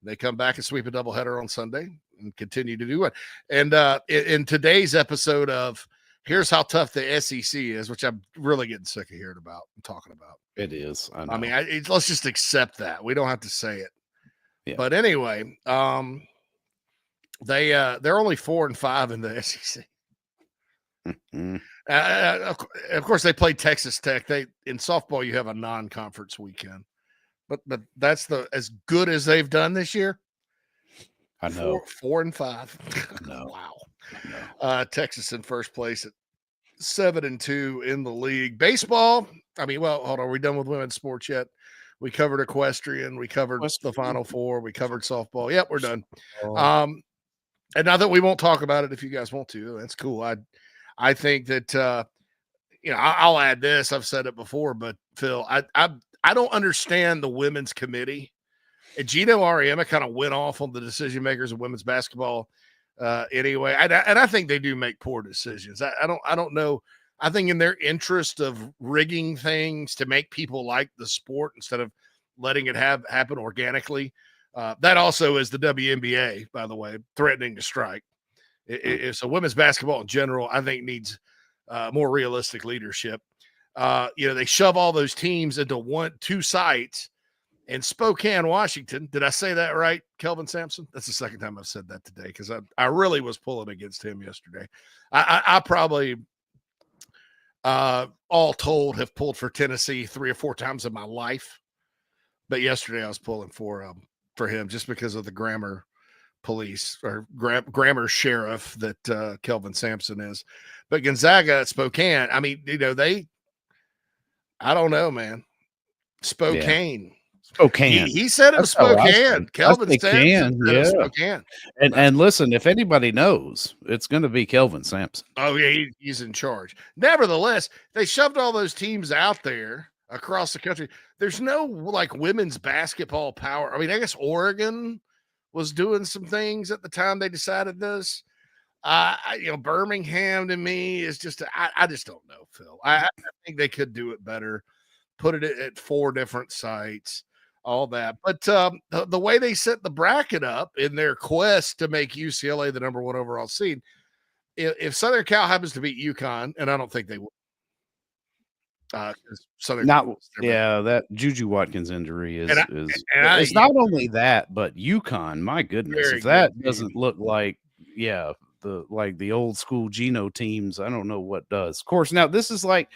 They come back and sweep a doubleheader on Sunday and continue to do it. And in today's episode of Here's How Tough the SEC Is, which I'm really getting sick of hearing about and talking about. It is. I mean, let's just accept that. We don't have to say it. Yeah. But anyway, they're only 4-5 in the SEC. Of course, they played Texas Tech. In softball, you have a non-conference weekend, but that's as good as they've done this year. I know 4-5. No. Wow. No. Texas in first place at 7-2 in the league. Baseball. I mean, well, hold on. Are we done with women's sports yet? We covered equestrian. We covered the Final Four. We covered softball. Yep, we're done. And now that we won't talk about it if you guys want to, that's cool. I think that I'll add this. I've said it before, but Phil, I don't understand the women's committee. And Gino Ariema kind of went off on the decision makers of women's basketball anyway. And I think they do make poor decisions. I don't know. I think in their interest of rigging things to make people like the sport instead of letting it happen organically. That also is the WNBA, by the way, threatening to strike. So women's basketball in general, I think, needs more realistic leadership. They shove all those teams into two sites in Spokane, Washington. Did I say that right, Kelvin Sampson? That's the second time I've said that today because I really was pulling against him yesterday. I probably, all told, have pulled for Tennessee 3 or 4 times in my life. But yesterday I was pulling for him just because of the grammar police or grammar sheriff that Kelvin Sampson is. But Gonzaga at Spokane, I mean, I don't know, man. Spokane. Yeah. Spokane. He said it was Spokane. Kelvin Sampson said it was Spokane. And listen, if anybody knows, it's going to be Kelvin Sampson. Oh, yeah, he's in charge. Nevertheless, they shoved all those teams out there across the country. There's no women's basketball power. I mean, I guess Oregon was doing some things at the time they decided this. Birmingham to me is just I just don't know, Phil. I think they could do it better. Put it at 4 different sites, all that. But the way they set the bracket up in their quest to make UCLA the number 1 overall seed, if Southern Cal happens to beat UConn, and I don't think they will. That Juju Watkins injury is it's not only that, but UConn. My goodness, if that doesn't look like the old school Geno teams, I don't know what does. Of course, now this is like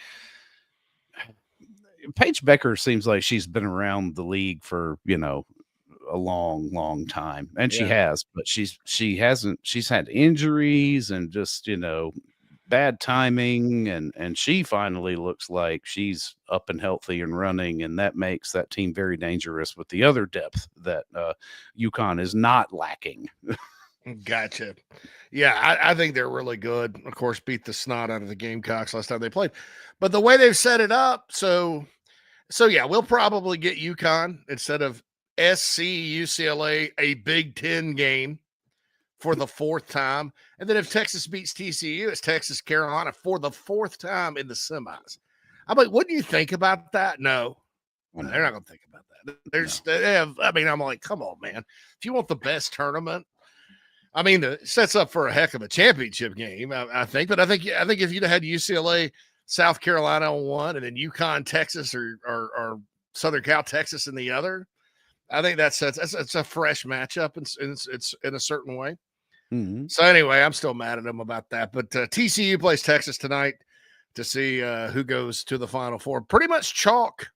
Paige Becker seems like she's been around the league for a long time, and she has, but she's had injuries and just bad timing, and she finally looks like she's up and healthy and running, and that makes that team very dangerous with the other depth that UConn is not lacking. Gotcha. Yeah, I think they're really good. Of course, beat the snot out of the Gamecocks last time they played, but the way they've set it up, so yeah, we'll probably get UConn instead of SC UCLA, a Big Ten game for the 4th time. And then if Texas beats TCU, it's Texas Carolina for the 4th time in the semis. I'm like, what do you think about that? No, they're not going to think about that. I'm like, come on, man. If you want the best tournament, it sets up for a heck of a championship game, I think. But I think if you'd had UCLA, South Carolina on one, and then UConn, Texas, or Southern Cal, Texas in the other, I think that's a fresh matchup. It's in a certain way. Mm-hmm. So anyway, I'm still mad at them about that. But TCU plays Texas tonight to see who goes to the Final Four. Pretty much chalk.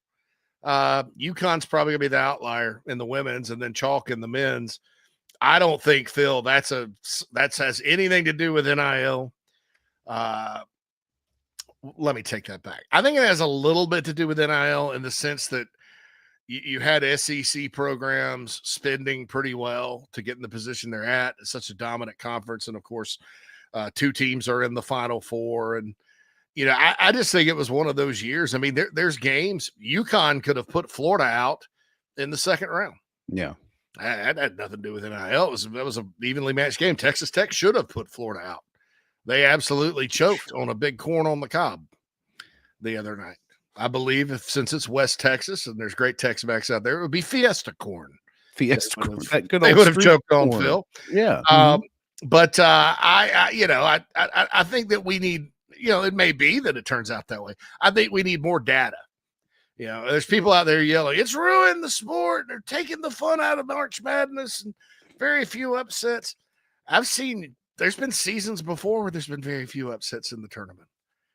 UConn's probably gonna be the outlier in the women's, and then chalk in the men's. I don't think, Phil, that has anything to do with NIL. Let me take that back. I think it has a little bit to do with NIL in the sense that you had SEC programs spending pretty well to get in the position they're at. It's such a dominant conference. And of course, 2 teams are in the Final Four. And, I just think it was one of those years. I mean, there's games. UConn could have put Florida out in the 2nd round. Yeah. That had nothing to do with NIL. That was an evenly matched game. Texas Tech should have put Florida out. They absolutely choked on a big corn on the cob the other night. I believe since it's West Texas and there's great Tex-Mex out there, it would be Fiesta corn. Fiesta corn. They would have choked on Phil. Yeah. But I think that we need, it may be that it turns out that way. I think we need more data. There's people out there yelling, it's ruined the sport. They're taking the fun out of March Madness and very few upsets. There's been seasons before where there's been very few upsets in the tournament.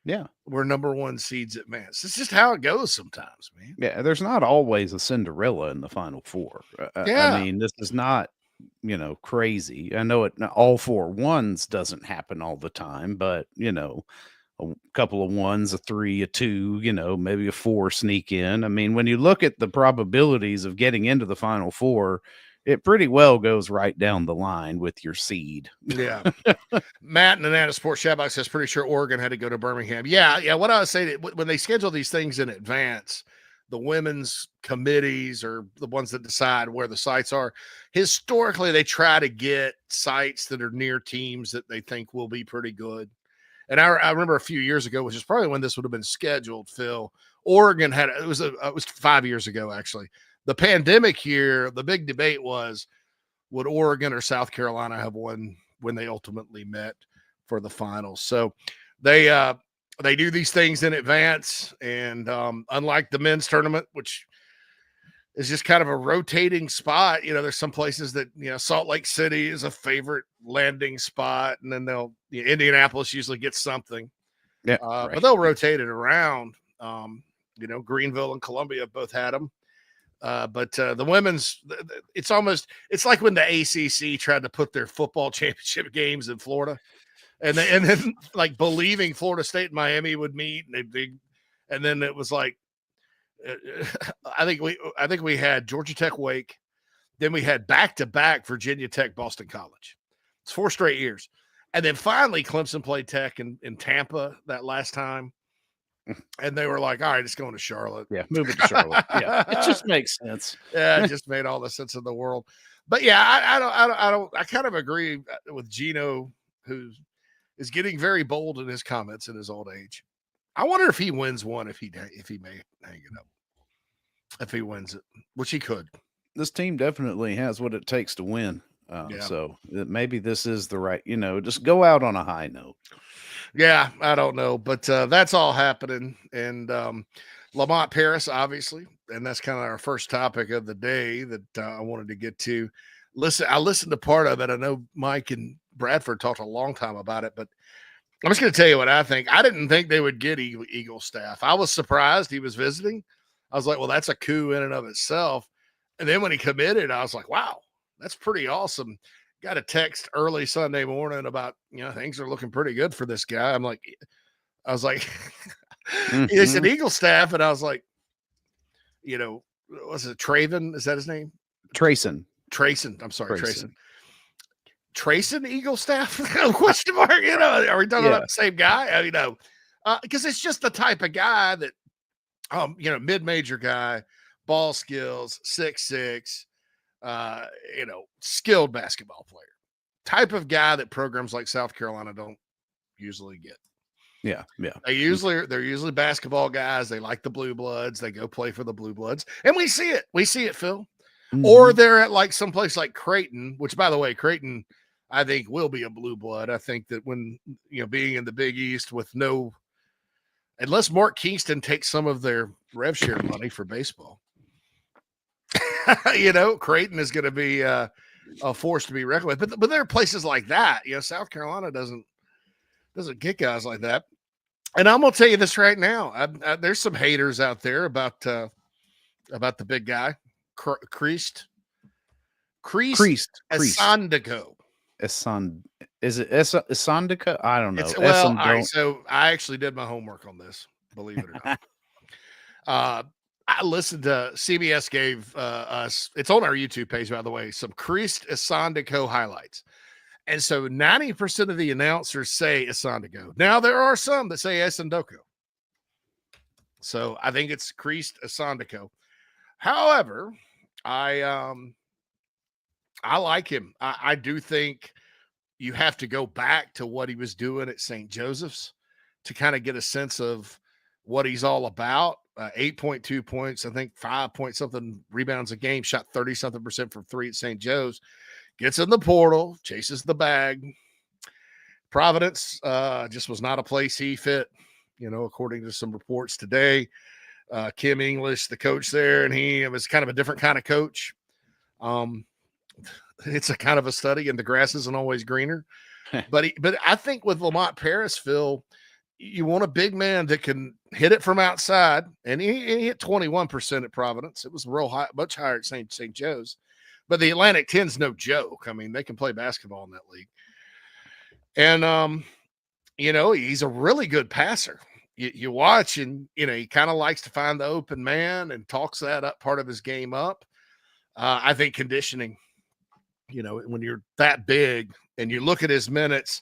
Yeah. We're number 1 seeds advance. It's just how it goes sometimes, man. Yeah. There's not always a Cinderella in the Final Four. This is not, crazy. I know all 4 ones doesn't happen all the time, but, a couple of 1s, a 3, a 2, maybe a 4 sneak in. I mean, when you look at the probabilities of getting into the Final Four, it pretty well goes right down the line with your seed. Yeah. Matt and Anana Sports Chatbox says pretty sure Oregon had to go to Birmingham. Yeah. What I was saying, when they schedule these things in advance, the women's committees are the ones that decide where the sites are. Historically, they try to get sites that are near teams that they think will be pretty good. And I remember a few years ago, which is probably when this would have been scheduled, Phil, Oregon had, it was 5 years ago, actually. The pandemic year, the big debate was, would Oregon or South Carolina have won when they ultimately met for the finals? So they do these things in advance. And unlike the men's tournament, which is just kind of a rotating spot, there's some places that, Salt Lake City is a favorite landing spot. And then Indianapolis usually gets something. Yeah, but they'll rotate it around. Greenville and Columbia both had them. But the women's, it's like when the ACC tried to put their football championship games in Florida, and then like believing Florida State and Miami would meet, and then it was like, I think we had Georgia Tech Wake, then we had back-to-back Virginia Tech Boston College. It's 4 straight years, and then finally Clemson played Tech in Tampa that last time. And they were like, all right, it's going to Charlotte. Yeah, move it to Charlotte. Yeah, it just makes sense. Yeah, it just made all the sense in the world. But yeah, I kind of agree with Gino, who is getting very bold in his comments in his old age. I wonder if he wins one, if he may hang it up, if he wins it, which he could. This team definitely has what it takes to win. So maybe this is the right, just go out on a high note. Yeah, I don't know, but that's all happening. And Lamont Paris, obviously, and that's kind of our first topic of the day that I wanted to get to. I listened to part of it. I know Mike and Bradford talked a long time about it, but I'm just going to tell you what I think. I didn't think they would get Eagle staff. I was surprised he was visiting. I was like, well, that's a coup in and of itself. And then when he committed, I was like, wow, that's pretty awesome. Got a text early Sunday morning about, things are looking pretty good for this guy. I was like, it's an Eagle staff. And I was like, was it Traven? Is that his name? Trayson. I'm sorry. Trayson Eagle staff? Question mark. Are we talking about the same guy? Because it's just the type of guy that, mid-major guy, ball skills, 6'6", skilled basketball player, type of guy that programs like South Carolina don't usually get. Yeah. They're usually basketball guys. They like the Blue Bloods. They go play for the Blue Bloods, and we see it, Phil. Mm-hmm. Or they're at like someplace like Creighton, which, by the way, Creighton, I think, will be a Blue Blood. I think that when being in the Big East with unless Mark Kingston takes some of their rev share money for baseball. Creighton is going to be a force to be reckoned with. But there are places like that. South Carolina doesn't get guys like that. And I'm going to tell you this right now. There's some haters out there about the big guy, Creased Esondico. Is it Esondico? I don't know. All right, so I actually did my homework on this, believe it or not. I listened to CBS gave us, it's on our YouTube page, by the way, some Creased Esondico highlights. And so 90% of the announcers say Esondico. Now there are some that say Esondico. So I think it's Creased Esondico. However, I like him. I do think you have to go back to what he was doing at St. Joseph's to kind of get a sense of what he's all about. 8.2 points, I think 5 point something rebounds a game, shot 30-something% from 3 at St. Joe's, gets in the portal, chases the bag. Providence just was not a place he fit, according to some reports today. Kim English, the coach there, and he was kind of a different kind of coach. It's a kind of a study, and the grass isn't always greener. But I think with Lamont Paris, Phil, you want a big man that can hit it from outside, and he hit 21% at Providence. It was real high, much higher at St. Joe's. But the Atlantic 10's no joke. I mean, they can play basketball in that league. And, he's a really good passer. You watch, and, he kind of likes to find the open man and talks that up part of his game up. I think conditioning when you're that big and you look at his minutes,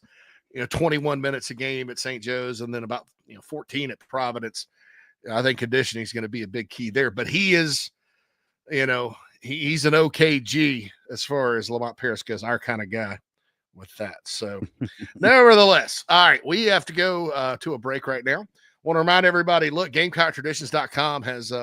21 minutes a game at St. Joe's and then about 14 at Providence. I think conditioning is going to be a big key there. But he is, he's an OKG as far as Lamont Paris goes, our kind of guy with that. So nevertheless, all right, we have to go to a break right now. Want to remind everybody, look, GamecockTraditions.com has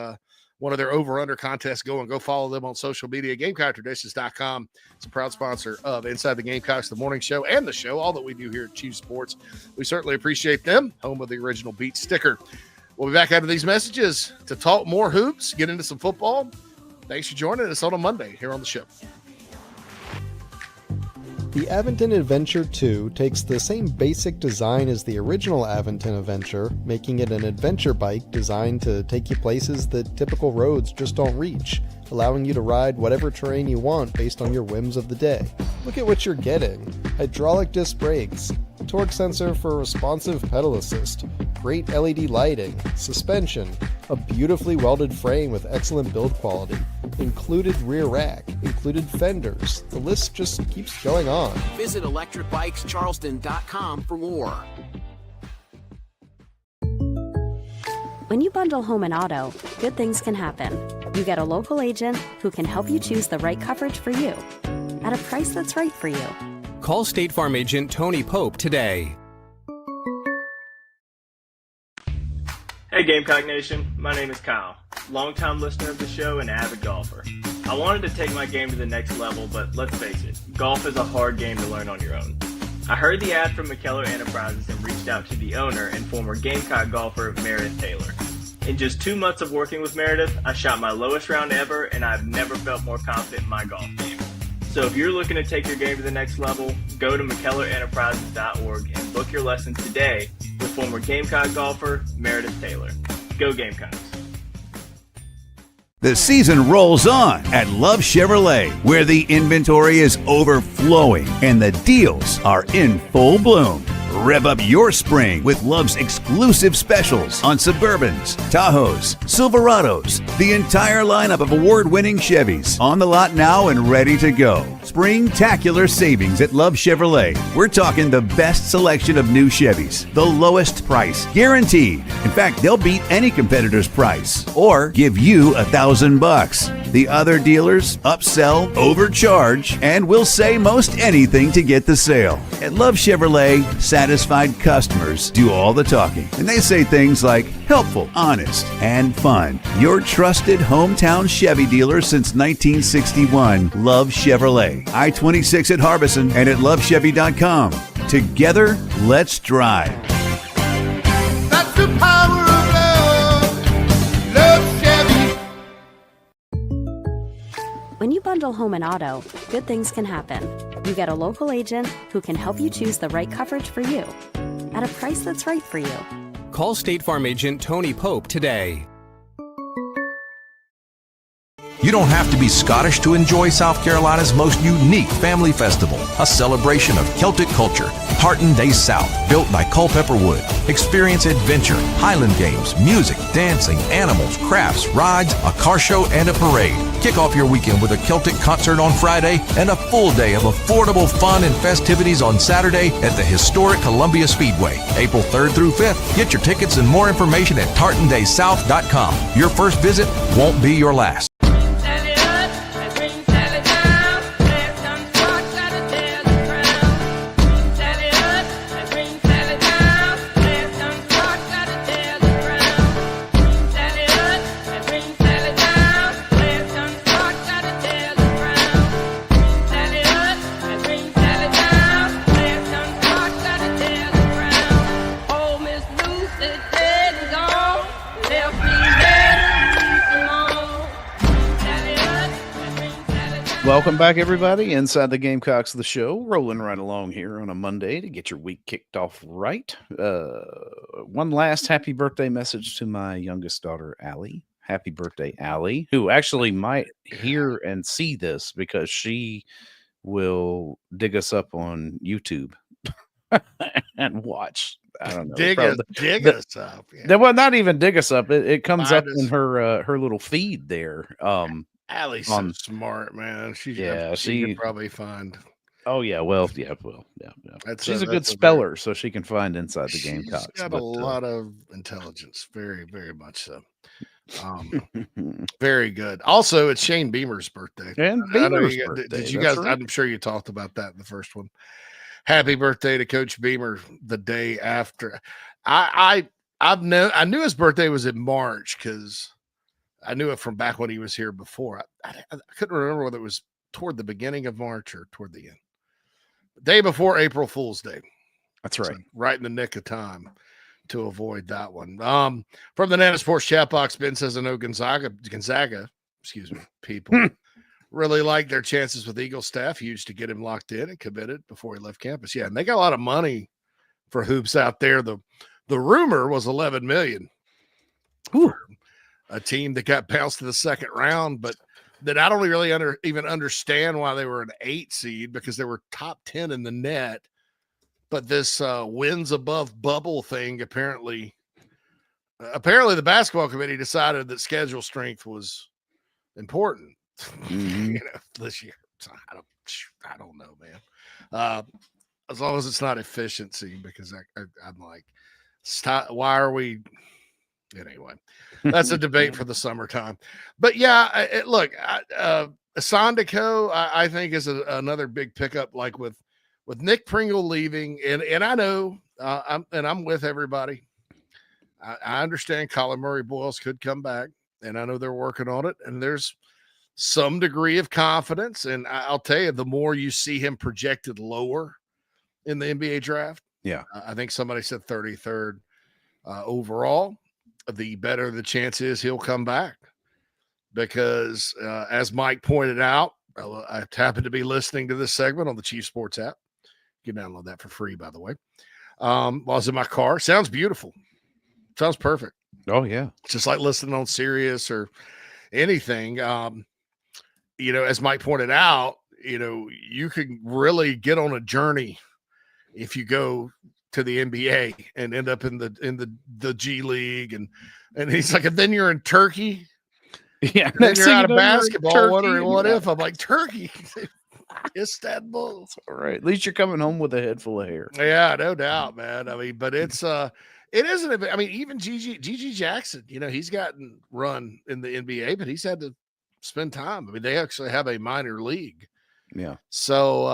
one of their over-under contests going. Go follow them on social media. GamecockTraditions.com is a proud sponsor of Inside the Gamecocks, the morning show, and the show, all that we do here at Chief Sports. We certainly appreciate them, home of the original Beat sticker. We'll be back after these messages to talk more hoops, get into some football. Thanks for joining us on a Monday here on the show. The Aventon Adventure 2 takes the same basic design as the original Aventon Adventure, making it an adventure bike designed to take you places that typical roads just don't reach, allowing you to ride whatever terrain you want based on your whims of the day. Look at what you're getting. Hydraulic disc brakes, torque sensor for responsive pedal assist, great LED lighting, suspension, a beautifully welded frame with excellent build quality, included rear rack, included fenders. The list just keeps going on. Visit electricbikescharleston.com for more. When you bundle home and auto, good things can happen. You get a local agent who can help you choose the right coverage for you at a price that's right for you. Call State Farm agent Tony Pope today. Hey Gamecock Nation, my name is Kyle, longtime listener of the show and avid golfer. I wanted to take my game to the next level, but let's face it, golf is a hard game to learn on your own. I heard the ad from McKellar Enterprises and reached out to the owner and former Gamecock golfer Meredith Taylor. In just 2 months of working with Meredith, I shot my lowest round ever and I've never felt more confident in my golf game. So if you're looking to take your game to the next level, go to McKellarEnterprises.org and book your lesson today with former Gamecock golfer Meredith Taylor. Go Gamecocks. The season rolls on at Love Chevrolet, where the inventory is overflowing and the deals are in full bloom. Rev up your spring with Love's exclusive specials on Suburbans, Tahoes, Silverados, the entire lineup of award-winning Chevys on the lot now and ready to go. Spring-tacular savings at Love Chevrolet. We're talking the best selection of new Chevys, the lowest price, guaranteed. In fact, they'll beat any competitor's price or give you $1,000. The other dealers upsell, overcharge, and will say most anything to get the sale. At Love Chevrolet, satisfied customers do all the talking. And they say things like helpful, honest, and fun. Your trusted hometown Chevy dealer since 1961, Love Chevrolet. I-26 at Harbison and at lovechevy.com. Together, let's drive. That's the power of love. Love Chevy. When you bundle home and auto, good things can happen. You get a local agent who can help you choose the right coverage for you at a price that's right for you. Call State Farm agent Tony Pope today. You don't have to be Scottish to enjoy South Carolina's most unique family festival, a celebration of Celtic culture. Tartan Day South, built by Culpeper Wood. Experience adventure, Highland games, music, dancing, animals, crafts, rides, a car show, and a parade. Kick off your weekend with a Celtic concert on Friday and a full day of affordable fun and festivities on Saturday at the historic Columbia Speedway, April 3rd through 5th. Get your tickets and more information at tartandaySouth.com. Your first visit won't be your last. Welcome back, everybody, inside the Gamecocks The Show, rolling right along here on a Monday to get your week kicked off right. One last happy birthday message to my youngest daughter, Allie. Happy birthday, Allie, who actually might hear and see this because she will dig us up on YouTube and watch. I don't know. Dig us up. Yeah. Well, not even dig us up. It comes up in her little feed there. Allie's so smart, man. She could probably find. Oh yeah, well. That's She's a good that's speller, so she can find inside the Gamecocks. She's got a lot of intelligence, very, very much so. Very good. Also, it's Shane Beamer's birthday. And Beamer's birthday. Did you guys? Right. I'm sure you talked about that in the first one. Happy birthday to Coach Beamer the day after. I knew his birthday was in March because I knew it from back when he was here before. I couldn't remember whether it was toward the beginning of March or toward the end. The day before April Fool's Day. That's right. So right in the nick of time to avoid that one. From the Nana Sports chat box, Ben says, I know Gonzaga, people really like their chances with Eagle staff. Huge to get him locked in and committed before he left campus. Yeah, and they got a lot of money for hoops out there. The rumor was $11 million. A team that got bounced to the second round, but that I don't really even understand why they were an 8 seed, because they were top 10 in the net. But this wins above bubble thing, apparently the basketball committee decided that schedule strength was important, this year. So I don't know, man. As long as it's not efficiency, because I'm like, stop. Why are we? Anyway, that's a debate for the summertime. But yeah, look, Asandiko, I think is another big pickup, like with Nick Pringle leaving, and I know I'm with everybody. I understand Colin Murray Boyles could come back, and I know they're working on it, and there's some degree of confidence. And I'll tell you, the more you see him projected lower in the NBA draft, I think somebody said 33rd overall, the better the chance is he'll come back. Because as Mike pointed out, I happened to be listening to this segment on the Chief Sports app. You can download that for free, by the way. While I was in my car. Sounds beautiful. Sounds perfect. Oh, yeah. Just like listening on Sirius or anything. As Mike pointed out, you can really get on a journey if you go to the NBA and end up in the G League. And he's like, and then you're in Turkey. Yeah. And then you're out of basketball wondering what if. I'm like, Turkey. Istanbul. All right. At least you're coming home with a head full of hair. Yeah, no doubt, man. I mean, but it isn't. I mean, even Gigi Jackson, he's gotten run in the NBA, but he's had to spend time. I mean, they actually have a minor league. Yeah. So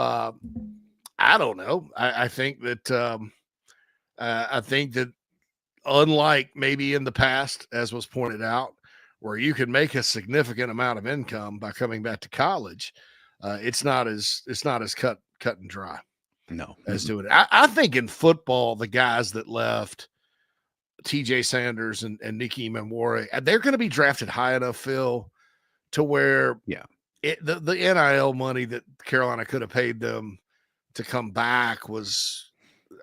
I don't know. I think that unlike maybe in the past, as was pointed out, where you can make a significant amount of income by coming back to college, it's not as cut and dry. No, as doing it. I think in football, the guys that left, TJ Sanders and Nikki Memwore, they're going to be drafted high enough, Phil, to where the NIL money that Carolina could have paid them to come back was,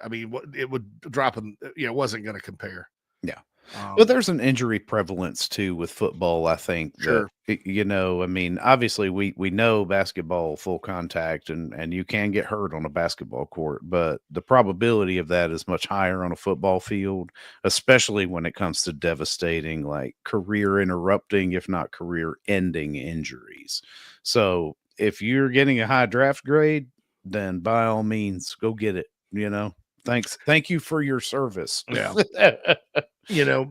I mean, it would drop them, wasn't going to compare. Yeah. But there's an injury prevalence too with football, I think. Sure. I mean, obviously we know basketball, full contact, and you can get hurt on a basketball court, but the probability of that is much higher on a football field, especially when it comes to devastating, like career interrupting, if not career ending injuries. So if you're getting a high draft grade, then by all means, go get it, Thank you for your service. Yeah.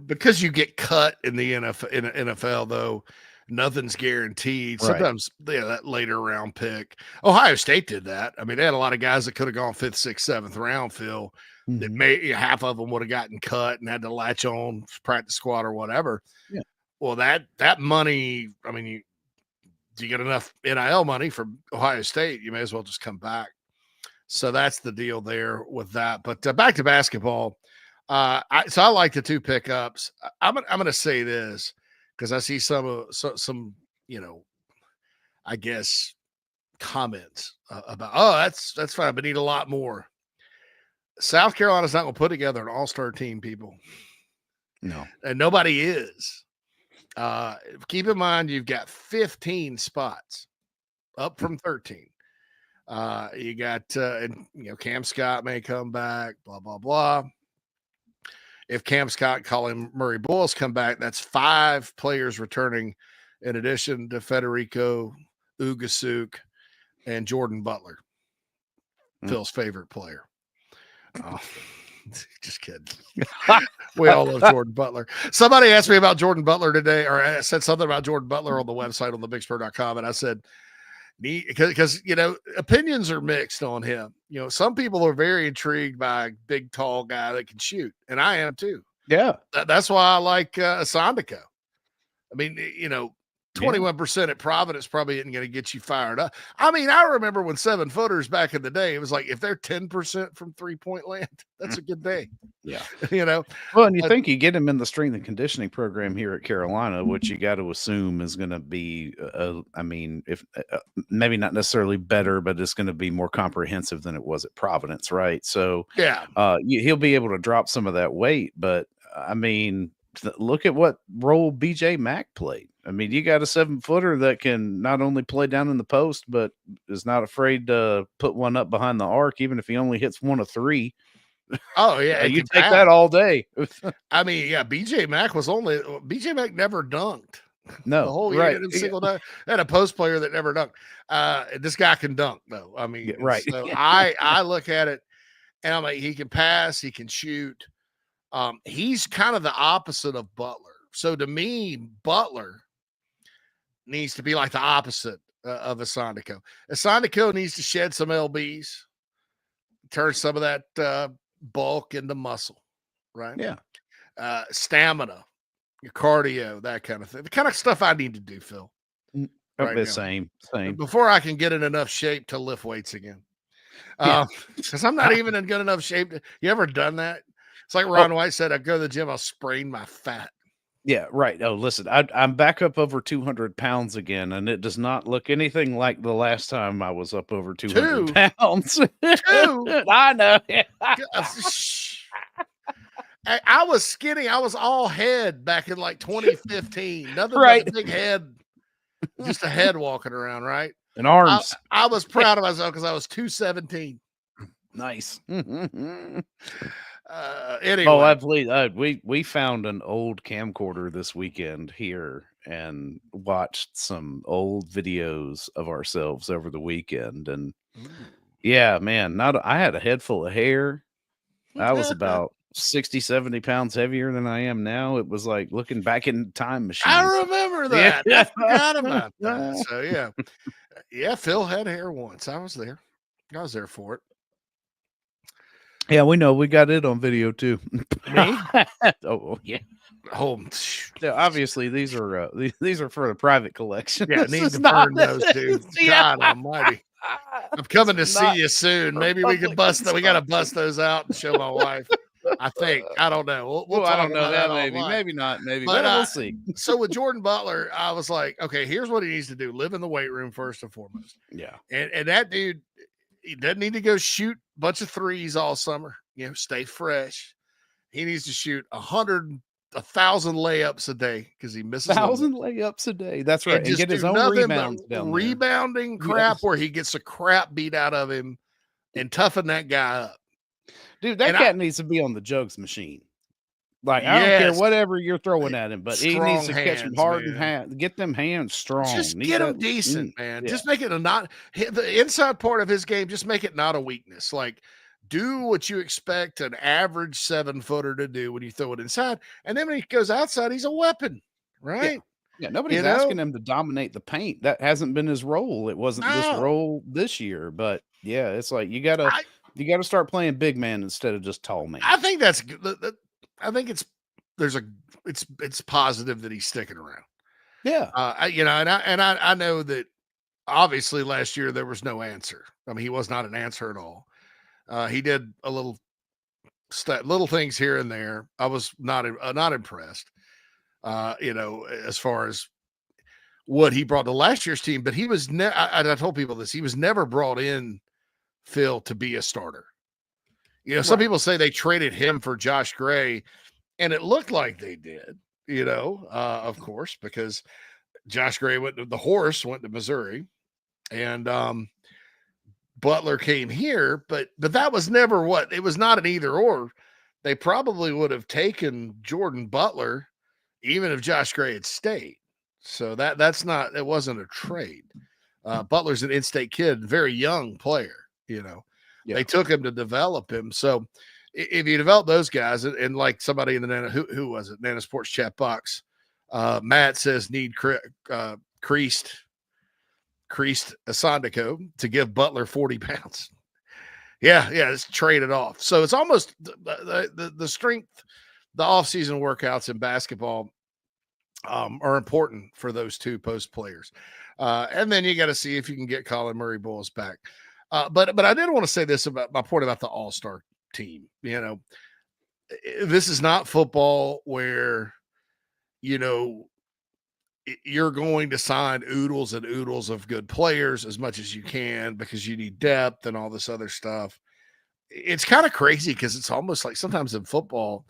Because you get cut in the NFL, though, nothing's guaranteed. Right. Sometimes that later round pick. Ohio State did that. I mean, they had a lot of guys that could have gone 5th, 6th, 7th round, Phil. That half of them would have gotten cut and had to latch on practice squad or whatever. Yeah. Well, that money, I mean, you get enough NIL money from Ohio State, you may as well just come back. So that's the deal there with that. But back to basketball. I like the two pickups. I'm going to say this because I see some I guess comments about, that's fine, but need a lot more. South Carolina's not going to put together an all-star team, people. No. And nobody is. Keep in mind, you've got 15 spots up from 13. You got, Cam Scott may come back, blah, blah, blah. If Cam Scott, Colin Murray Boyles come back, that's 5 players returning in addition to Federico Ugasuk and Jordan Butler, Phil's favorite player. Oh, just kidding. We all love Jordan Butler. Somebody asked me about Jordan Butler today, or I said something about Jordan Butler on the website on thebigspur.com, and I said, because opinions are mixed on him. Some people are very intrigued by a big, tall guy that can shoot, and I am too. Yeah, that's why I like Asandiko. I mean, 21% at Providence probably isn't going to get you fired up. I mean, I remember when 7-footers back in the day, it was like if they're 10% from 3-point land, that's a good day. Yeah. Well, and you think you get him in the strength and conditioning program here at Carolina, which you got to assume is going to be, if maybe not necessarily better, but it's going to be more comprehensive than it was at Providence, right? So, yeah, he'll be able to drop some of that weight. But I mean, look at what role BJ Mack played. I mean, you got a 7-footer that can not only play down in the post, but is not afraid to put one up behind the arc, even if he only hits 1 of 3. Oh yeah, you take that all day. I mean, yeah, BJ Mack never dunked. No, the whole year, single dunk. Had a post player that never dunked. This guy can dunk though. I mean, right. So I look at it and I'm like, he can pass, he can shoot. He's kind of the opposite of Butler. So to me, Butler needs to be like the opposite of Asandiko. Asandiko needs to shed some LBs, turn some of that bulk into muscle, right? Yeah. Stamina, your cardio, that kind of thing. The kind of stuff I need to do, Phil. Right, same. Before I can get in enough shape to lift weights again. Because I'm not even in good enough shape. You ever done that? It's like Ron White said, I go to the gym, I'll sprain my fat. Yeah, right. Oh, listen, I'm back up over 200 pounds again, and it does not look anything like the last time I was up over 200 pounds. 2. I know. I was skinny. I was all head back in like 2015. Nothing right. but a big head, just a head walking around, right? And arms. I was proud of myself because I was 217. Nice. Anyway. I believe we found an old camcorder this weekend here and watched some old videos of ourselves over the weekend. And yeah, man, I had a head full of hair. I was about 60, 70 pounds heavier than I am now. It was like looking back in time machine. I remember that. I forgot about that. So yeah, Phil had hair once. I was there for it. Yeah, we know. We got it on video too. Me? Oh yeah. Oh, yeah, obviously these are for the private collection. Yeah, need to burn those, dude. God Almighty! I'm coming to see you soon. Maybe we can bust that. We got to bust those out and show my wife. I think. I don't know. We'll I don't know that. Maybe not. Maybe. But we'll see. So with Jordan Butler, I was like, okay, here's what he needs to do: live in the weight room first and foremost. Yeah. And that dude, he doesn't need to go shoot a bunch of threes all summer. Stay fresh. He needs to shoot 1,000 layups a day because he misses 1,000 layups a day. That's right. And get his own rebounds down there. Rebounding crap where he gets the crap beat out of him and toughen that guy up. Dude, that cat needs to be on the jugs machine. Like, I don't care whatever you're throwing at him, but he needs to catch him hard and get them hands strong. Just get him decent, man. Just make it the inside part of his game, just make it not a weakness. Like, do what you expect an average 7-footer to do when you throw it inside. And then when he goes outside, he's a weapon, right? Yeah, nobody's asking him to dominate the paint. That hasn't been his role. It wasn't this role this year. But yeah, it's like you gotta start playing big man instead of just tall man. I think that's good. I think it's positive that he's sticking around. Yeah. I know that obviously last year there was no answer. I mean, he was not an answer at all. He did a little things here and there. I was not impressed, as far as what he brought to last year's team. But he was I told people this. He was never brought in, Phil, to be a starter. Some people say they traded him for Josh Gray, and it looked like they did. Of course, because Josh Gray went to Missouri, and Butler came here, but that was never it was not an either or. They probably would have taken Jordan Butler even if Josh Gray had stayed. So that's not, it wasn't a trade. Butler's an in-state kid, very young player, They took him to develop him. So if you develop those guys, and like somebody in the Nana, who was it? Nana Sports chat box, Matt says need creased Asandiko to give Butler 40 pounds. Yeah, it's traded off. So it's almost the strength, the off-season workouts in basketball are important for those two post players. And then you got to see if you can get Colin Murray Bowles back. But I did want to say this about my point about the all-star team. This is not football where, you're going to sign oodles and oodles of good players as much as you can because you need depth and all this other stuff. It's kind of crazy because it's almost like sometimes in football,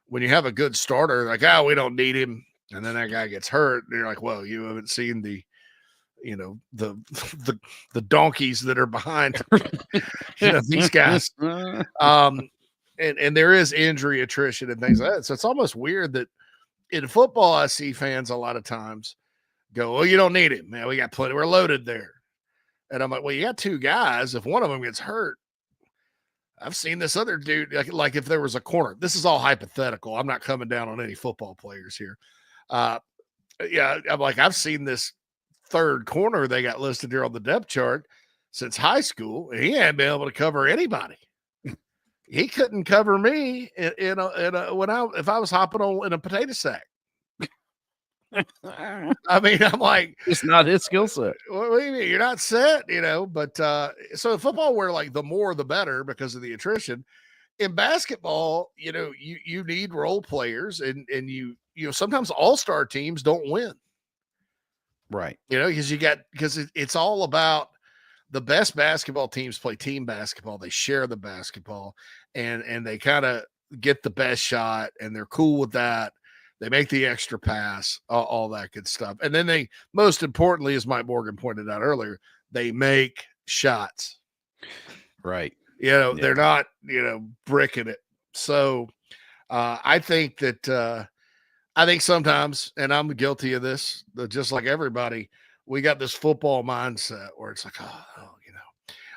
when you have a good starter, like, we don't need him. And then that guy gets hurt. And you're like, well, you haven't seen the donkeys that are behind, these guys. And there is injury attrition and things like that. So it's almost weird that in football, I see fans a lot of times go, well, you don't need him, man. We got plenty. We're loaded there. And I'm like, well, you got two guys. If one of them gets hurt, I've seen this other dude, like if there was a corner, this is all hypothetical. I'm not coming down on any football players here. I'm like, I've seen this third corner they got listed here on the depth chart since high school, and he hadn't been able to cover anybody. He couldn't cover me if I was hopping on in a potato sack. I mean, I'm like, it's not his skill set. What do you mean? You're not set, But so in football, we're like the more the better because of the attrition. In basketball, you need role players, and you sometimes all-star teams don't win, right? Because it's all about the best basketball teams play team basketball. They share the basketball, and they kind of get the best shot, and they're cool with that. They make the extra pass, all that good stuff. And then they, most importantly, as Mike Morgan pointed out earlier, they make shots. Right. They're not, bricking it. So I think that sometimes, and I'm guilty of this, just like everybody, we got this football mindset where it's like,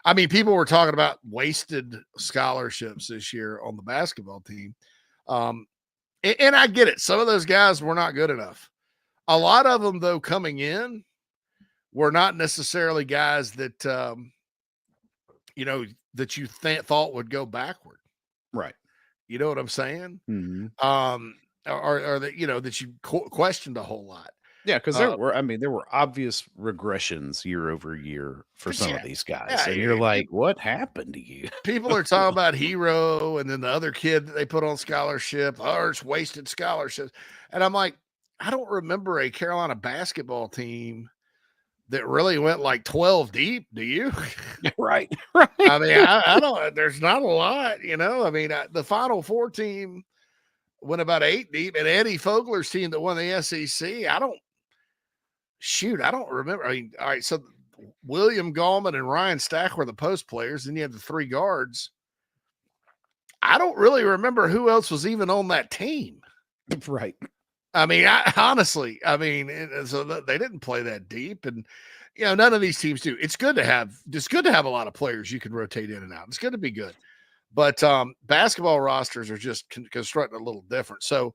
I mean, people were talking about wasted scholarships this year on the basketball team. And I get it. Some of those guys were not good enough. A lot of them, though, coming in were not necessarily guys that, that you thought would go backward. Right. You know what I'm saying? Mm-hmm. Or that, that you questioned a whole lot. Yeah, because there were obvious regressions year over year for some of these guys. Yeah, and you're like, what happened to you? People are talking about Hero and then the other kid that they put on scholarship, it's wasted scholarships. And I'm like, I don't remember a Carolina basketball team that really went like 12 deep. Do you? Right. I mean, I don't, there's not a lot, I mean, the Final Four team went about 8 deep, and Eddie Fogler's team that won the SEC, I don't remember. I mean, all right, so William Gallman and Ryan Stack were the post players, and you had the three guards. I don't really remember who else was even on that team. Right. I mean, honestly, so they didn't play that deep, and none of these teams do. It's good to have a lot of players you can rotate in and out. It's good to be good, but basketball rosters are just constructed a little different. So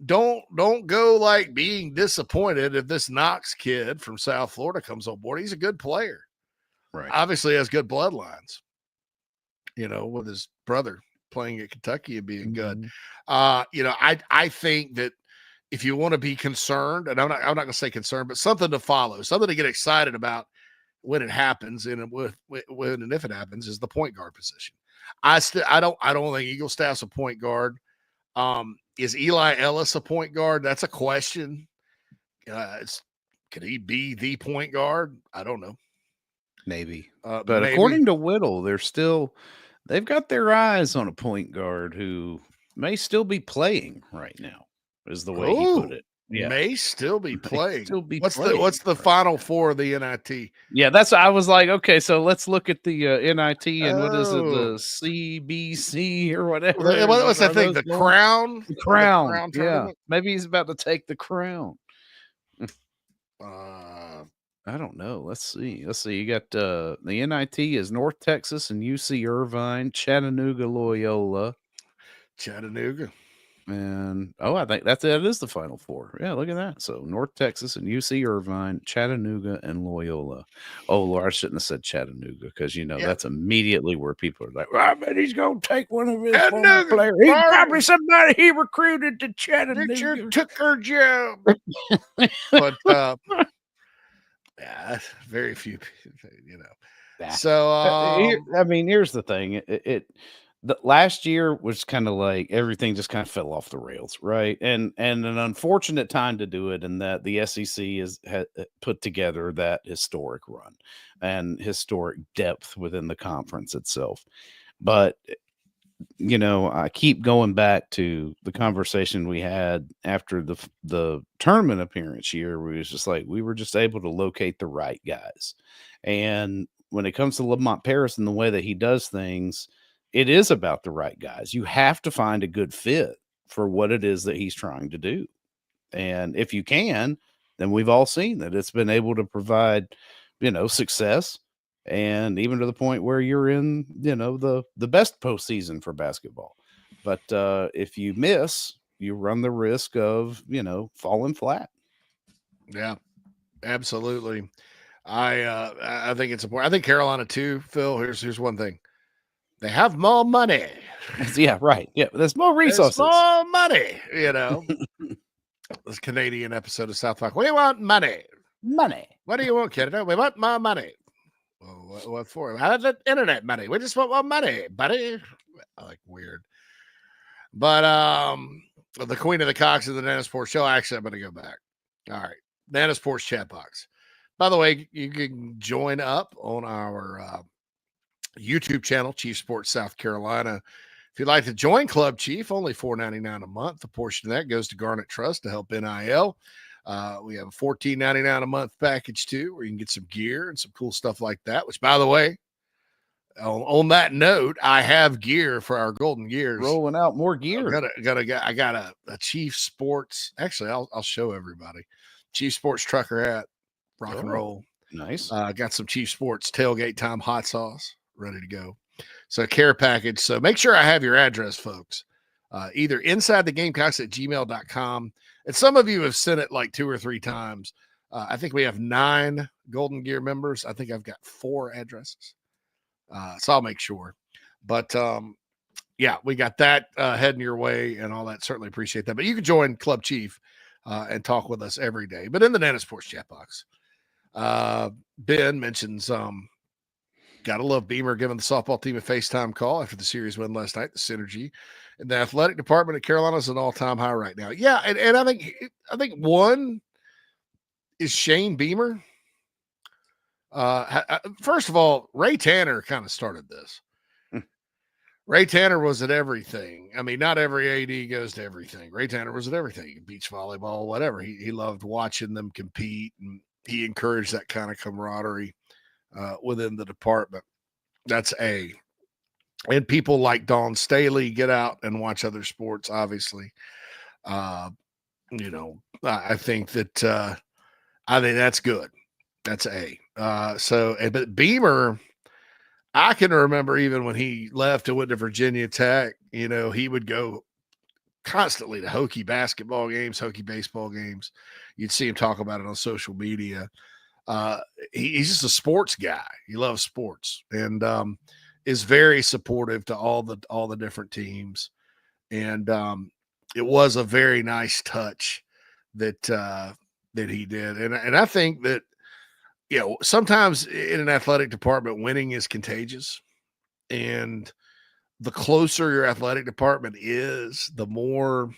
don't go like being disappointed if this Knox kid from South Florida comes on board. He's a good player, right? Obviously has good bloodlines, with his brother playing at Kentucky and being good. I think that if you want to be concerned, and I'm not going to say concerned, but something to follow, something to get excited about when it happens, and when and if it happens, is the point guard position. I don't think Eagle Staff's a point guard. Is Eli Ellis a point guard? That's a question. Could he be the point guard? I don't know. Maybe. But according to Whittle, they've got their eyes on a point guard who may still be playing right now, is the way he put it. Yeah. May still be playing. What's the Final Four of the NIT? Yeah, I was like, okay, so let's look at the NIT and what is it, the CBC or whatever. What's that thing? The Crown? The Crown. Yeah, maybe he's about to take the crown. I don't know. Let's see. You got the NIT is North Texas and UC Irvine, Chattanooga, Loyola. Chattanooga. And I think that is the Final Four. Yeah, look at that. So North Texas and UC Irvine, Chattanooga, and Loyola. Oh Lord, I shouldn't have said Chattanooga because that's immediately where people are like, well, I bet he's gonna take one of his former players. He's probably somebody he recruited to Chattanooga. Took her job. But yeah, very few, So here's the thing. The last year was kind of like everything just kind of fell off the rails, right? And an unfortunate time to do it, in that the SEC has put together that historic run and historic depth within the conference itself. But I keep going back to the conversation we had after the tournament appearance year, where it was just like we were just able to locate the right guys. And when it comes to Lamont Paris and the way that he does things, it is about the right guys. You have to find a good fit for what it is that he's trying to do. And if you can, then we've all seen that it's been able to provide, success. And even to the point where you're in, the best postseason for basketball. But if you miss, you run the risk of, falling flat. Yeah, absolutely. I think it's important. I think Carolina too, Phil. Here's one thing. They have more money. Yeah, right. Yeah, there's more resources. There's more money, This Canadian episode of South Park. We want money. Money. What do you want, Canada? We want more money. Well, what for? How the internet money? We just want more money, buddy. Like weird. But the Queen of the Cocks of the Nana's Porch Show. Actually, I'm going to go back. All right. Nana's Porch chat box. By the way, you can join up on our YouTube channel, Chief Sports South Carolina. If you'd like to join Club Chief, only $4.99 a month. A portion of that goes to Garnet Trust to help NIL. We have a $14.99 a month package too, where you can get some gear and some cool stuff like that. Which, by the way, on that note, I have gear for our Golden Gears. Rolling out more gear. I got a Chief Sports. Actually, I'll show everybody. Chief Sports trucker hat, rock and roll. Nice. Got some Chief Sports tailgate time hot sauce ready to go. So care package. So make sure I have your address, folks. Either inside the Gamecocks at gmail.com. And some of you have sent it like 2 or 3 times. I think we have 9 Golden Gear members. I think I've got 4 addresses. So I'll make sure. But yeah, we got that heading your way and all that. Certainly appreciate that. But you can join Club Chief and talk with us every day. But in the Nana Sports chat box, Ben mentions gotta love Beamer giving the softball team a FaceTime call after the series win last night. The synergy in the athletic department at Carolina is an all-time high right now. Yeah, and I think one is Shane Beamer. First of all, Ray Tanner kind of started this. Ray Tanner was at everything. I mean, not every AD goes to everything. Ray Tanner was at everything, beach volleyball, whatever. He loved watching them compete, and he encouraged that kind of camaraderie within the department. That's A. And people like Dawn Staley get out and watch other sports, obviously. I think that's good. That's A. But Beamer, I can remember even when he left and went to Virginia Tech, he would go constantly to Hokie basketball games, Hokie baseball games. You'd see him talk about it on social media. He's just a sports guy. He loves sports and is very supportive to all the different teams. And it was a very nice touch that he did. And I think that, sometimes in an athletic department, winning is contagious. And the closer your athletic department is, the more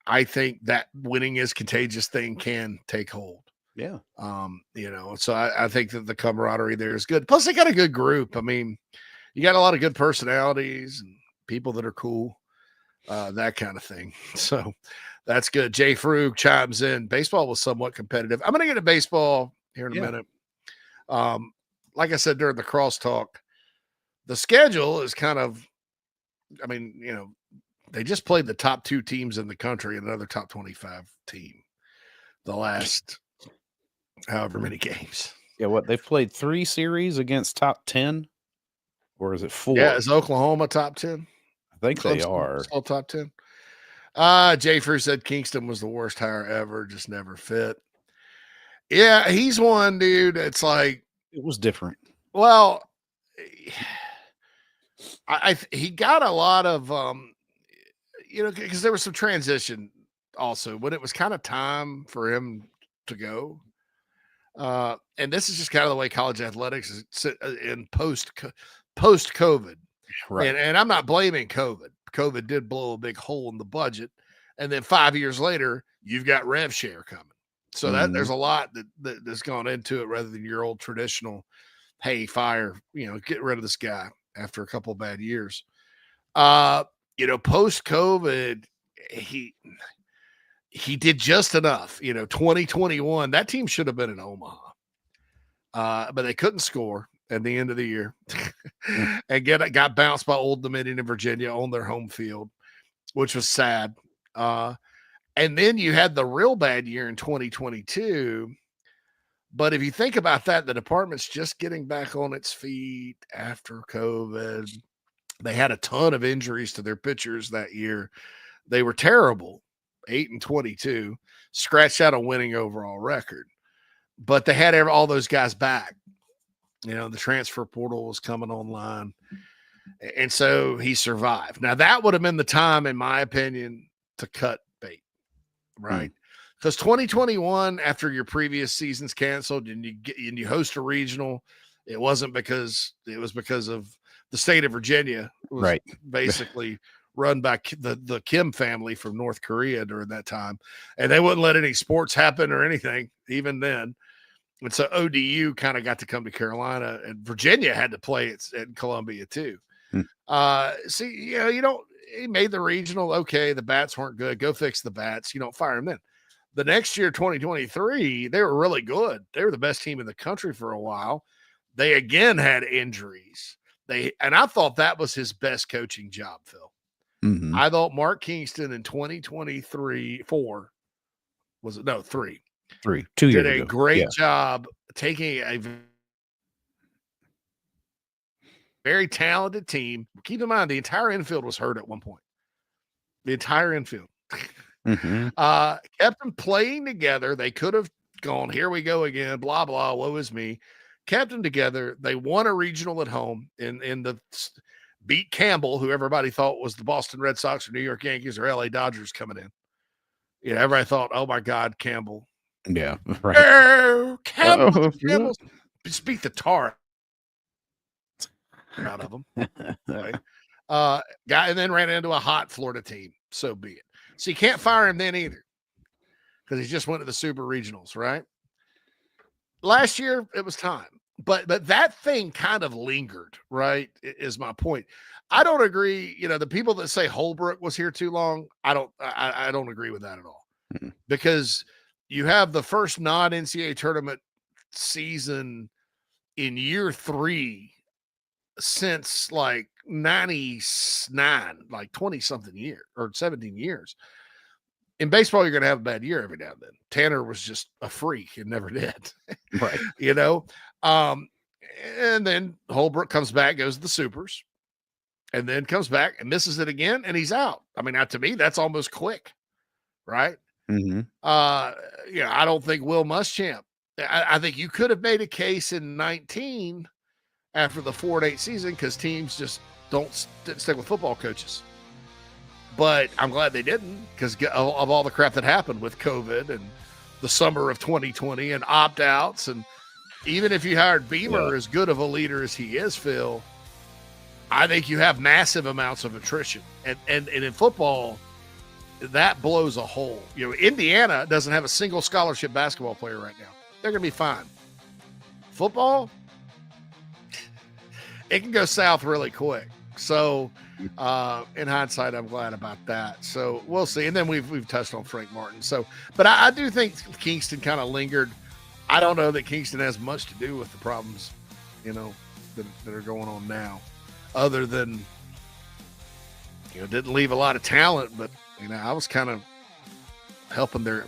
I think that winning is contagious thing can take hold. Yeah. So I think that the camaraderie there is good. Plus, they got a good group. I mean, you got a lot of good personalities and people that are cool, that kind of thing. So that's good. Jay Frug chimes in. Baseball was somewhat competitive. I'm going to get to baseball here in a minute. Like I said during the crosstalk, the schedule is kind of, they just played the top 2 teams in the country and another top 25 team the last however many games. Yeah, what they've played 3 series against top 10, or is it 4? Yeah, is Oklahoma top 10? I think they Clemson are. still top 10. Jafer said Kingston was the worst hire ever, just never fit. Yeah, he's one dude. It's like it was different. Well, he got a lot of because there was some transition also when it was kind of time for him to go. And this is just kind of the way college athletics is in post COVID. Right. And I'm not blaming COVID. COVID did blow a big hole in the budget. And then 5 years later, you've got rev share coming. So there's a lot that's gone into it rather than your old traditional, hey, fire, get rid of this guy after a couple of bad years. Post COVID, he did just enough. 2021, that team should have been in Omaha. But they couldn't score at the end of the year and got bounced by Old Dominion in Virginia on their home field, which was sad. And then you had the real bad year in 2022. But if you think about that, the department's just getting back on its feet after COVID. They had a ton of injuries to their pitchers that year. They were terrible, 8-22, scratched out a winning overall record. But they had all those guys back. The transfer portal was coming online. And so he survived. Now, that would have been the time, in my opinion, to cut bait, right? Because 2021, after your previous season's canceled and you host a regional, it was because of the state of Virginia. It was right. basically run by the Kim family from North Korea during that time. And they wouldn't let any sports happen or anything, even then. And so ODU kind of got to come to Carolina, and Virginia had to play at Columbia too. He made the regional. Okay, the bats weren't good. Go fix the bats. You don't fire them then. The next year, 2023, they were really good. They were the best team in the country for a while. They again had injuries. And I thought that was his best coaching job, Phil. Mm-hmm. I thought Mark Kingston in 2023, 3. 2 years did a ago. great job taking a very talented team. Keep in mind, the entire infield was hurt at one point. The entire infield. Mm-hmm. Kept them playing together. They could have gone, here we go again, blah, blah, woe is me. Kept them together. They won a regional at home in the beat Campbell, who everybody thought was the Boston Red Sox or New York Yankees or LA Dodgers coming in. Everybody thought, oh my God, Campbell. Yeah, right. Oh, Campbell just beat the tar out of them. Right? And then ran into a hot Florida team. So be it. So you can't fire him then either, because he just went to the Super Regionals, right? Last year it was time, but that thing kind of lingered, right? Is my point. I don't agree. The people that say Holbrook was here too long, I don't agree with that at all, because you have the first non-NCAA tournament season in year 3 since like 99, like 20 something years or 17 years. In baseball, you're going to have a bad year every now and then. Tanner was just a freak and never did. Right. And then Holbrook comes back, goes to the Supers, and then comes back and misses it again, and he's out. I mean, to me, that's almost quick, right? Mm-hmm. I don't think Will Muschamp. I think you could have made a case in 19 after the 4-8 season, because teams just didn't stick with football coaches. But I'm glad they didn't, because of all the crap that happened with COVID and the summer of 2020 and opt-outs. And even if you hired Beamer, as good of a leader as he is, Phil, I think you have massive amounts of attrition. And in football, that blows a hole. Indiana doesn't have a single scholarship basketball player right now. They're going to be fine. Football, it can go south really quick. So in hindsight, I'm glad about that. So we'll see. And then we've touched on Frank Martin. So, but I do think Kingston kind of lingered. I don't know that Kingston has much to do with the problems, that are going on now, other than, didn't leave a lot of talent, but, I was kind of helping their,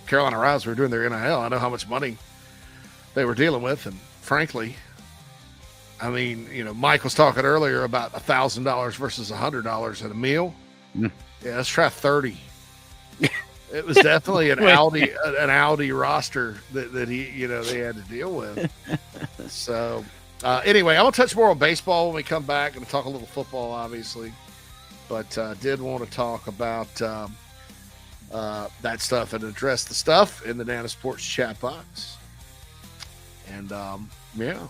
Carolina Rise were doing their NIL. I know how much money they were dealing with, and frankly, I mean, Mike was talking earlier about $1,000 versus $100 at a meal. Yeah, let's try 30. It was definitely an Audi roster that he, they had to deal with. So, anyway, I'm gonna touch more on baseball when we come back and talk a little football, obviously. But did want to talk about that stuff and address the stuff in the Nana Sports chat box. And yeah,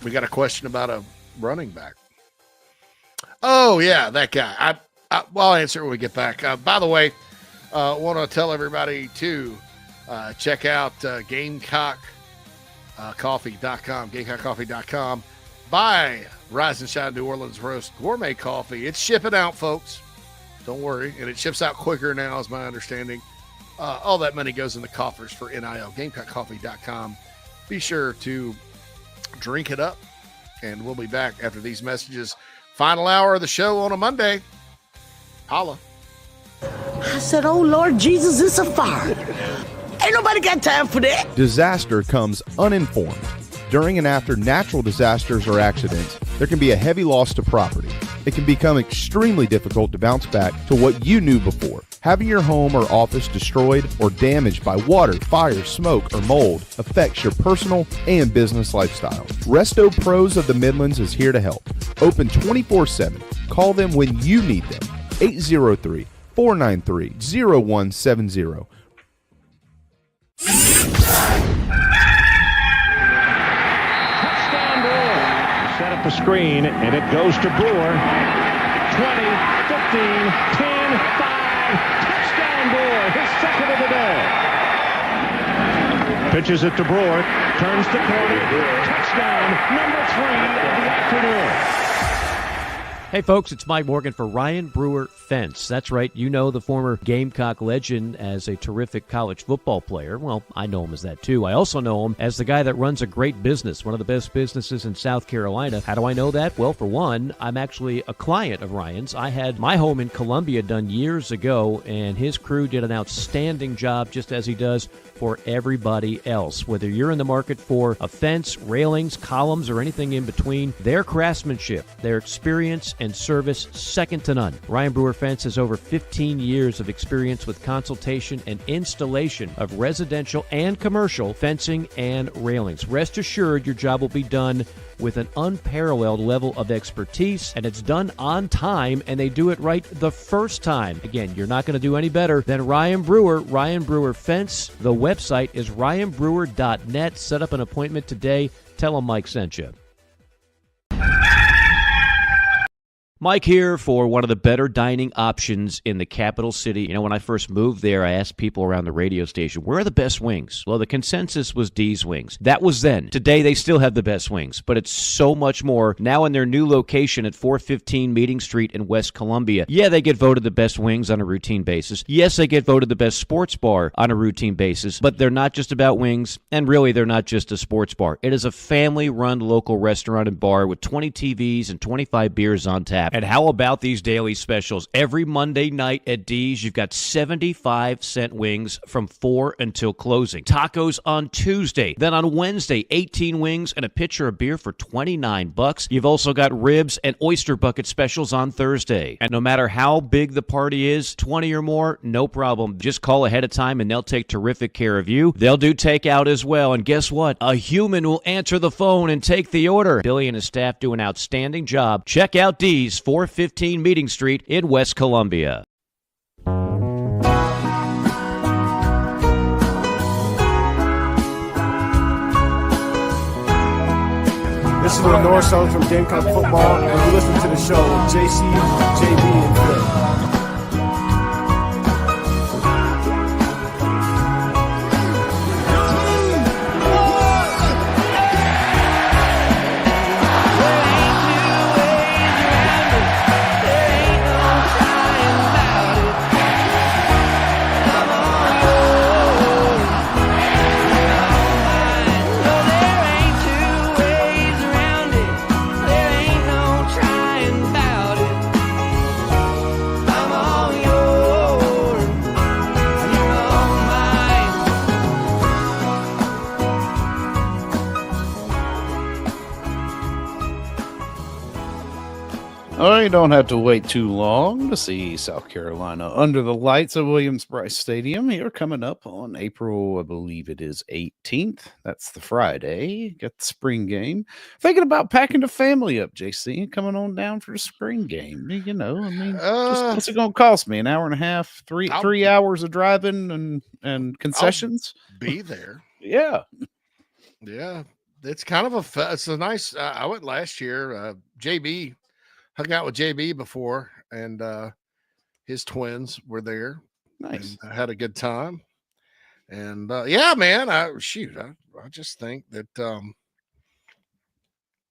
we got a question about a running back. Oh yeah, that guy. I'll answer it when we get back. By the way, want to tell everybody to check out GamecockCoffee.com. GamecockCoffee.com. Buy Rise and Shine New Orleans Roast Gourmet Coffee. It's shipping out, folks. Don't worry. And it ships out quicker now, is my understanding. All that money goes in the coffers for NIL. GamecockCoffee.com. Be sure to drink it up. And we'll be back after these messages. Final hour of the show on a Monday. Holla. I said, oh, Lord Jesus, it's a fire. Ain't nobody got time for that. Disaster comes uninformed. During and after natural disasters or accidents, there can be a heavy loss to property. It can become extremely difficult to bounce back to what you knew before. Having your home or office destroyed or damaged by water, fire, smoke, or mold affects your personal and business lifestyle. Resto Pros of the Midlands is here to help. Open 24/7. Call them when you need them. 803-493-0170. Set up a screen, and it goes to Brewer. 20, 15, 10, 5. Touchdown, Brewer. His second of the day. Pitches it to Brewer. Turns the corner. Touchdown, number 3 of the afternoon. Hey folks, it's Mike Morgan for Ryan Brewer Fence. That's right, you know the former Gamecock legend as a terrific college football player. Well, I know him as that too. I also know him as the guy that runs a great business, one of the best businesses in South Carolina. How do I know that? Well, for one, I'm actually a client of Ryan's. I had my home in Columbia done years ago, and his crew did an outstanding job, just as he does for everybody else. Whether you're in the market for a fence, railings, columns, or anything in between, their craftsmanship, their experience, and service second to none. Ryan Brewer Fence has over 15 years of experience with consultation and installation of residential and commercial fencing and railings. Rest assured your job will be done with an unparalleled level of expertise, and it's done on time, and they do it right the first time. Again, you're not going to do any better than Ryan Brewer. Ryan Brewer Fence. The website is ryanbrewer.net. Set up an appointment today. Tell them Mike sent you. Mike here for one of the better dining options in the capital city. You know, when I first moved there, I asked people around the radio station, where are the best wings? Well, the consensus was D's Wings. That was then. Today, they still have the best wings, but it's so much more. Now in their new location at 415 Meeting Street in West Columbia, yeah, they get voted the best wings on a routine basis. Yes, they get voted the best sports bar on a routine basis, but they're not just about wings, and really, they're not just a sports bar. It is a family-run local restaurant and bar with 20 TVs and 25 beers on tap. And how about these daily specials? Every Monday night at D's, you've got 75-cent wings from 4 until closing. Tacos on Tuesday. Then on Wednesday, 18 wings and a pitcher of beer for $29. You've also got ribs and oyster bucket specials on Thursday. And no matter how big the party is, 20 or more, no problem. Just call ahead of time and they'll take terrific care of you. They'll do takeout as well. And guess what? A human will answer the phone and take the order. Billy and his staff do an outstanding job. Check out D's 415 Meeting Street in West Columbia. This is Lenore Sullivan from Gamecock Football, and you listen to the show with JC, JB, and Phil. Oh, you don't have to wait too long to see South Carolina under the lights of Williams-Brice Stadium here coming up on April, I believe it is 18th. That's the Friday. Got the spring game. Thinking about packing the family up, JC, and coming on down for the spring game. You know, I mean, just what's it going to cost me? An hour and a half, three hours of driving and concessions? I'll be there. Yeah. Yeah. It's kind of it's a nice, I went last year. JB, hung out with JB before, and his twins were there. Nice. I had a good time. And yeah, man, I just think that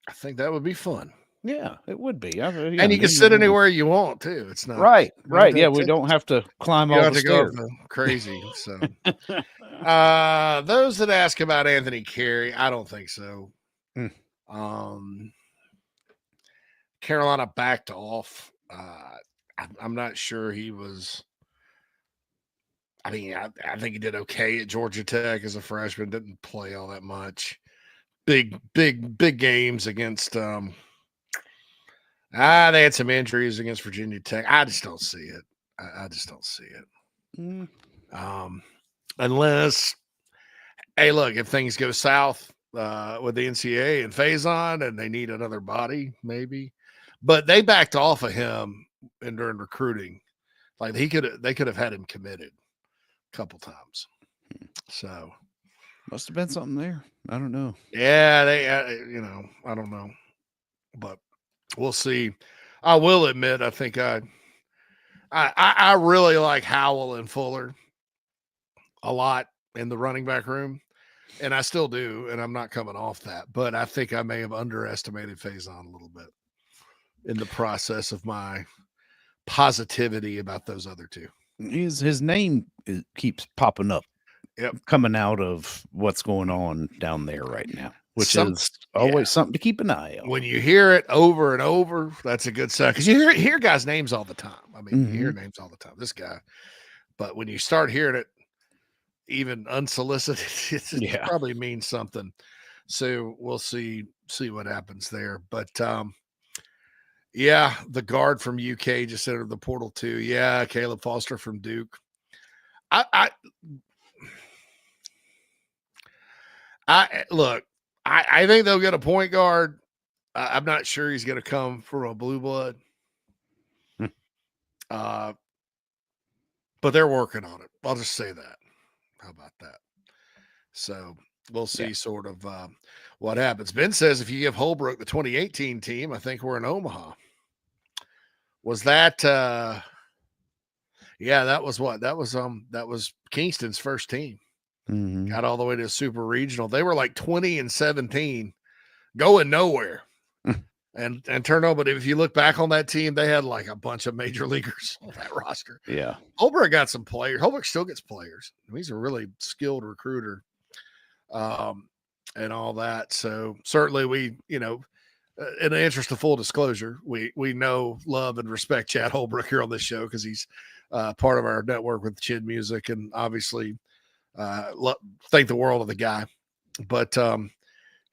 I think that would be fun. Yeah, it would be. And you can sit anywhere you want too. It's not right. Yeah, we don't have to climb all the stairs. Go crazy. So those that ask about Anthony Carey, I don't think so. Carolina backed off. I'm not sure he was. I mean, I think he did okay at Georgia Tech as a freshman. Didn't play all that much. Big games against. They had some injuries against Virginia Tech. I just don't see it. I just don't see it. Unless, hey, look, if things go south with the NCAA and Faison, and they need another body, maybe. But they backed off of him during recruiting. Like they could have had him committed a couple times. So must have been something there. I don't know. Yeah, they, I don't know, but we'll see. I will admit, I think I really like Howell and Fuller a lot in the running back room, and I still do, and I'm not coming off that. But I think I may have underestimated Faison a little bit in the process of my positivity about those other two. His name keeps popping up. Yep. Coming out of what's going on down there right now, which is always something to keep an eye on. When you hear it over and over, that's a good sign, because you hear guys' names all the time. I mean, you hear names all the time. This guy, but when you start hearing it, even unsolicited, it probably means something. So we'll see what happens there. But yeah, the guard from UK just entered the portal too. Yeah, Caleb Foster from Duke. I think they'll get a point guard. I'm not sure he's going to come from a blue blood. But they're working on it. I'll just say that. How about that? So we'll see sort of what happens. Ben says if you give Holbrook the 2018 team, I think we're in Omaha. Was that that was what? That was Kingston's first team. Got all the way to a super regional. They were like 20-17, going nowhere, and turned on. But if you look back on that team, they had like a bunch of major leaguers on that roster. Yeah, Holbrook got some players. Holbrook still gets players. He's a really skilled recruiter, and all that. So certainly we, in the interest of full disclosure, we know, love, and respect Chad Holbrook here on this show because he's part of our network with Chid Music, and obviously. Think the world of the guy, but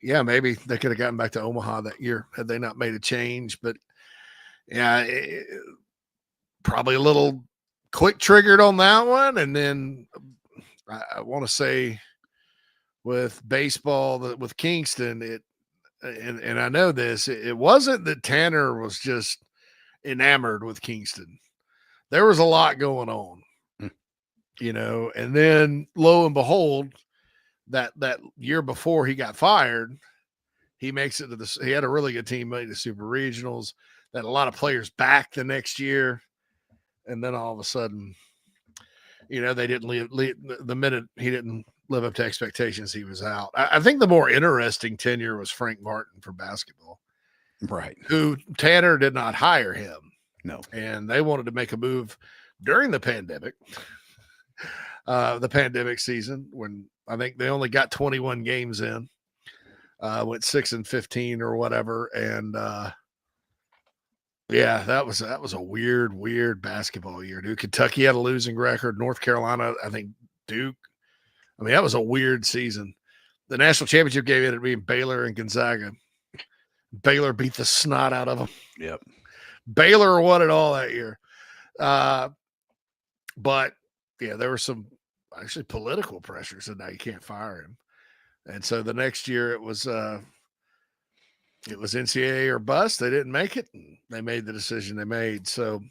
maybe they could have gotten back to Omaha that year had they not made a change. But probably a little quick triggered on that one. And then I want to say with baseball, with Kingston, and I know this, it wasn't that Tanner was just enamored with Kingston. There was a lot going on. And then lo and behold, that year before he got fired, he makes it to he had a really good team, made the super regionals, that a lot of players back the next year. And then all of a sudden, they didn't leave the minute he didn't live up to expectations, he was out. I think the more interesting tenure was Frank Martin for basketball, right? Who Tanner did not hire him. No. And they wanted to make a move during the pandemic. The pandemic season, when I think they only got 21 games in, went 6-15 or whatever. And that was a weird basketball year, dude. Kentucky had a losing record. North Carolina, I think Duke. I mean, that was a weird season. The national championship game ended up being Baylor and Gonzaga. Baylor beat the snot out of them. Yep. Baylor won it all that year. But yeah, there were some actually political pressures, and now you can't fire him. And so the next year it was NCAA or bust. They didn't make it, and they made the decision they made. So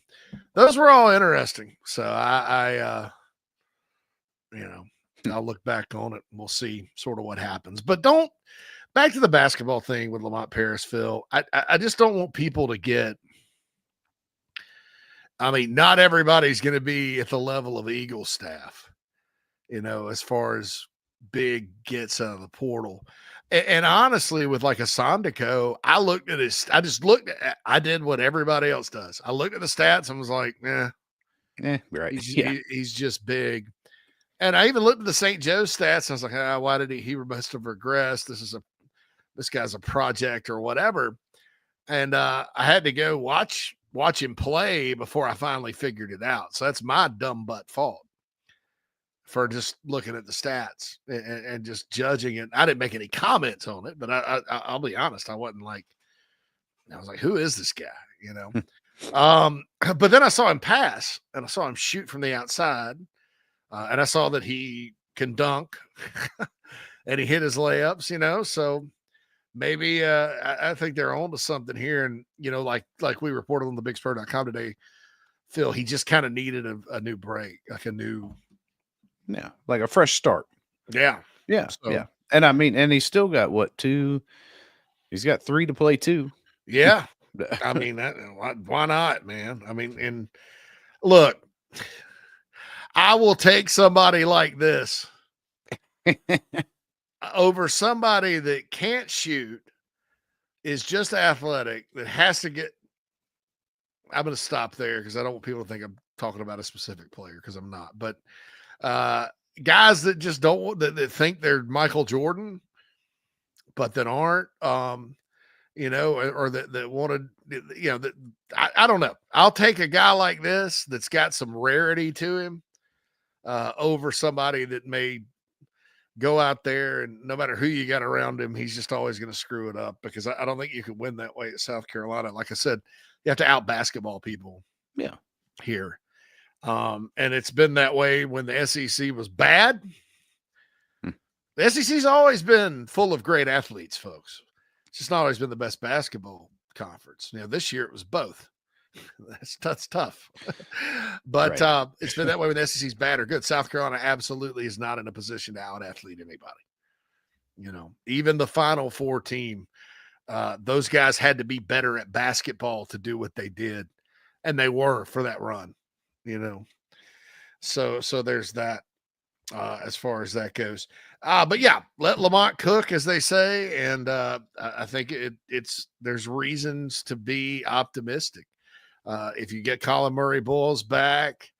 those were all interesting. So I I'll look back on it and we'll see sort of what happens. But back to the basketball thing with Lamont Paris, Phil. I just don't want people to get, I mean, not everybody's going to be at the level of Eagle staff, as far as big gets out of the portal. And honestly, with like a Sandico, I did what everybody else does. I looked at the stats and was like, right. He's just big. And I even looked at the St. Joe stats and I was like, why did he must have regressed? This guy's a project or whatever. And I had to go watch him play before I finally figured it out. So that's my dumb butt fault for just looking at the stats and just judging it. I didn't make any comments on it, but I'll be honest. I was like, who is this guy? But then I saw him pass and I saw him shoot from the outside. And I saw that he can dunk and he hit his layups, so maybe I think they're on to something here. And, like we reported on thebigspur.com today, Phil, he just kind of needed a new break, like like a fresh start. Yeah. Yeah. So, yeah. And I mean, and he's still got he's got 3 to play too. Yeah. I mean, why not, man? I mean, and look, I will take somebody like this over somebody that can't shoot, is just athletic, that has to get. I'm going to stop there because I don't want people to think I'm talking about a specific player, because I'm not. But guys that just don't that think they're Michael Jordan, but that aren't, or that wanted, that I don't know. I'll take a guy like this that's got some rarity to him. Over somebody that may go out there and no matter who you got around him, he's just always going to screw it up, because I don't think you can win that way at South Carolina. Like I said, you have to out basketball people. Yeah. Here. And it's been that way when the SEC was bad. The SEC's always been full of great athletes, folks. It's just not always been the best basketball conference. This year it was both. That's tough. But right. It's been that way when the SEC's bad or good. South Carolina absolutely is not in a position to out-athlete anybody. Even the Final Four team, those guys had to be better at basketball to do what they did. And they were for that run, So there's that as far as that goes. But yeah, let Lamont cook, as they say. And I think there's reasons to be optimistic. If you get Colin Murray-Boyles back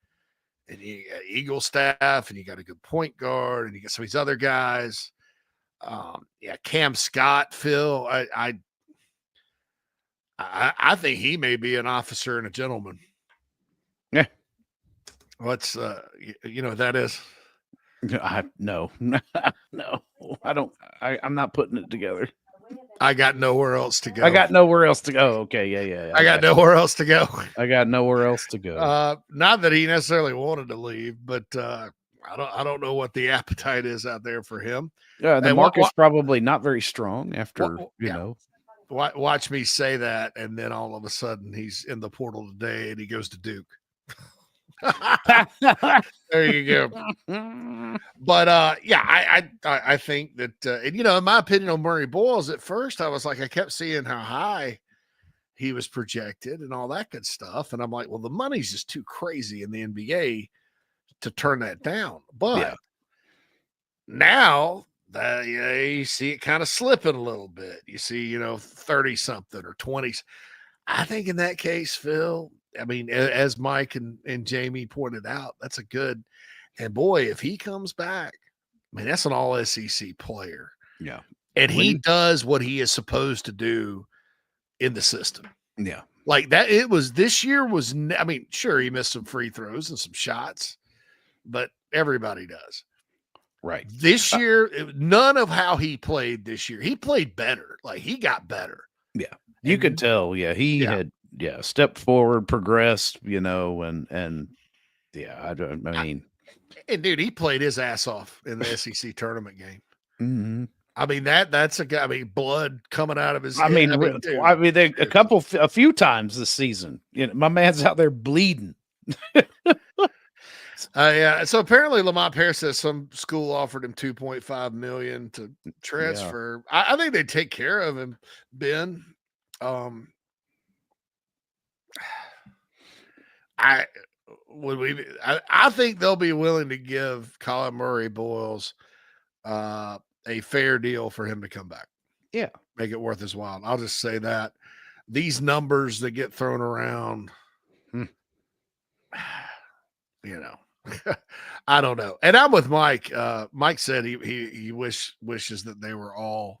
and you got Eagle staff and you got a good point guard and you got some of these other guys, Cam Scott, Phil, I think he may be an officer and a gentleman. Yeah. What's what that is? No, I don't. I'm not putting it together. I got nowhere else to go. Okay, yeah. I got nowhere else to go. I got nowhere else to go. Not that he necessarily wanted to leave, but I don't know what the appetite is out there for him. Yeah, the market's probably not very strong after Watch me say that, and then all of a sudden he's in the portal today and he goes to Duke. There you go. But I think that in my opinion on Murray-Boyles, at first I was like, I kept seeing how high he was projected and all that good stuff, and I'm like, well, the money's just too crazy in the NBA to turn that down. But now that you see it kind of slipping a little bit, you see 30 something or 20s. I think in that case, Phil, I mean, as Mike and Jamie pointed out, that's a good, and boy, if he comes back, I mean, that's an all SEC player. Yeah. And he does what he is supposed to do in the system. Yeah. Like that. This year was, I mean, sure, he missed some free throws and some shots, but everybody does. Right. This year, none of how he played this year. He played better. Like he got better. Yeah. You could tell. Yeah. He stepped forward, progressed, and yeah, I mean, and dude, he played his ass off in the SEC tournament game. mm-hmm. I mean, that's a guy. I mean, blood coming out of his. I mean, dude, a few times this season. My man's out there bleeding. Yeah. So apparently, Lamont Paris says some school offered him $2.5 million to transfer. Yeah. I think they take care of him, Ben. I think they'll be willing to give Colin Murray Boyles a fair deal for him to come back. Yeah. Make it worth his while. I'll just say that these numbers that get thrown around, I don't know. And I'm with Mike. Mike said he wishes that they were all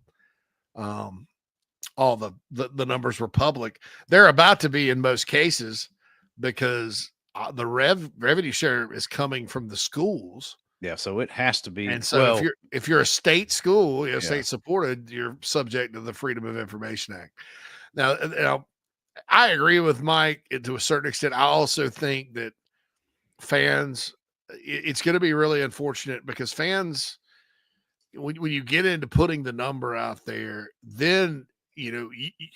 the numbers were public. They're about to be in most cases because the revenue share is coming from the schools. Yeah, so it has to be. And so if you're a state school, state supported, you're subject to the Freedom of Information Act. Now, I agree with Mike to a certain extent. I also think that fans, it's going to be really unfortunate because fans, when you get into putting the number out there, then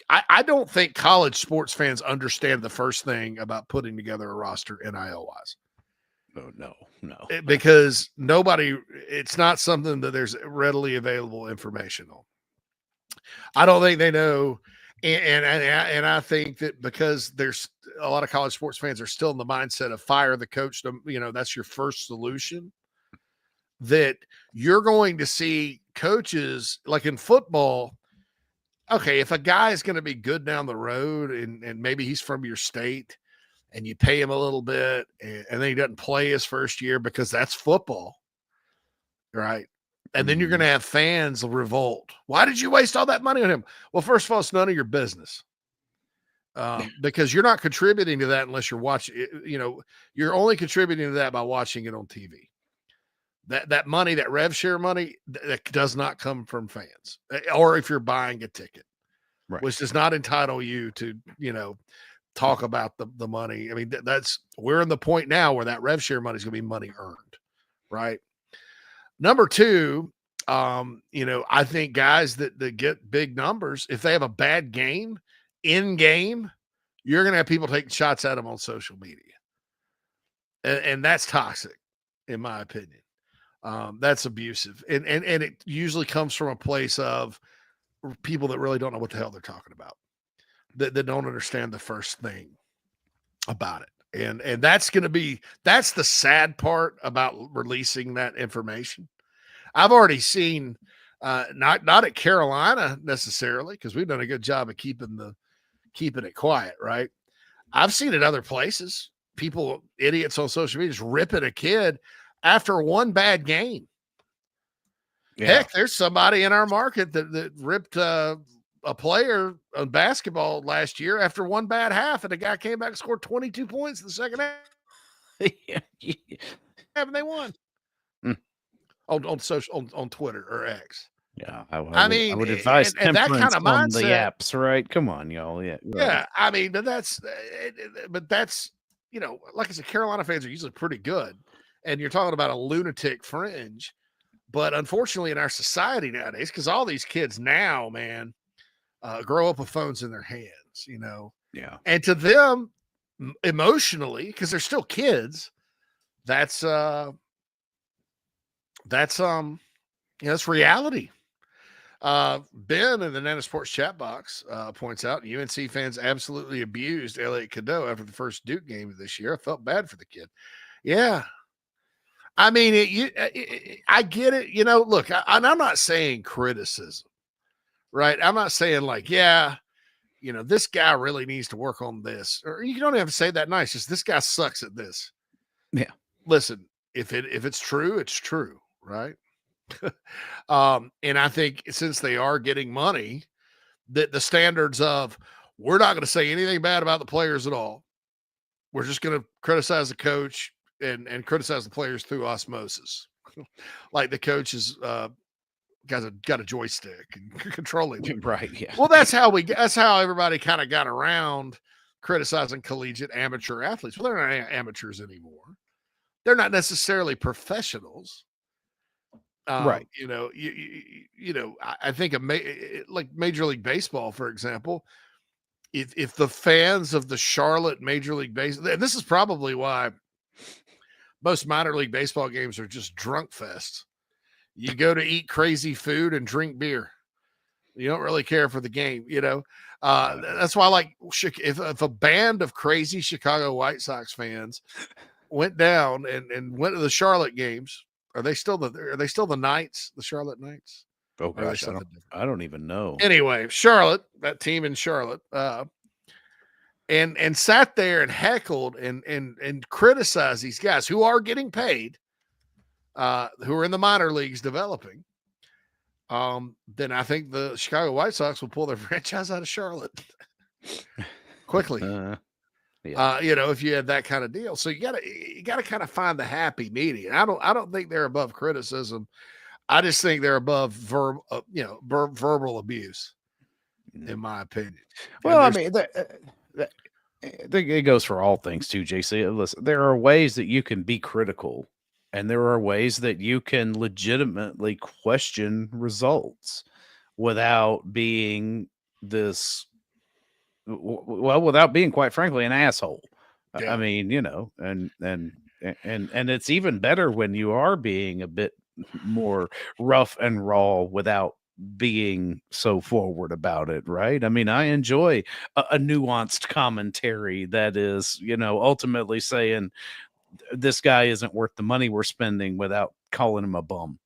I don't think college sports fans understand the first thing about putting together a roster NIL wise. Oh, no. Because it's not something that there's readily available information on. I don't think they know. And I think that because there's a lot of college sports fans are still in the mindset of fire the coach, that's your first solution, that you're going to see coaches like in football. Okay, if a guy is going to be good down the road and maybe he's from your state and you pay him a little bit and then he doesn't play his first year because that's football, right? And then you're going to have fans revolt. Why did you waste all that money on him? Well, first of all, it's none of your business because you're not contributing to that unless you're watching. You're only contributing to that by watching it on TV. That money, that rev share money, that does not come from fans, or if you're buying a ticket, right, which does not entitle you to, talk about the money. I mean, we're in the point now where that rev share money is going to be money earned, right? Number two, I think guys that get big numbers, if they have a bad game in game, you're going to have people taking shots at them on social media. And that's toxic, in my opinion. That's abusive. And it usually comes from a place of people that really don't know what the hell they're talking about, that don't understand the first thing about it. And that's the sad part about releasing that information. I've already seen, not at Carolina necessarily, because we've done a good job of keeping it quiet, right? I've seen it other places, people, idiots on social media, just ripping a kid after one bad game. Yeah. Heck, there's somebody in our market that ripped a player on basketball last year after one bad half, and the guy came back and scored 22 points in the second half. And they won. On Twitter or X. Yeah, I would advise temperance that kind of mindset, on the apps, right? Come on, y'all. Yeah, right. Yeah. I mean, but that's like I said, Carolina fans are usually pretty good, and you're talking about a lunatic fringe. But unfortunately, in our society nowadays, because all these kids now, man, grow up with phones in their hands, Yeah. And to them, emotionally, because they're still kids, that's reality. Ben in the Nana Sports chat box points out UNC fans absolutely abused Elliot Cadeau after the first Duke game of this year. I felt bad for the kid. Yeah. I mean, I get it. Look, I'm not saying criticism, right? I'm not saying this guy really needs to work on this, or you don't have to say that nice. Just this guy sucks at this. Yeah. Listen, if it's true, it's true, right? And I think since they are getting money, that the standards of we're not going to say anything bad about the players at all. We're just going to criticize the coach and criticize the players through osmosis. Like the coach is got a joystick and controlling it. Right. Yeah. Well, that's how everybody kind of got around criticizing collegiate amateur athletes. Well, they're not amateurs anymore. They're not necessarily professionals. Right. You know, I think like Major League Baseball, for example, if the fans of the Charlotte Major League Baseball, and this is probably why most minor league baseball games are just drunk fests. You go to eat crazy food and drink beer. You don't really care for the game, you know. That's why, like, if a band of crazy Chicago White Sox fans went down and went to the Charlotte games, are they still the Knights, the Charlotte Knights? Oh gosh, I don't even know. Anyway, Charlotte, that team in Charlotte, and sat there and heckled and criticized these guys who are getting paid, who are in the minor leagues developing. Then I think the Chicago White Sox will pull their franchise out of Charlotte quickly. You know, if you had that kind of deal. So you gotta kind of find the happy medium. I don't think they're above criticism. I just think they're above verbal abuse, in my opinion. Well, I mean, it goes for all things too, JC. Listen, there are ways that you can be critical, and there are ways that you can legitimately question results without being without being, quite frankly, an asshole. Yeah. I mean, you know, and it's even better when you are being a bit more rough and raw without being so forward about it, right? I mean, I enjoy a nuanced commentary that is, you know, ultimately saying this guy isn't worth the money we're spending without calling him a bum.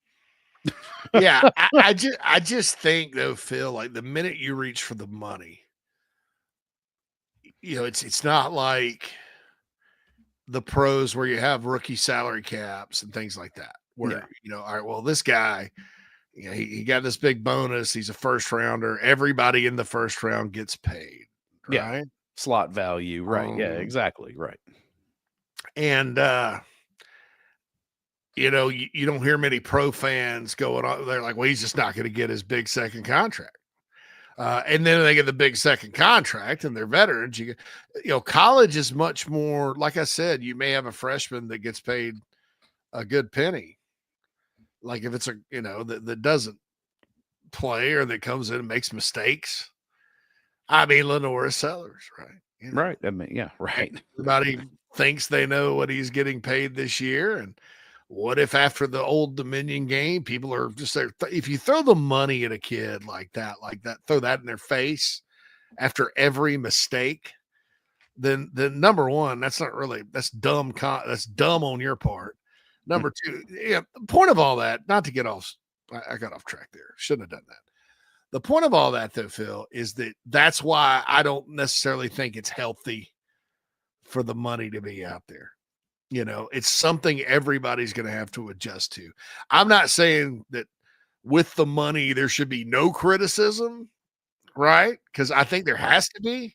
Yeah, I just think though, Phil, like the minute you reach for the money, you know, it's not like the pros where you have rookie salary caps and things like that. Where you know, all right, well, this guy, you know, he got this big bonus. He's a first rounder. Everybody in the first round gets paid. Right? Yeah, slot value. Right. Yeah, exactly. Right. And you know, you don't hear many pro fans going on. They're like, well, he's just not going to get his big second contract. And then they get the big second contract and they're veterans. You know, college is much more, like I said, you may have a freshman that gets paid a good penny. Like if it's a, you know, that doesn't play or that comes in and makes mistakes. I mean, Lenore Sellers, right? You know, right. I mean, yeah, right. Everybody thinks they know what he's getting paid this year. And what if after the Old Dominion game, people are just there? If you throw the money at a kid like that, throw that in their face after every mistake, then number one, that's dumb. That's dumb on your part. Number two, yeah, the point of all that, not to get off, I got off track there. Shouldn't have done that. The point of all that, though, Phil, is that's why I don't necessarily think it's healthy for the money to be out there. You know, it's something everybody's going to have to adjust to. I'm not saying that with the money there should be no criticism, right? Because I think there has to be.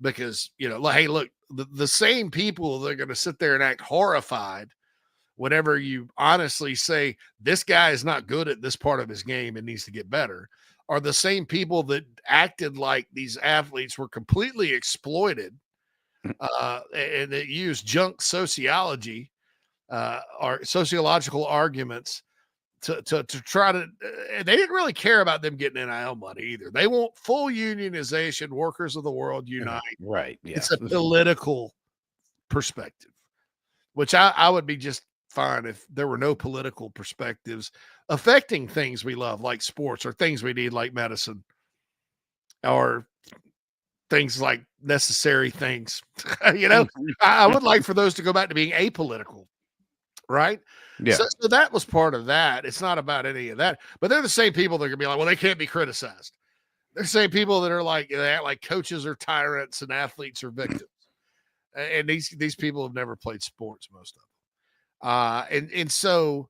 Because, you know, hey, look, the same people that are going to sit there and act horrified whenever you honestly say this guy is not good at this part of his game and needs to get better, are the same people that acted like these athletes were completely exploited and that used junk sociology or sociological arguments to try to they didn't really care about them getting NIL money either. They want full unionization, workers of the world unite. Right. Yeah. It's a political perspective, which I would be just fine if there were no political perspectives affecting things we love, like sports, or things we need, like medicine, or things like necessary things. You know, I would like for those to go back to being apolitical, right? Yeah. So that was part of that. It's not about any of that, but they're the same people that are gonna be like, well, they can't be criticized. They're the same people that are like, they act like coaches are tyrants and athletes are victims. And these people have never played sports, most of them. And so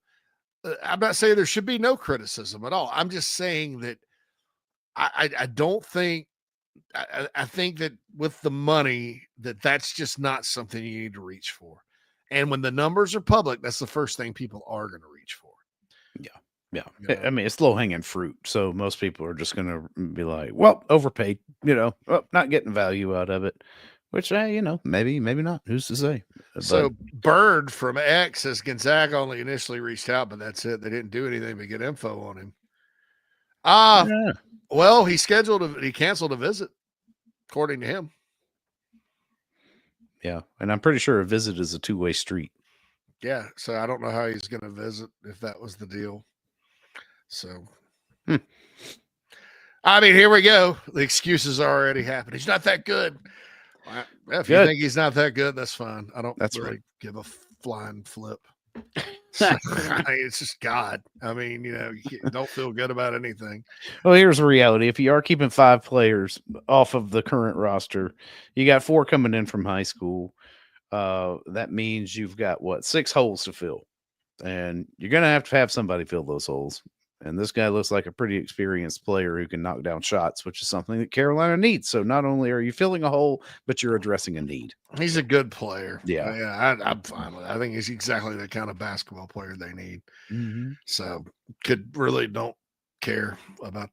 I'm not saying there should be no criticism at all. I'm just saying that I don't think, I think that with the money, that's just not something you need to reach for. And when the numbers are public, that's the first thing people are going to reach for. Yeah. Yeah. You know? I mean, it's low hanging fruit. So most people are just going to be like, well, overpaid, you know, not getting value out of it. Which, maybe not. Who's to say? So Bird from X says Gonzaga only initially reached out, but that's it. They didn't do anything to get info on him. Yeah. Well, he canceled a visit, according to him. Yeah, and I'm pretty sure a visit is a two-way street. Yeah, so I don't know how he's going to visit if that was the deal. So, I mean, here we go. The excuses are already happening. He's not that good. If you think he's not that good, that's fine. I don't really give a flying flip. It's just God. I mean, you don't feel good about anything. Well, here's the reality. If you are keeping 5 players off of the current roster, you got 4 coming in from high school. That means you've got 6 holes to fill, and you're going to have somebody fill those holes. And this guy looks like a pretty experienced player who can knock down shots, which is something that Carolina needs. So not only are you filling a hole, but you're addressing a need. He's a good player. Yeah. I'm fine with it. I think he's exactly the kind of basketball player they need. Mm-hmm. So don't care about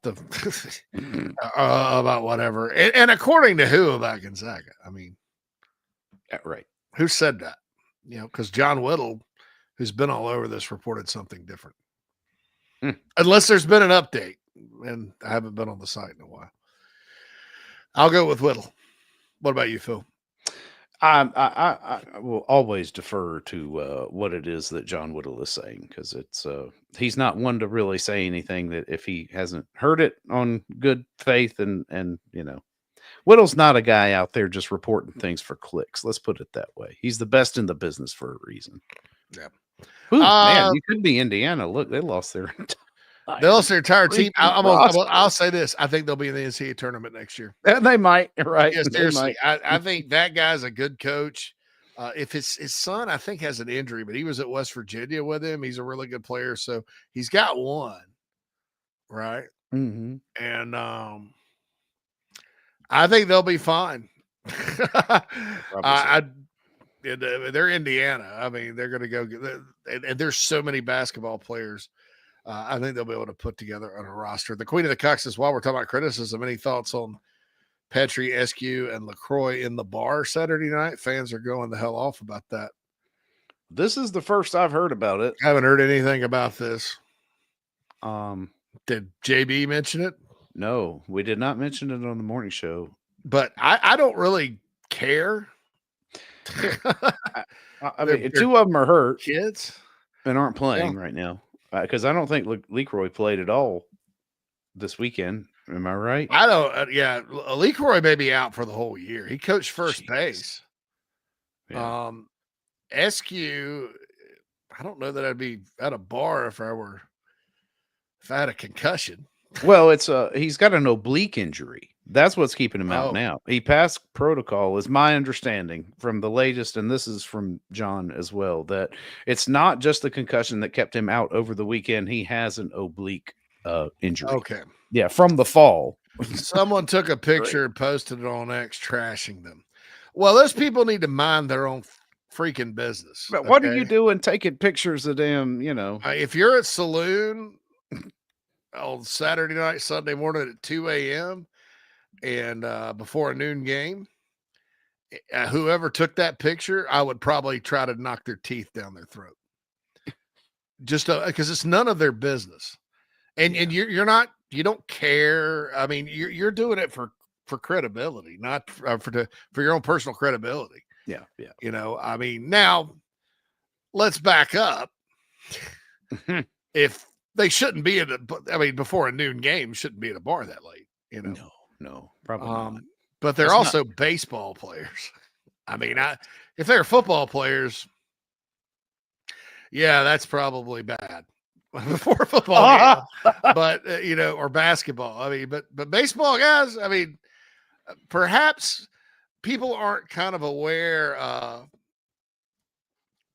about whatever. And according to who about Gonzaga? I mean, right. Who said that? Because John Whittle, who's been all over this, reported something different. Unless there's been an update, and I haven't been on the site in a while. I'll go with Whittle. What about you, Phil? I will always defer to what it is that John Whittle is saying, because he's not one to really say anything that if he hasn't heard it on good faith, and Whittle's not a guy out there just reporting things for clicks. Let's put it that way. He's the best in the business for a reason. Yeah. Ooh, man, you could be Indiana. Look, they lost their entire team. I'll say this. I think they'll be in the NCAA tournament next year. They might, right? Yeah, seriously. I think that guy's a good coach. If his son, I think, has an injury, but he was at West Virginia with him. He's a really good player. So he's got one, right? Mm-hmm. And I think they'll be fine. They're Indiana. I mean, they're going to go and there's so many basketball players. I think they'll be able to put together on a roster. The Queen of the Cucks says, while we're talking about criticism, any thoughts on Petrie, SQ, and LaCroix in the bar Saturday night? Fans are going the hell off about that. This is the first I've heard about it. I haven't heard anything about this. Did JB mention it? No, we did not mention it on the morning show. But I don't really care. I mean, 2 of them are hurt, kids, and aren't playing right now, because I don't think LeCroy played at all this weekend. Am I right? I don't. Yeah, LeCroy may be out for the whole year. He coached first base. Yeah. SQ, I don't know that I'd be at a bar if I had a concussion. Well, he's got an oblique injury. That's what's keeping him out now. He passed protocol, is my understanding from the latest, and this is from John as well, that it's not just the concussion that kept him out over the weekend. He has an oblique injury. Okay. Yeah, from the fall. Someone took a picture and posted it on X, trashing them. Well, those people need to mind their own freaking business. But what are you doing taking pictures of them, if you're at Saloon on Saturday night, Sunday morning at 2 a.m., and before a noon game, whoever took that picture, I would probably try to knock their teeth down their throat, just because it's none of their business, and you don't care. I mean, you're doing it for credibility, not for your own personal credibility. Yeah. I mean, now let's back up. If they shouldn't be before a noon game, shouldn't be at a bar that late. No, probably not. But they're also baseball players. I mean, if they're football players, yeah, that's probably bad before a football game. But or basketball. I mean, but baseball guys. I mean, perhaps people aren't kind of aware.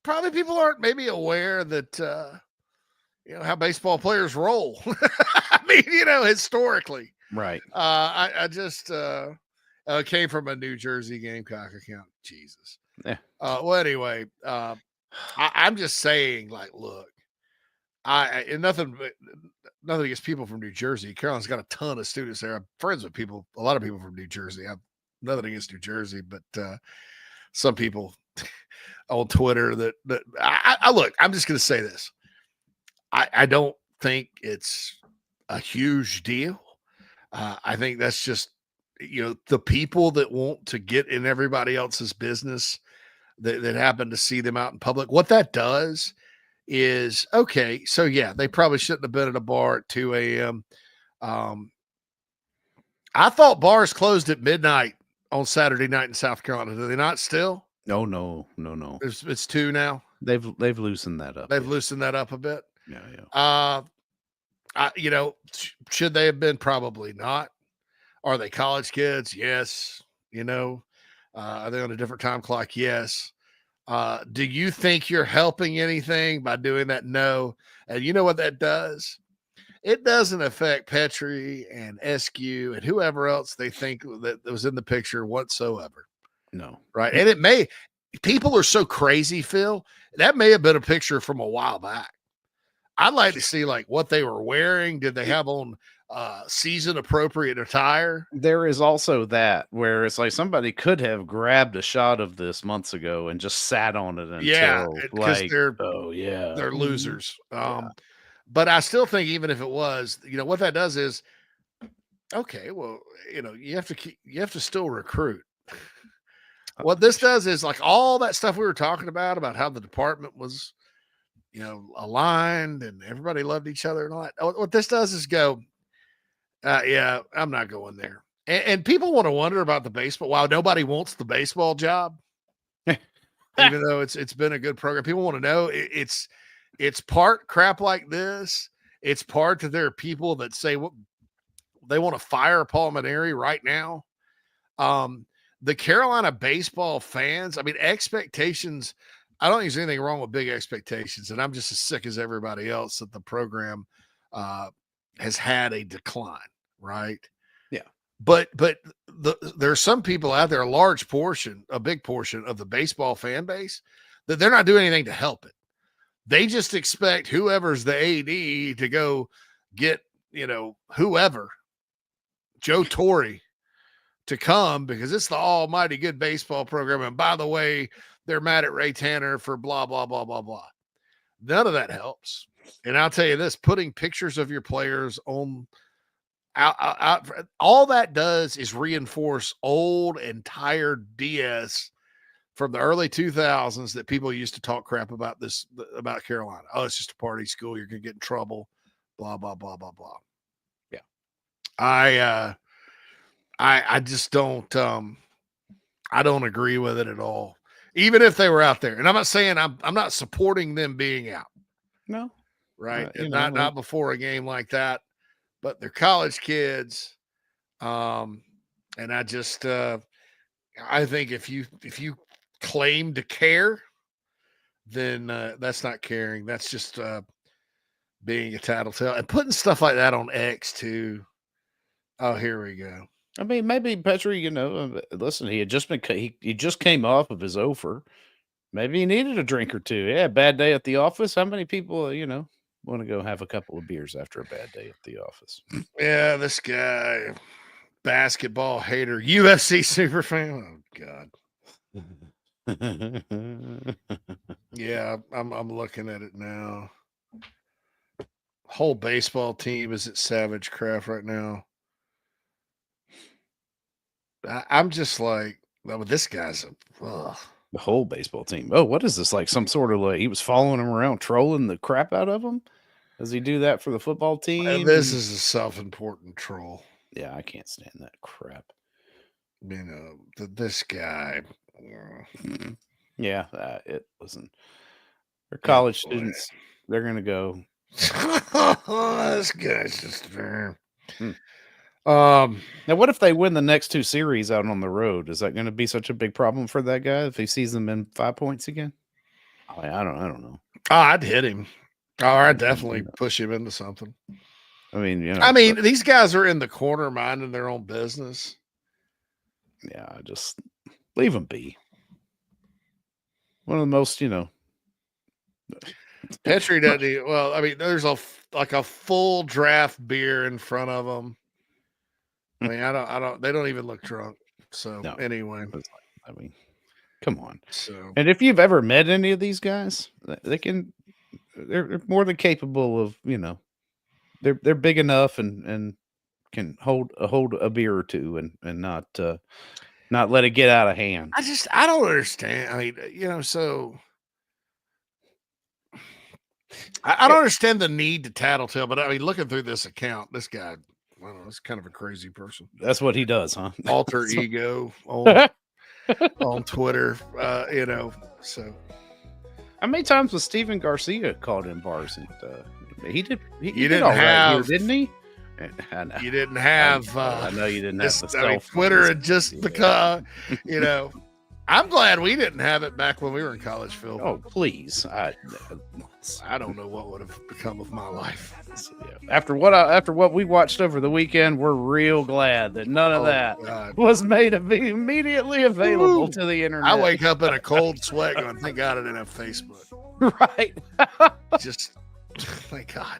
Probably people aren't maybe aware that how baseball players roll. I mean, historically. Right. I just came from a New Jersey Gamecock account. Jesus. Yeah. Well, anyway, I'm just saying, like, look, and nothing against people from New Jersey. Carolina's got a ton of students there. I'm friends with a lot of people from New Jersey. nothing against New Jersey, but some people on Twitter that I look. I'm just going to say this. I don't think it's a huge deal. I think that's just, the people that want to get in everybody else's business that happen to see them out in public. What that does is, okay, so yeah, they probably shouldn't have been at a bar at 2 a.m. I thought bars closed at midnight on Saturday night in South Carolina. Do they not still? No. It's 2 now. They've loosened that up. They've loosened that up a bit. Yeah. Should they have been? Probably not. Are they college kids? Yes. Are they on a different time clock? Yes. Do you think you're helping anything by doing that? No. And you know what that does? It doesn't affect Petrie and SQ and whoever else they think that was in the picture whatsoever. No. Right. And people are so crazy, Phil. That may have been a picture from a while back. I'd like to see what they were wearing. Did they have on season appropriate attire? There is also that where it's like somebody could have grabbed a shot of this months ago and just sat on it until because they're Mm-hmm. losers. But I still think even if it was, what that does is, okay, well, you have to still recruit. What this does is all that stuff we were talking about how the department was, aligned and everybody loved each other and all that. What this does is go, yeah, I'm not going there. And people want to wonder about the baseball. Wow, nobody wants the baseball job, even though it's been a good program. People want to know it's part crap like this. It's part that there are people that say they want to fire Paul Maneri right now. The Carolina baseball fans, expectations. I don't think there's anything wrong with big expectations, and I'm just as sick as everybody else that the program has had a decline, right? Yeah. But there are some people out there, a big portion of the baseball fan base, that they're not doing anything to help it. They just expect whoever's the AD to go get, whoever, Joe Torre, to come because it's the almighty good baseball program. And by the way, they're mad at Ray Tanner for blah, blah, blah, blah, blah. None of that helps. And I'll tell you this, putting pictures of your players on out, all that does is reinforce old and tired BS from the early 2000s that people used to talk crap about Carolina. Oh, it's just a party school. You're going to get in trouble. Blah, blah, blah, blah, blah. Yeah. I just don't, I don't agree with it at all. Even if they were out there. And I'm not saying I'm not supporting them being out. No. Right. Not before a game like that, but they're college kids. And I just, I think if you claim to care, then that's not caring. That's just being a tattletale and putting stuff like that on X too. Oh, here we go. Maybe Petrie, listen, he just came off of his offer. Maybe he needed a drink or two. Yeah, bad day at the office. How many people, want to go have a couple of beers after a bad day at the office? Yeah, this guy, basketball hater, UFC super fan. Oh God. Yeah, I'm looking at it now. Whole baseball team is at Savage Craft right now. I'm just like, well, this guy's the whole baseball team. Oh, what is this? Like some sort of he was following him around, trolling the crap out of him? Does he do that for the football team? This is a self-important troll. Yeah, I can't stand that crap. This guy. Yeah, it wasn't. They're college students. They're going to go. This guy's just fair. Now, what if they win the next 2 series out on the road? Is that going to be such a big problem for that guy if he sees them in 5 points again? I don't know. Oh, I'd hit him. Oh, I'd definitely push him into something. These guys are in the corner minding their own business. Yeah, just leave them be. One of the most, Petrie doesn't. Well, there's a full draft beer in front of them. I don't. They don't even look drunk. So No. anyway, I mean, come on. So And if you've ever met any of these guys, they're more than capable of, they're big enough and can hold a beer or two and not let it get out of hand. I don't understand. I mean, so I don't understand the need to tattletale, but I mean, looking through this account, this guy, I don't know, it's kind of a crazy person. That's what he does, huh? Alter ego on Twitter, so. How many times was Steven Garcia called in bars? And he did. He You did didn't all right have, here, didn't he? You didn't have. I know you didn't have the I mean, cell Twitter, phones. and just because, I'm glad we didn't have it back when we were in college, Phil. Oh, please! I don't know what would have become of my life. After what we watched over the weekend, we're real glad that none of that was made immediately available to the internet. I wake up in a cold sweat going, thank God I didn't have Facebook. Right. Just thank God.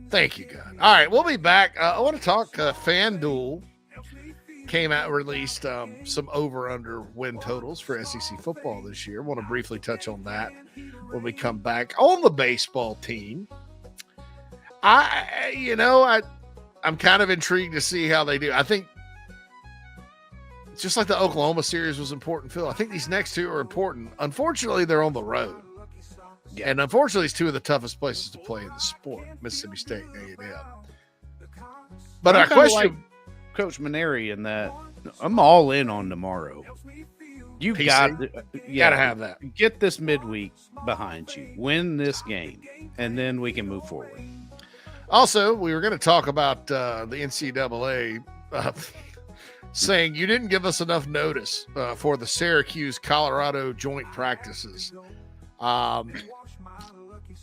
Thank you, God. All right, we'll be back. I want to talk FanDuel came out, released some over-under win totals for SEC football this year. Want to briefly touch on that when we come back. On the baseball team, I'm kind of intrigued to see how they do. I think just like the Oklahoma series was important, Phil, I think these next two are important. Unfortunately, they're on the road. Yeah. And unfortunately, it's two of the toughest places to play in the sport, Mississippi State and A&M. But our question... Like Coach Maneri in that, I'm all in on tomorrow. You've got to have that. Get this midweek behind you. Win this game, and then we can move forward. Also, we were going to talk about the NCAA saying you didn't give us enough notice for the Syracuse-Colorado joint practices.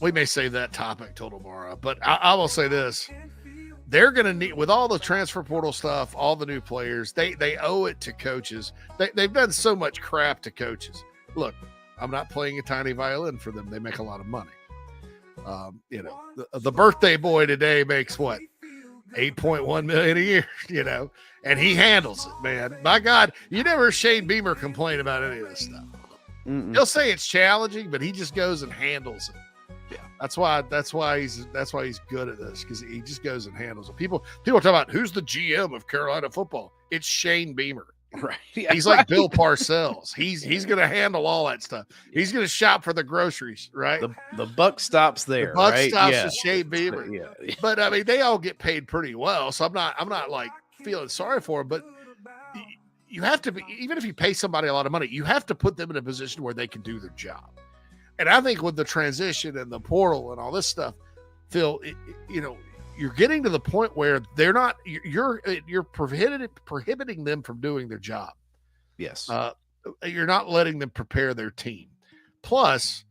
We may save that topic till tomorrow, but I will say this. They're going to need, with all the transfer portal stuff, all the new players, they owe it to coaches. They've done so much crap to coaches. Look, I'm not playing a tiny violin for them. They make a lot of money. The birthday boy today makes what? $8.1 million a year, and he handles it, man. My God, you never hear Shane Beamer complain about any of this stuff. Mm-mm. He'll say it's challenging, but he just goes and handles it. Yeah, that's why he's good at this, because he just goes and handles it. People talk about who's the GM of Carolina football. It's Shane Beamer. Right. Yeah, he's like Bill Parcells. He's going to handle all that stuff. He's going to shop for the groceries, right? The buck stops there. The buck right? stops with Shane Beamer. Yeah. But I mean, they all get paid pretty well, so I'm not like feeling sorry for him. But you have to be, even if you pay somebody a lot of money, you have to put them in a position where they can do their job. And I think with the transition and the portal and all this stuff, Phil, you're getting to the point where they're not. You're prohibiting them from doing their job. Yes. You're not letting them prepare their team. Plus,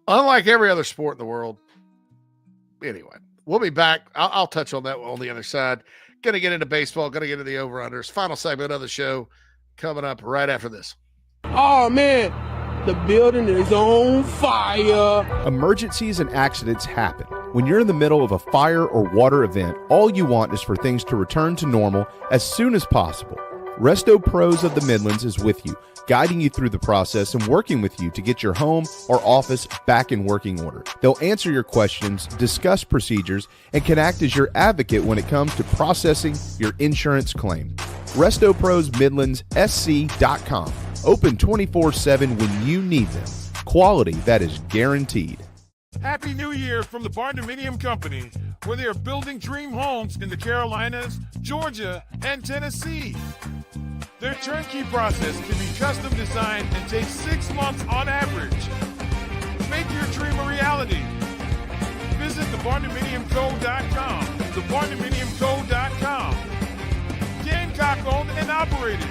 unlike every other sport in the world, anyway, we'll be back. I'll touch on that on the other side. Going to get into baseball. Going to get into the over-unders. Final segment of the show coming up right after this. Oh, man. The building is on fire. Emergencies and accidents happen. When you're in the middle of a fire or water event, all you want is for things to return to normal as soon as possible. Resto Pros of the Midlands is with you, guiding you through the process and working with you to get your home or office back in working order. They'll answer your questions, discuss procedures, and can act as your advocate when it comes to processing your insurance claim. RestoProsMidlandsSC.com. Open 24/7 when you need them. Quality that is guaranteed. Happy New Year from the Barndominium Company, where they are building dream homes in the Carolinas, Georgia, and Tennessee. Their turnkey process can be custom designed and takes 6 months on average. Make your dream a reality. Visit thebarndominiumco.com. Thebarndominiumco.com. Gamecock owned and operated.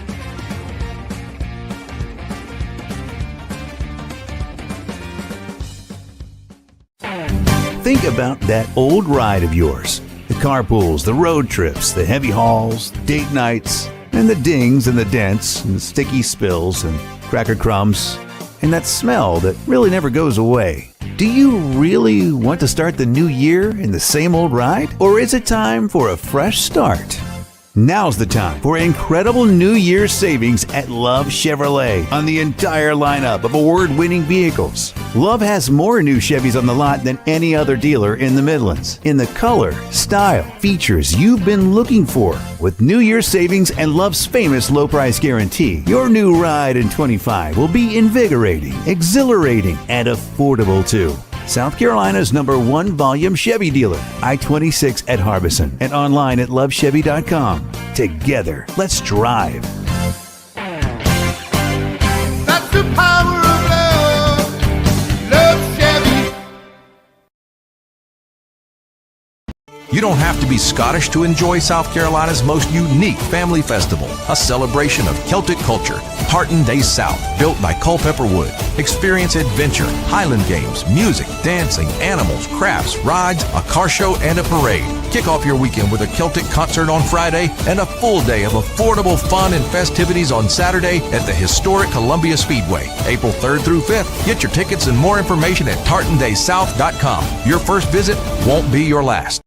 Think about that old ride of yours. The carpools, the road trips, the heavy hauls, date nights, and the dings and the dents and the sticky spills and cracker crumbs, and that smell that really never goes away. Do you really want to start the new year in the same old ride? Or is it time for a fresh start? Now's the time for incredible New Year's savings at Love Chevrolet on the entire lineup of award-winning vehicles. Love has more new Chevys on the lot than any other dealer in the Midlands, in the color, style, features you've been looking for. With New Year's savings and Love's famous low price guarantee, your new ride in 25 will be invigorating, exhilarating, and affordable too. South Carolina's #1 volume Chevy dealer, I-26 at Harbison, and online at lovechevy.com. Together, let's drive. That's the power of love. Love Chevy. You don't have to be Scottish to enjoy South Carolina's most unique family festival, a celebration of Celtic culture. Tartan Day South, built by Culpeper Wood. Experience adventure, Highland games, music, dancing, animals, crafts, rides, a car show, and a parade. Kick off your weekend with a Celtic concert on Friday and a full day of affordable fun and festivities on Saturday at the historic Columbia Speedway, April 3rd through 5th. Get your tickets and more information at tartandaysouth.com. Your first visit won't be your last.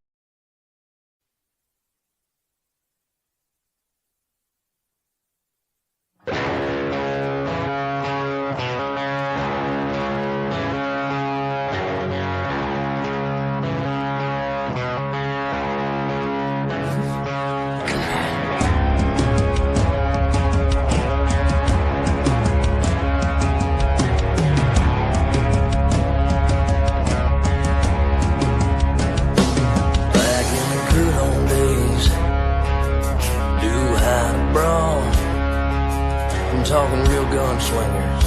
talking real gunslingers.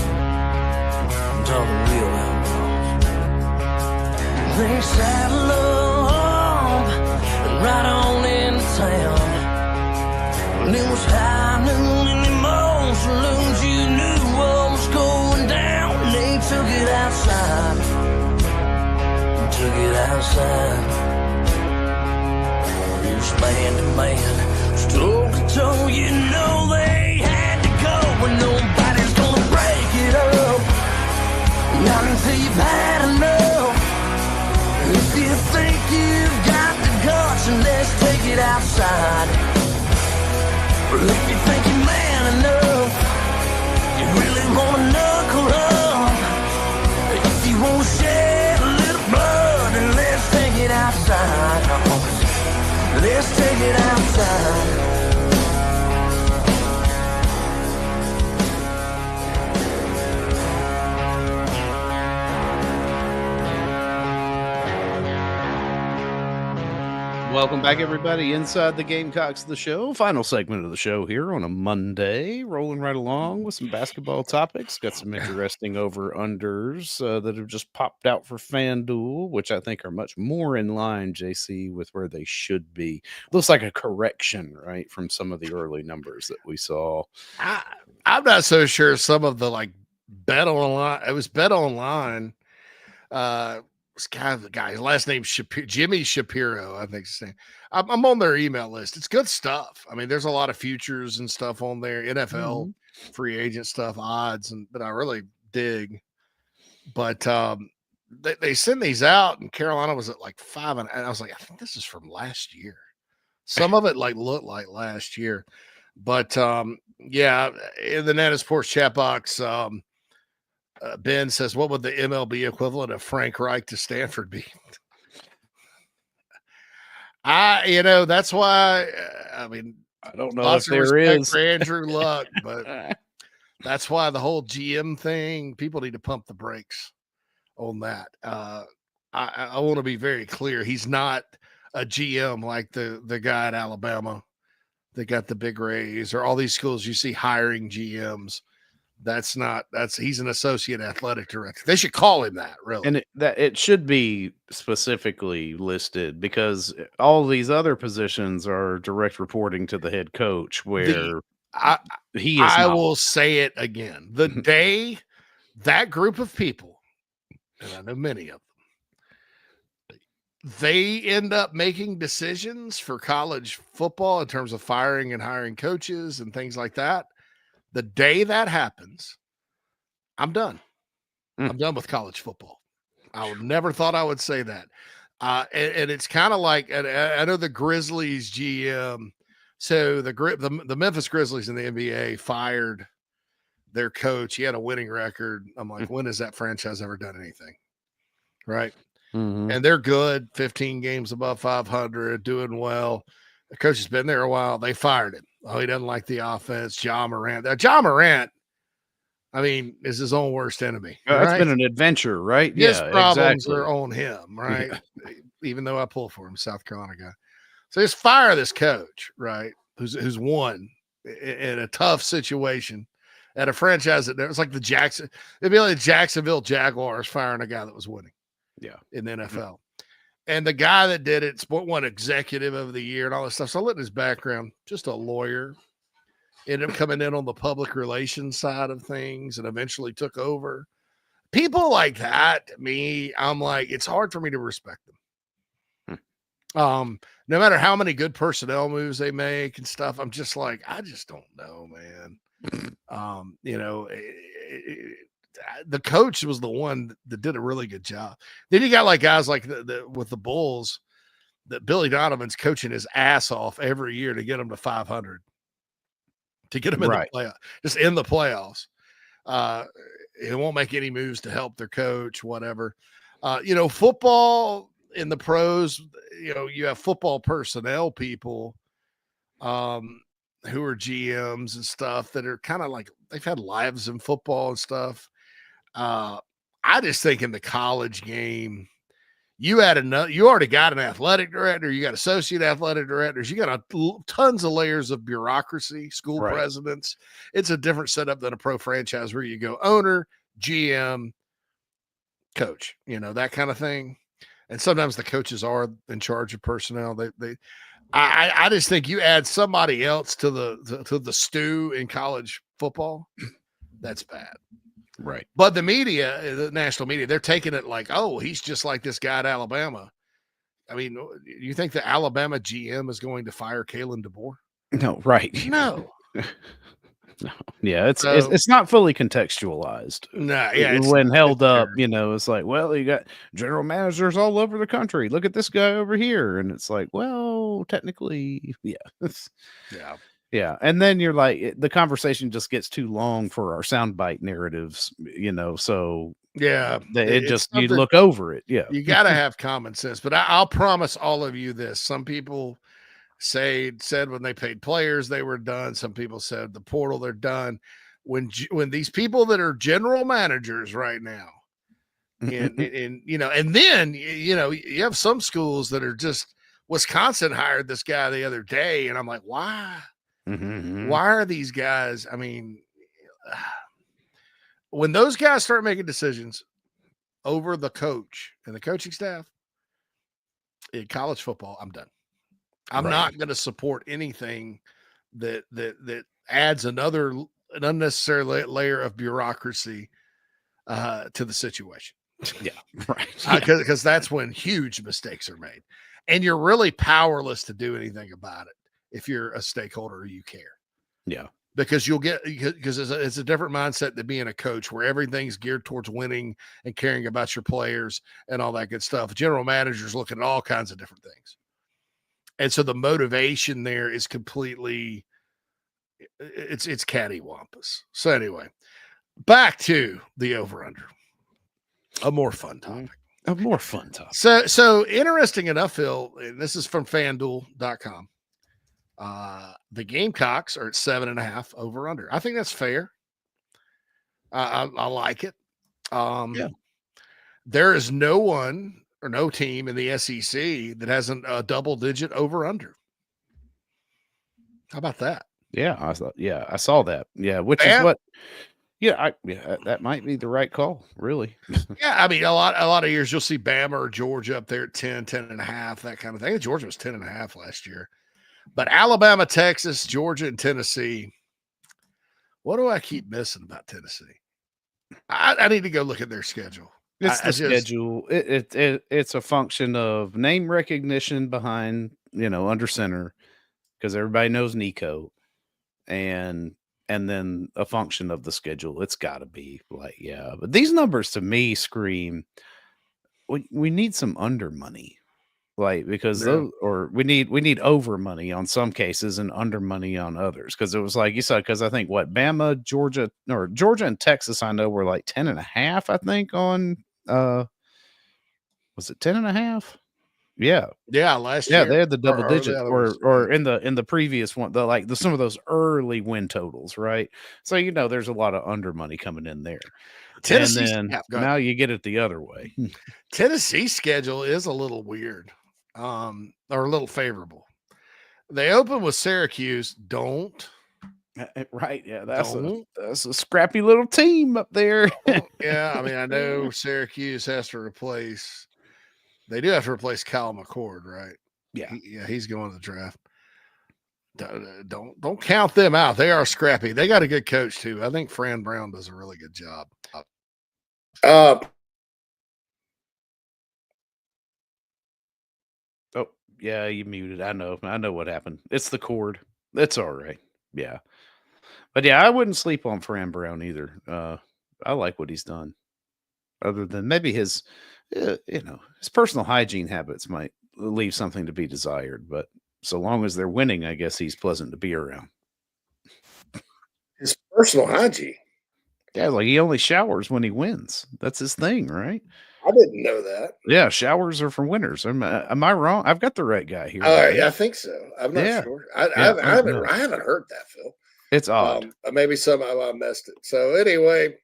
I'm talking real outlaws. They saddle up and ride on into town. When it was high noon in the mall saloons, you knew what was going down. They took it outside. Took it outside. Bruce man to man, toe to toe, you know they had to go. When nobody's gonna break it up, not until you've had enough. If you think you've got the guts, and let's take it outside. Or if you think you're man enough, you really wanna knuckle up. If you wanna shed a little blood, then let's take it outside. Let's take it outside. Welcome back, everybody, inside the Gamecocks The Show. Final segment of the show here on a Monday. Rolling right along with some basketball topics. Got some interesting over-unders that have just popped out for FanDuel, which I think are much more in line, JC, with where they should be. Looks like a correction, right, from some of the early numbers that we saw. I'm not so sure some of the, like, bet online. It was bet online. This guy, his last name Jimmy Shapiro, I think his name. I'm on their email list. It's good stuff. I mean, there's a lot of futures and stuff on there, NFL free agent stuff, odds, and that I really dig. But they send these out, and Carolina was at like 5, and I was like, I think this is from last year. Some of it like looked like last year, but yeah, in the Nana's Porch chat box. Ben says, what would the MLB equivalent of Frank Reich to Stanford be? That's why, I mean, I don't know if there is for Andrew Luck, but that's why the whole GM thing, people need to pump the brakes on that. I want to be very clear. He's not a GM like the guy at Alabama that got the big raise, or all these schools you see hiring GMs. He's an associate athletic director. They should call him that, really. And it should be specifically listed, because all these other positions are direct reporting to the head coach, where he is. I will say it again. The day that group of people, and I know many of them, they end up making decisions for college football in terms of firing and hiring coaches and things like that. The day that happens, I'm done. I'm done with college football. I would never thought I would say that. And it's kind of like, and I know the Grizzlies GM So the Memphis Grizzlies in the NBA fired their coach. He had a winning record. I'm like, when has that franchise ever done anything? Right. Mm-hmm. And they're good, 15 games above 500, doing well. The coach has been there a while. They fired him. Oh, he doesn't like the offense. John Morant. John Morant, I mean, is his own worst enemy. It's been an adventure, right? His problems exactly. are on him, right? Yeah. Even though I pull for him, South Carolina guy. So just fire this coach, right? Who's won in a tough situation at a franchise that it's like it'd be like the Jacksonville Jaguars firing a guy that was winning. Yeah. In the NFL. And the guy that did it, Sport One Executive of the Year and all this stuff. So I looked at his background, just a lawyer, ended up coming in on the public relations side of things and eventually took over. People like that, I'm like, it's hard for me to respect them. No matter how many good personnel moves they make and stuff, I'm just like, I just don't know, man. The coach was the one that did a really good job. Then you got like guys like with the Bulls that Billy Donovan's coaching his ass off every year to get them to 500, to get them in the playoffs, just in the playoffs. He won't make any moves to help their coach, whatever. Football in the pros, you have football personnel people who are GMs and stuff that are kind of like they've had lives in football and stuff. I just think in the college game, you already got an athletic director, you got associate athletic directors, you got tons of layers of bureaucracy, school presidents. It's a different setup than a pro franchise where you go owner, GM, coach, that kind of thing. And sometimes the coaches are in charge of personnel. I just think you add somebody else to the stew in college football, that's bad. Right. But the media, the national media, they're taking it like, oh, he's just like this guy at Alabama. I mean, you think the Alabama GM is going to fire Kalen DeBoer? No, right. No. No. Yeah, it's not fully contextualized. No, yeah. When held up, it's like, well, you got general managers all over the country. Look at this guy over here. And it's like, well, technically, yeah. Yeah. And then you're like, the conversation just gets too long for our soundbite narratives, so yeah, you look over it. Yeah. You got to have common sense, but I'll promise all of you this. Some people said when they paid players, they were done. Some people said the portal, they're done. When these people that are general managers right now, and then you have some schools that are just, Wisconsin hired this guy the other day. And I'm like, why? Mm-hmm. Why are these guys? I mean, when those guys start making decisions over the coach and the coaching staff in college football, I'm done. I'm not going to support anything that adds an unnecessary layer of bureaucracy to the situation. Yeah, right. Because that's when huge mistakes are made, and you're really powerless to do anything about it if you're a stakeholder or you care. Yeah. Because it's a different mindset than being a coach where everything's geared towards winning and caring about your players and all that good stuff. General managers looking at all kinds of different things. And so the motivation there is completely, it's cattywampus. So anyway, back to the over-under. A more fun topic. So interesting enough, Phil, and this is from FanDuel.com. The Gamecocks are at 7.5 over under. I think that's fair. I like it. There is no one or no team in the SEC that has a double digit over under. How about that? Yeah, I saw that. Yeah, which is what. Yeah, that might be the right call, really. Yeah, I mean, a lot of years you'll see Bama or Georgia up there at 10.5, that kind of thing. Georgia was 10.5 last year. But Alabama, Texas, Georgia, and Tennessee. What do I keep missing about Tennessee? I need to go look at their schedule. It's the schedule. It's a function of name recognition behind, under center, because everybody knows Nico, and then a function of the schedule. It's got to be like, yeah. But these numbers to me scream, we need some under money. like because those, or we need over money on some cases and under money on others. Because it was like you said, because I think Bama, Georgia and Texas, I know were like 10.5. I think on was it 10.5? Yeah. Last year. They had the double Or digit, the other or in the previous one, some of those early win totals, right? So there's a lot of under money coming in there. Tennessee's, and then now you get it the other way. Tennessee's schedule is a little weird, or a little favorable. They open with Syracuse. Right? Yeah, that's a scrappy little team up there. Yeah, I mean, I know Syracuse has to replace. They do have to replace Kyle McCord, right? Yeah, he's going to the draft. Don't count them out. They are scrappy. They got a good coach too. I think Fran Brown does a really good job. Oh yeah, you muted. I know what happened. It's the cord. It's all right. Yeah, but yeah, I wouldn't sleep on Fran Brown either. I like what he's done. Other than maybe his personal hygiene habits might leave something to be desired, but so long as they're winning, I guess he's pleasant to be around. His personal hygiene. Yeah, like he only showers when he wins. That's his thing, right? I didn't know that. Yeah, showers are for winners. Am I wrong? I've got the right guy here. I think so. I'm not sure. I haven't heard that, Phil. It's odd. Maybe somehow I missed it. So anyway,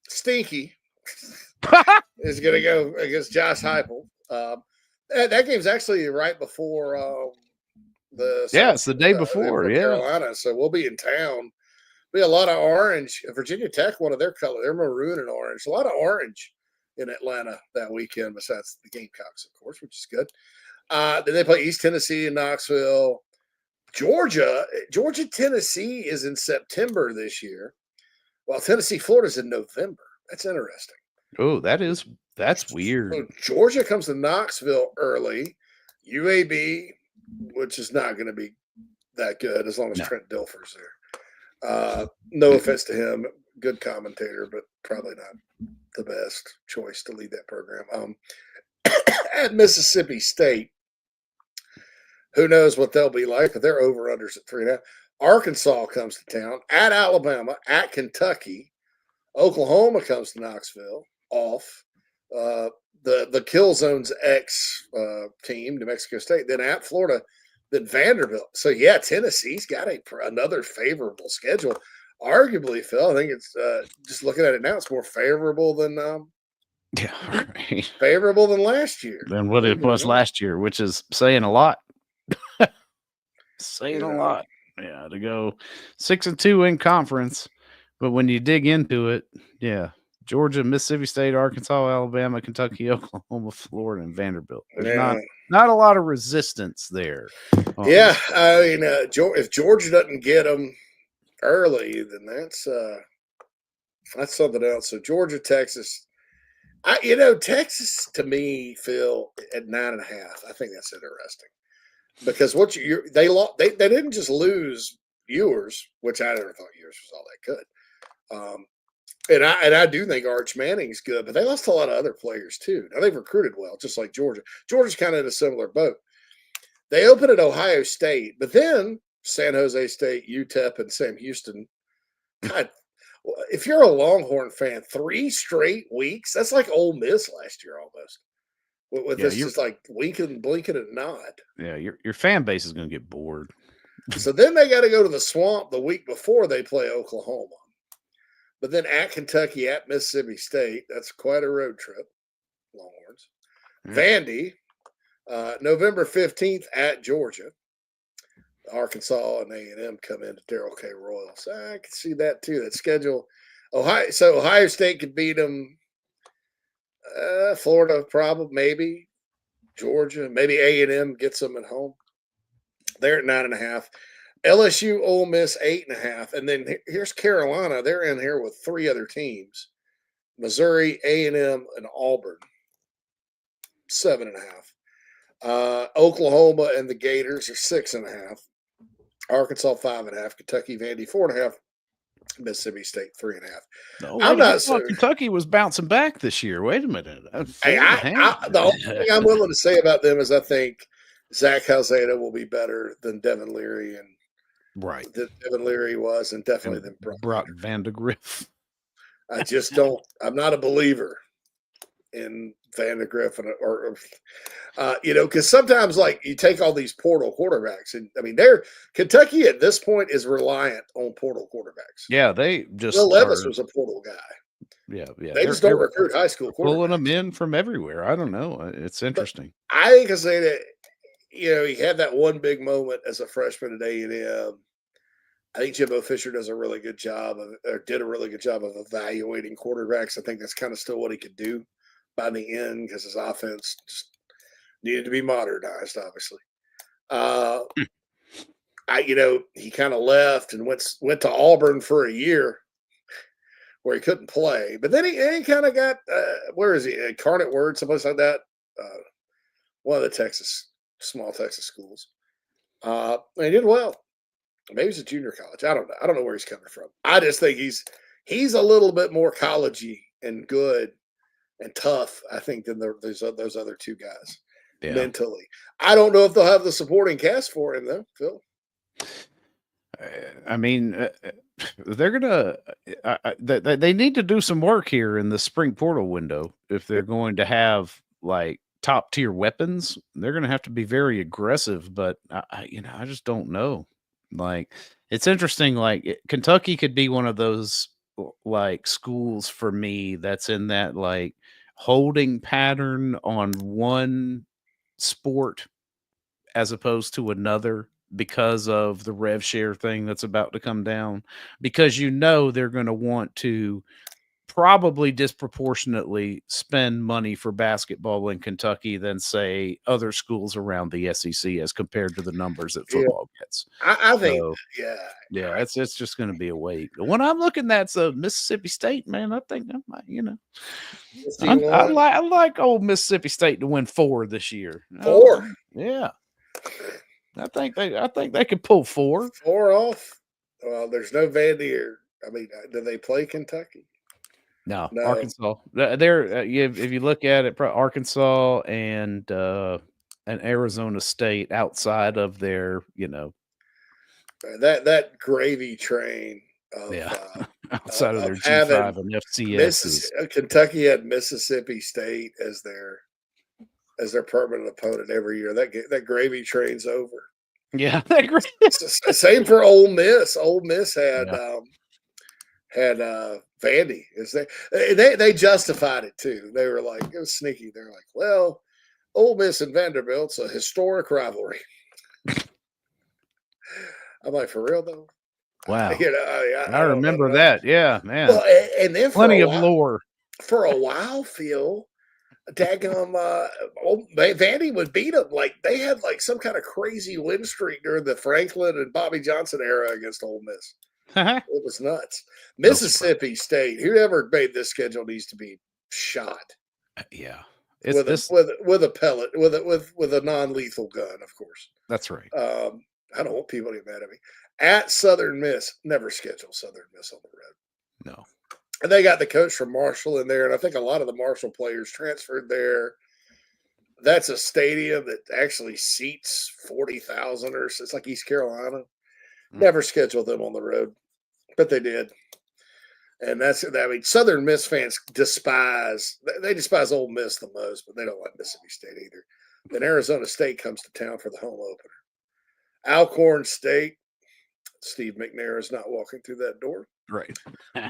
Stinky is going to go against Josh Heupel. That game's actually right before it's the day before. Carolina, so we'll be in town. Be a lot of orange. Virginia Tech, one of their colors, they're maroon and orange. A lot of orange in Atlanta that weekend, besides the Gamecocks, of course, which is good. Then they play East Tennessee in Knoxville. Georgia, Tennessee is in September this year, while Tennessee, Florida's in November. That's interesting. Oh, that's weird. So Georgia comes to Knoxville early. UAB, which is not going to be that good as long as Trent Dilfer's there. No offense to him, good commentator, but probably not the best choice to lead that program. At Mississippi State, who knows what they'll be like, but they're over-unders at 3.5. Arkansas comes to town. At Alabama, at Kentucky. Oklahoma comes to Knoxville, off. The Kill Zone's ex team, New Mexico State. Then at Florida, then Vanderbilt. So, yeah, Tennessee's got another favorable schedule. Arguably, Phil, I think it's just looking at it now, it's more favorable than favorable than last year. Than what it was last year, which is saying a lot. Saying a lot. Yeah, to go 6-2 in conference. But when you dig into it, yeah, Georgia, Mississippi State, Arkansas, Alabama, Kentucky, Oklahoma, Florida, and Vanderbilt. There's not a lot of resistance there. Yeah, I mean, if Georgia doesn't get them early, then that's something else. So Georgia, Texas, Texas to me, Phil, at 9.5. I think that's interesting because they didn't just lose Ewers, which I never thought Ewers was all that good. And I do think Arch Manning's good, but they lost a lot of other players too. Now they've recruited well, just like Georgia. Georgia's kind of in a similar boat. They open at Ohio State, but then San Jose State, UTEP, and Sam Houston. God, if you're a Longhorn fan, 3 straight weeks, that's like Ole Miss last year almost. With this just like blinking and nod. Yeah, your fan base is going to get bored. So then they got to go to the Swamp the week before they play Oklahoma. But then at Kentucky, at Mississippi State, that's quite a road trip. Longhorns. Vandy, November 15th at Georgia. Arkansas and A&M come into Darrell K. Royal. So I can see that too. That schedule. Ohio State could beat them. Florida probably, maybe. Georgia, maybe A&M gets them at home. They're at 9.5. LSU, Ole Miss, 8.5. And then here's Carolina. They're in here with 3 other teams. Missouri, A&M, and Auburn, 7.5. Oklahoma and the Gators are 6.5. Arkansas, 5.5. Kentucky, Vandy, 4.5. Mississippi State 3.5. No, I'm not so. Kentucky was bouncing back this year. Wait a minute. Hey, the only thing I'm willing to say about them is I think Zach Calzada will be better than Devin Leary, and Devin Leary was, and definitely than Brock Vandegrift. I just don't. I'm not a believer in Vandegrift, because sometimes like you take all these portal quarterbacks, and I mean, Kentucky at this point is reliant on portal quarterbacks. Yeah, they just. Will Levis was a portal guy. Yeah. They just don't recruit high school quarterbacks. Pulling them in from everywhere. I don't know. It's interesting. But I think I say that he had that one big moment as a freshman at A&M. I think Jimbo Fisher did a really good job of evaluating quarterbacks. I think that's kind of still what he could do by the end because his offense just needed to be modernized, obviously. He kind of left and went to Auburn for a year where he couldn't play. But then he kind of got, where is he? Incarnate Word, someplace like that. One of the small Texas schools. And he did well. Maybe it's a junior college. I don't know. I don't know where he's coming from. I just think he's a little bit more collegey and good and tough, I think, than those other two guys mentally. I don't know if they'll have the supporting cast for him, though, Phil. I mean, they're going to they need to do some work here in the spring portal window if they're going to have, like, top-tier weapons. They're going to have to be very aggressive, but, I just don't know. Like, it's interesting. Like, Kentucky could be one of those like schools for me that's in that like holding pattern on one sport as opposed to another because of the rev share thing that's about to come down, because they're going to want to probably disproportionately spend money for basketball in Kentucky than, say, other schools around the SEC as compared to the numbers that football gets. I think, yeah, it's just going to be a wait. When I'm looking at Mississippi State, man, I think I like old Mississippi State to win 4 this year. 4, yeah. I think they could pull 4 off. Well, there's no Vandy. I mean, do they play Kentucky? No, Arkansas. They're if you look at it, Arkansas and Arizona State outside of their, that gravy train. Outside of their G5 and FCS. Kentucky had Mississippi State as their permanent opponent every year. That gravy train's over. Yeah, same for Ole Miss. Ole Miss had Vandy. They justified it too. They were like, it was sneaky. They're like, well, Ole Miss and Vanderbilt's a historic rivalry. I'm like, for real though? Wow. I remember that. Yeah, man. Well, and then plenty of lore. For a while, Phil, daggum, Vandy would beat them. Like they had like some kind of crazy win streak during the Franklin and Bobby Johnson era against Ole Miss. It was nuts. Mississippi State, whoever made this schedule needs to be shot. Yeah, with a pellet, with a non-lethal gun, of course. That's right. I don't want people to get mad at me. At Southern Miss, never schedule Southern Miss on the road. No. And they got the coach from Marshall in there, and I think a lot of the Marshall players transferred there. That's a stadium that actually seats 40,000 or so. It's like East Carolina. Never scheduled them on the road, but they did. And Southern Miss fans despise Ole Miss the most, but they don't like Mississippi State either. Then Arizona State comes to town for the home opener. Alcorn State, Steve McNair is not walking through that door. Right.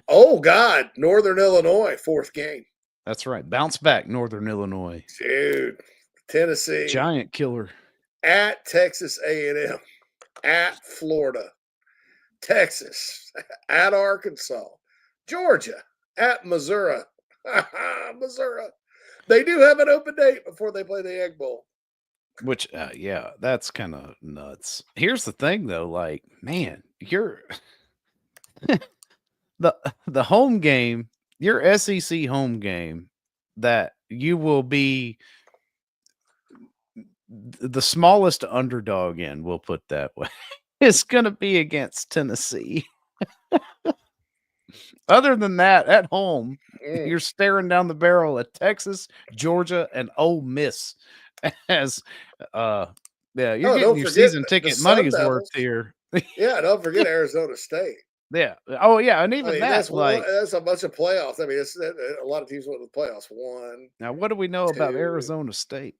Oh, God, Northern Illinois, 4th game. That's right. Bounce back, Northern Illinois. Dude, Tennessee. Giant killer. At Texas A&M. At Florida, Texas, at Arkansas, Georgia, at Missouri. Missouri. They do have an open date before they play the Egg Bowl. Which, that's kind of nuts. Here's the thing, though. Like, man, you're the home game, your SEC home game that you will be the smallest underdog in, we'll put that way, is going to be against Tennessee. Other than that, at home, you're staring down the barrel at Texas, Georgia, and Ole Miss. As you're getting your season ticket money's worth here. Yeah, don't forget Arizona State. Yeah. Oh, yeah, and even that's that's a bunch of playoffs. I mean, it's a lot of teams went to the playoffs. One. Now, what do we know about Arizona State?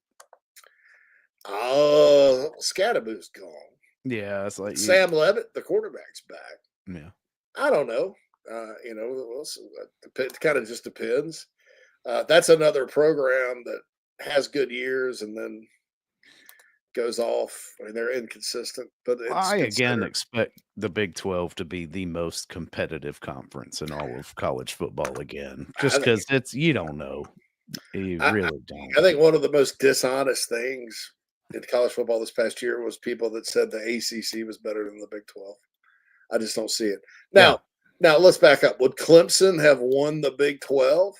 Oh, Scadaboo's gone. Yeah, it's like Sam Levitt, the quarterback's back. Yeah. I don't know. It kind of just depends. That's another program that has good years and then goes off. I mean, they're inconsistent, but I again expect the Big 12 to be the most competitive conference in all of college football again, just because you don't know. You really don't. I think one of the most dishonest things in college football this past year was people that said the ACC was better than the Big 12. I just don't see it. Now let's back up. Would Clemson have won the Big 12?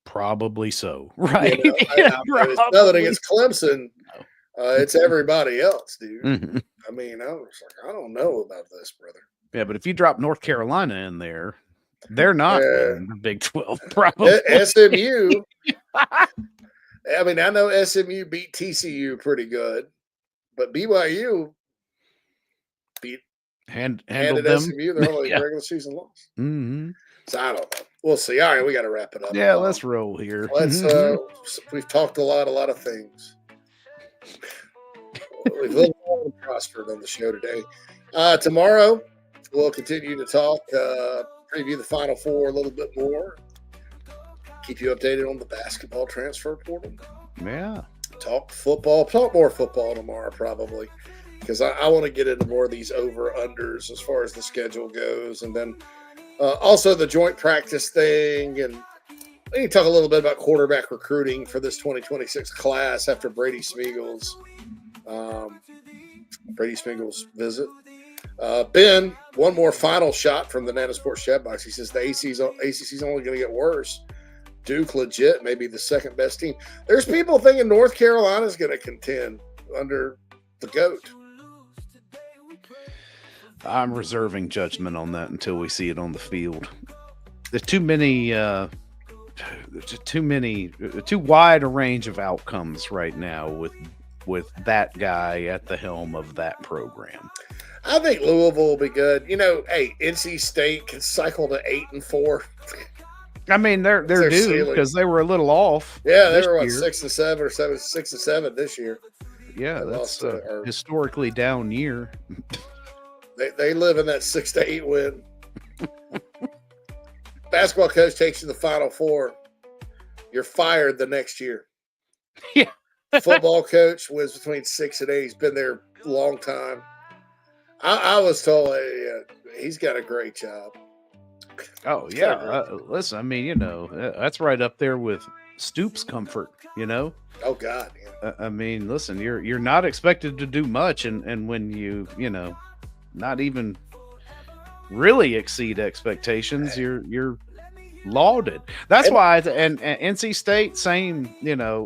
Probably so. Right. It's nothing against Clemson. It's everybody else, dude. Mm-hmm. I mean, I was like, I don't know about this, brother. Yeah, but if you drop North Carolina in there, they're not winning the Big 12, probably. SMU. I mean, I know SMU beat TCU pretty good, but BYU handed them. SMU their only regular season loss. Mm-hmm. So I don't know. We'll see. All right, we got to wrap it up. Yeah, let's roll here. We've talked a lot of things. We've lived and prospered on the show today. Tomorrow, we'll continue to talk, preview the Final Four a little bit more, keep you updated on the basketball transfer portal. Yeah. Talk more football tomorrow, probably, because I want to get into more of these over-unders as far as the schedule goes, and then also the joint practice thing, and we can talk a little bit about quarterback recruiting for this 2026 class after Brady Smiegel's visit. Ben, one more final shot from the Nana Sports chat box. He says the ACC's only going to get worse. Duke legit, maybe the second best team. There's people thinking North Carolina's going to contend under the GOAT. I'm reserving judgment on that until we see it on the field. There's too wide a range of outcomes right now with that guy at the helm of that program. I think Louisville will be good. Hey, NC State can cycle to 8-4. I mean, they're due because they were a little off. Yeah, they were 6-7 or 6-7 this year. Yeah, that's a historically down year. They live in that 6-8 win. Basketball coach takes you to the Final Four. You're fired the next year. Yeah. Football coach wins between 6 and 8. He's been there a long time. I was told he's got a great job. Oh, yeah. Listen, I mean, that's right up there with Stoops' comfort, Oh, God. Yeah. I mean, listen, you're not expected to do much. And when you not even really exceed expectations, you're lauded. That's why, and NC State, same,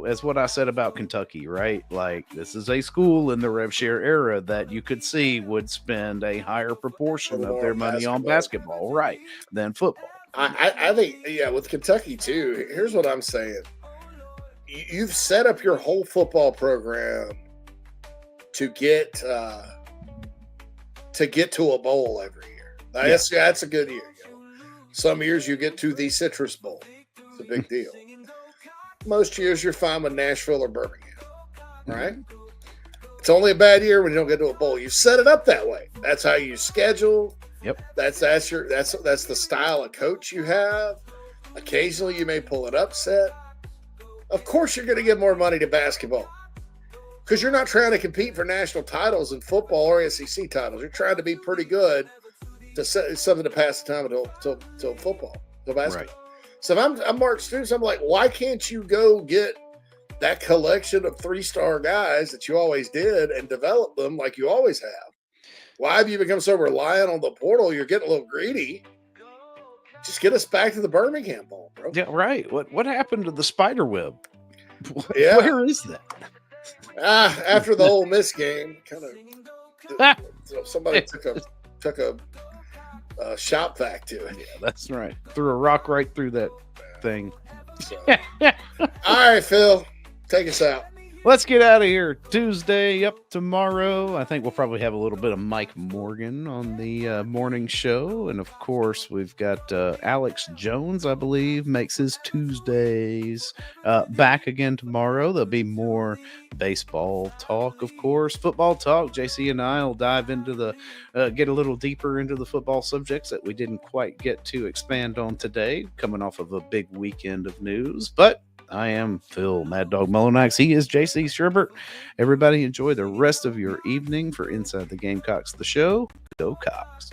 as what I said about Kentucky, right? Like, this is a school in the rev share era that you could see would spend a higher proportion of their money on basketball, right, than football. I think, with Kentucky too, here's what I'm saying. You've set up your whole football program to get to a bowl every year. That's a good year. Some years you get to the Citrus Bowl. It's a big deal. Most years you're fine with Nashville or Birmingham, right? It's only a bad year when you don't get to a bowl. You set it up that way. That's how you schedule. Yep. That's the style of coach you have. Occasionally you may pull an upset. Of course you're going to give more money to basketball because you're not trying to compete for national titles in football or SEC titles. You're trying to be pretty good. It's something to pass the time till football, till basketball. Right. So if I'm Mark Stoops, I'm like, why can't you go get that collection of 3-star guys that you always did and develop them like you always have? Why have you become so reliant on the portal? You're getting a little greedy. Just get us back to the Birmingham Bowl, bro. Yeah, right. What happened to the spider web? Yeah. Where is that? After the Ole Miss game, kind of somebody took a shop vac to it. Yeah, that's right. Threw a rock right through that thing. So. All right, Phil, take us out. Let's get out of here. Tuesday, up tomorrow. I think we'll probably have a little bit of Mike Morgan on the morning show. And, of course, we've got Alex Jones, I believe, makes his Tuesdays back again tomorrow. There'll be more baseball talk, of course. Football talk. JC and I will dive into get a little deeper into the football subjects that we didn't quite get to expand on today, coming off of a big weekend of news. But I am Phil Mad Dog Mullinax. He is JC Sherbert. Everybody enjoy the rest of your evening. For Inside the Gamecocks, the show. Go Cox.